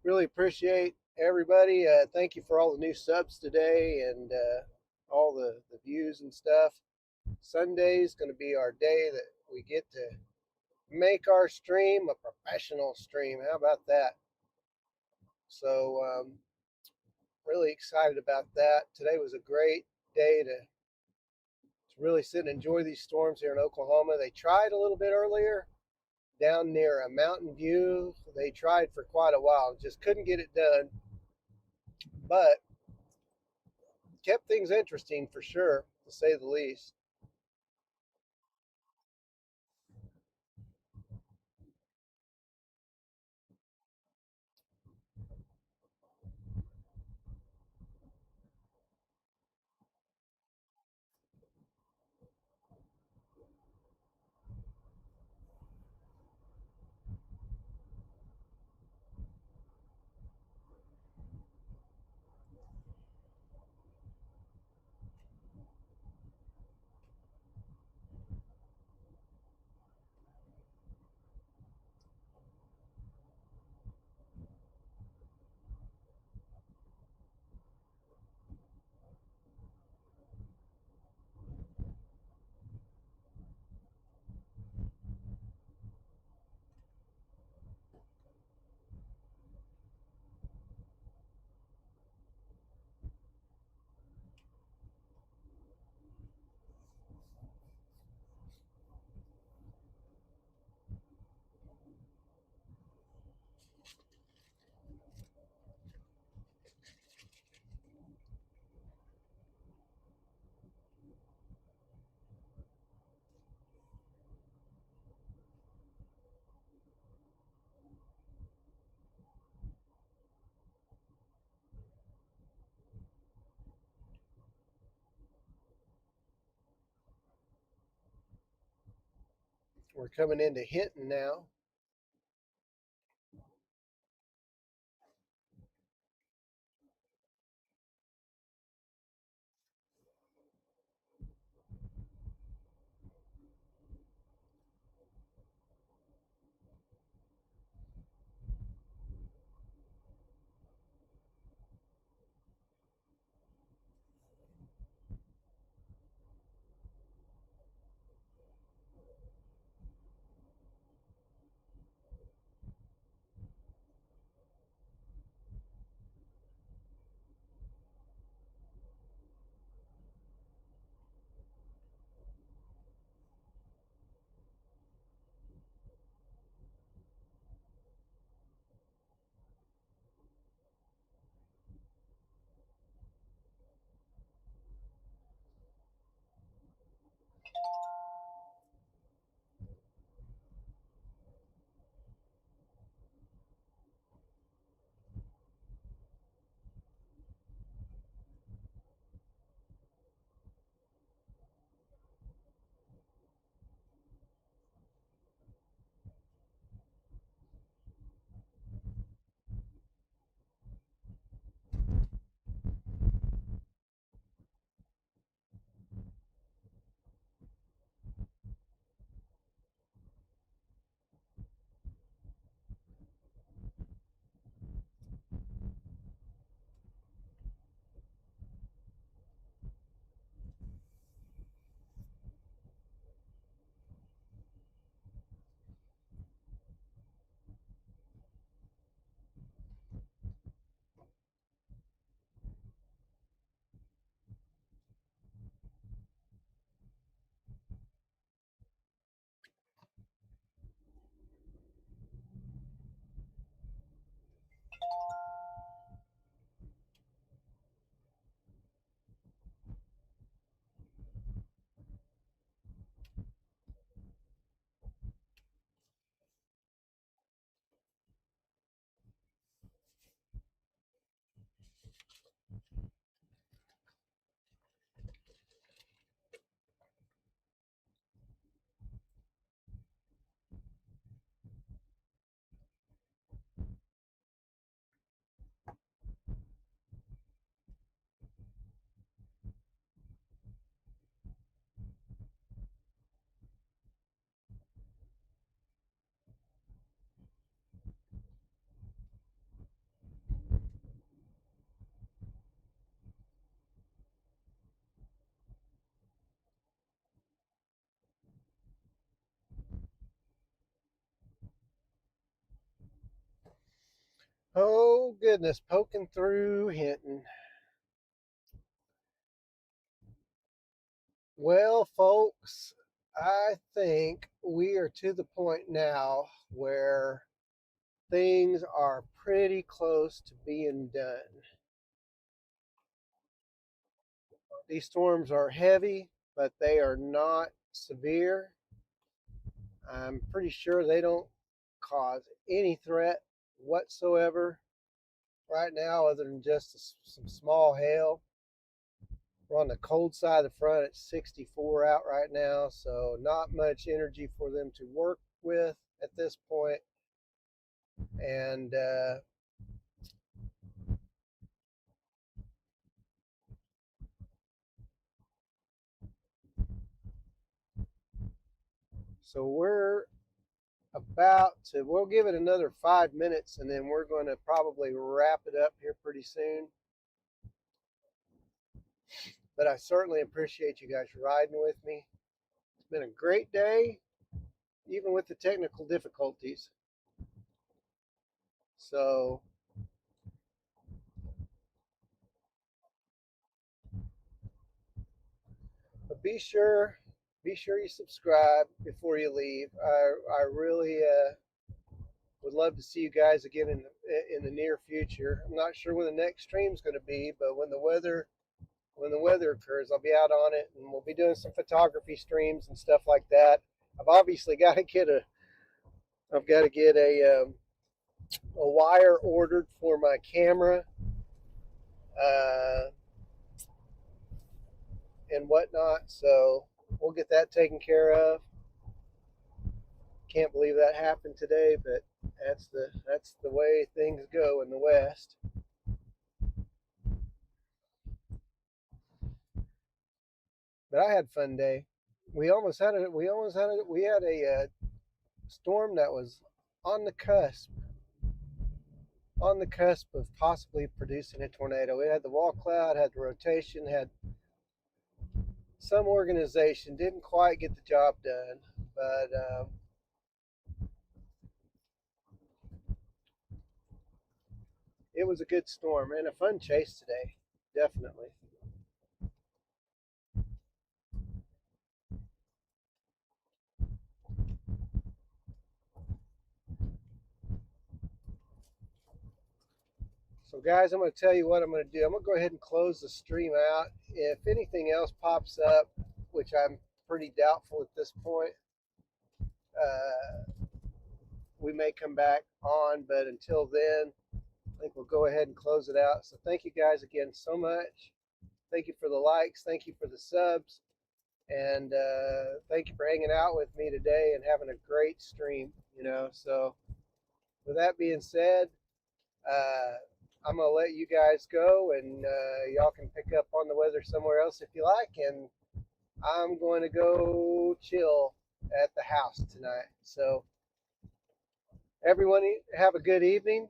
Really appreciate everybody. Thank you for all the new subs today and all the views and stuff. Sunday is going to be our day that we get to make our stream a professional stream. How about that? So Really excited about that. Today was a great day to really sit and enjoy these storms here in Oklahoma. They tried a little bit earlier down near a Mountain View. They tried for quite a while, just couldn't get it done, but kept things interesting for sure, to say the least. We're coming into Hinton now. Oh goodness, poking through Hinton. Well, folks, I think we are to the point now where things are pretty close to being done. These storms are heavy, but they are not severe. I'm pretty sure they don't cause any threat whatsoever right now, other than just some small hail. We're on the cold side of the front. It's 64 out right now, so not much energy for them to work with at this point. And so we'll give it another 5 minutes, and then we're going to probably wrap it up here pretty soon. But I certainly appreciate you guys riding with me. It's been a great day, even with the technical difficulties. So but be sure you subscribe before you leave. I really would love to see you guys again in the near future. I'm not sure when the next stream is going to be, but when the weather occurs, I'll be out on it, and we'll be doing some photography streams and stuff like that. I've obviously got to get a wire ordered for my camera and whatnot, so we'll get that taken care of. Can't believe that happened today, but that's the way things go in the West. But I had a fun day. We had a storm that was on the cusp of possibly producing a tornado. It had the wall cloud, had the rotation, had some organization. Didn't quite get the job done, but it was a good storm and a fun chase today, definitely. So guys, I'm going to tell you what I'm going to do. I'm going to go ahead and close the stream out. If anything else pops up, which I'm pretty doubtful at this point, we may come back on, but until then, I think we'll go ahead and close it out. So thank you guys again so much. Thank you for the likes. Thank you for the subs. And thank you for hanging out with me today and having a great stream, So with that being said, I'm going to let you guys go, and y'all can pick up on the weather somewhere else if you like. And I'm going to go chill at the house tonight. So everyone have a good evening,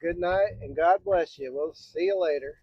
good night, and God bless you. We'll see you later.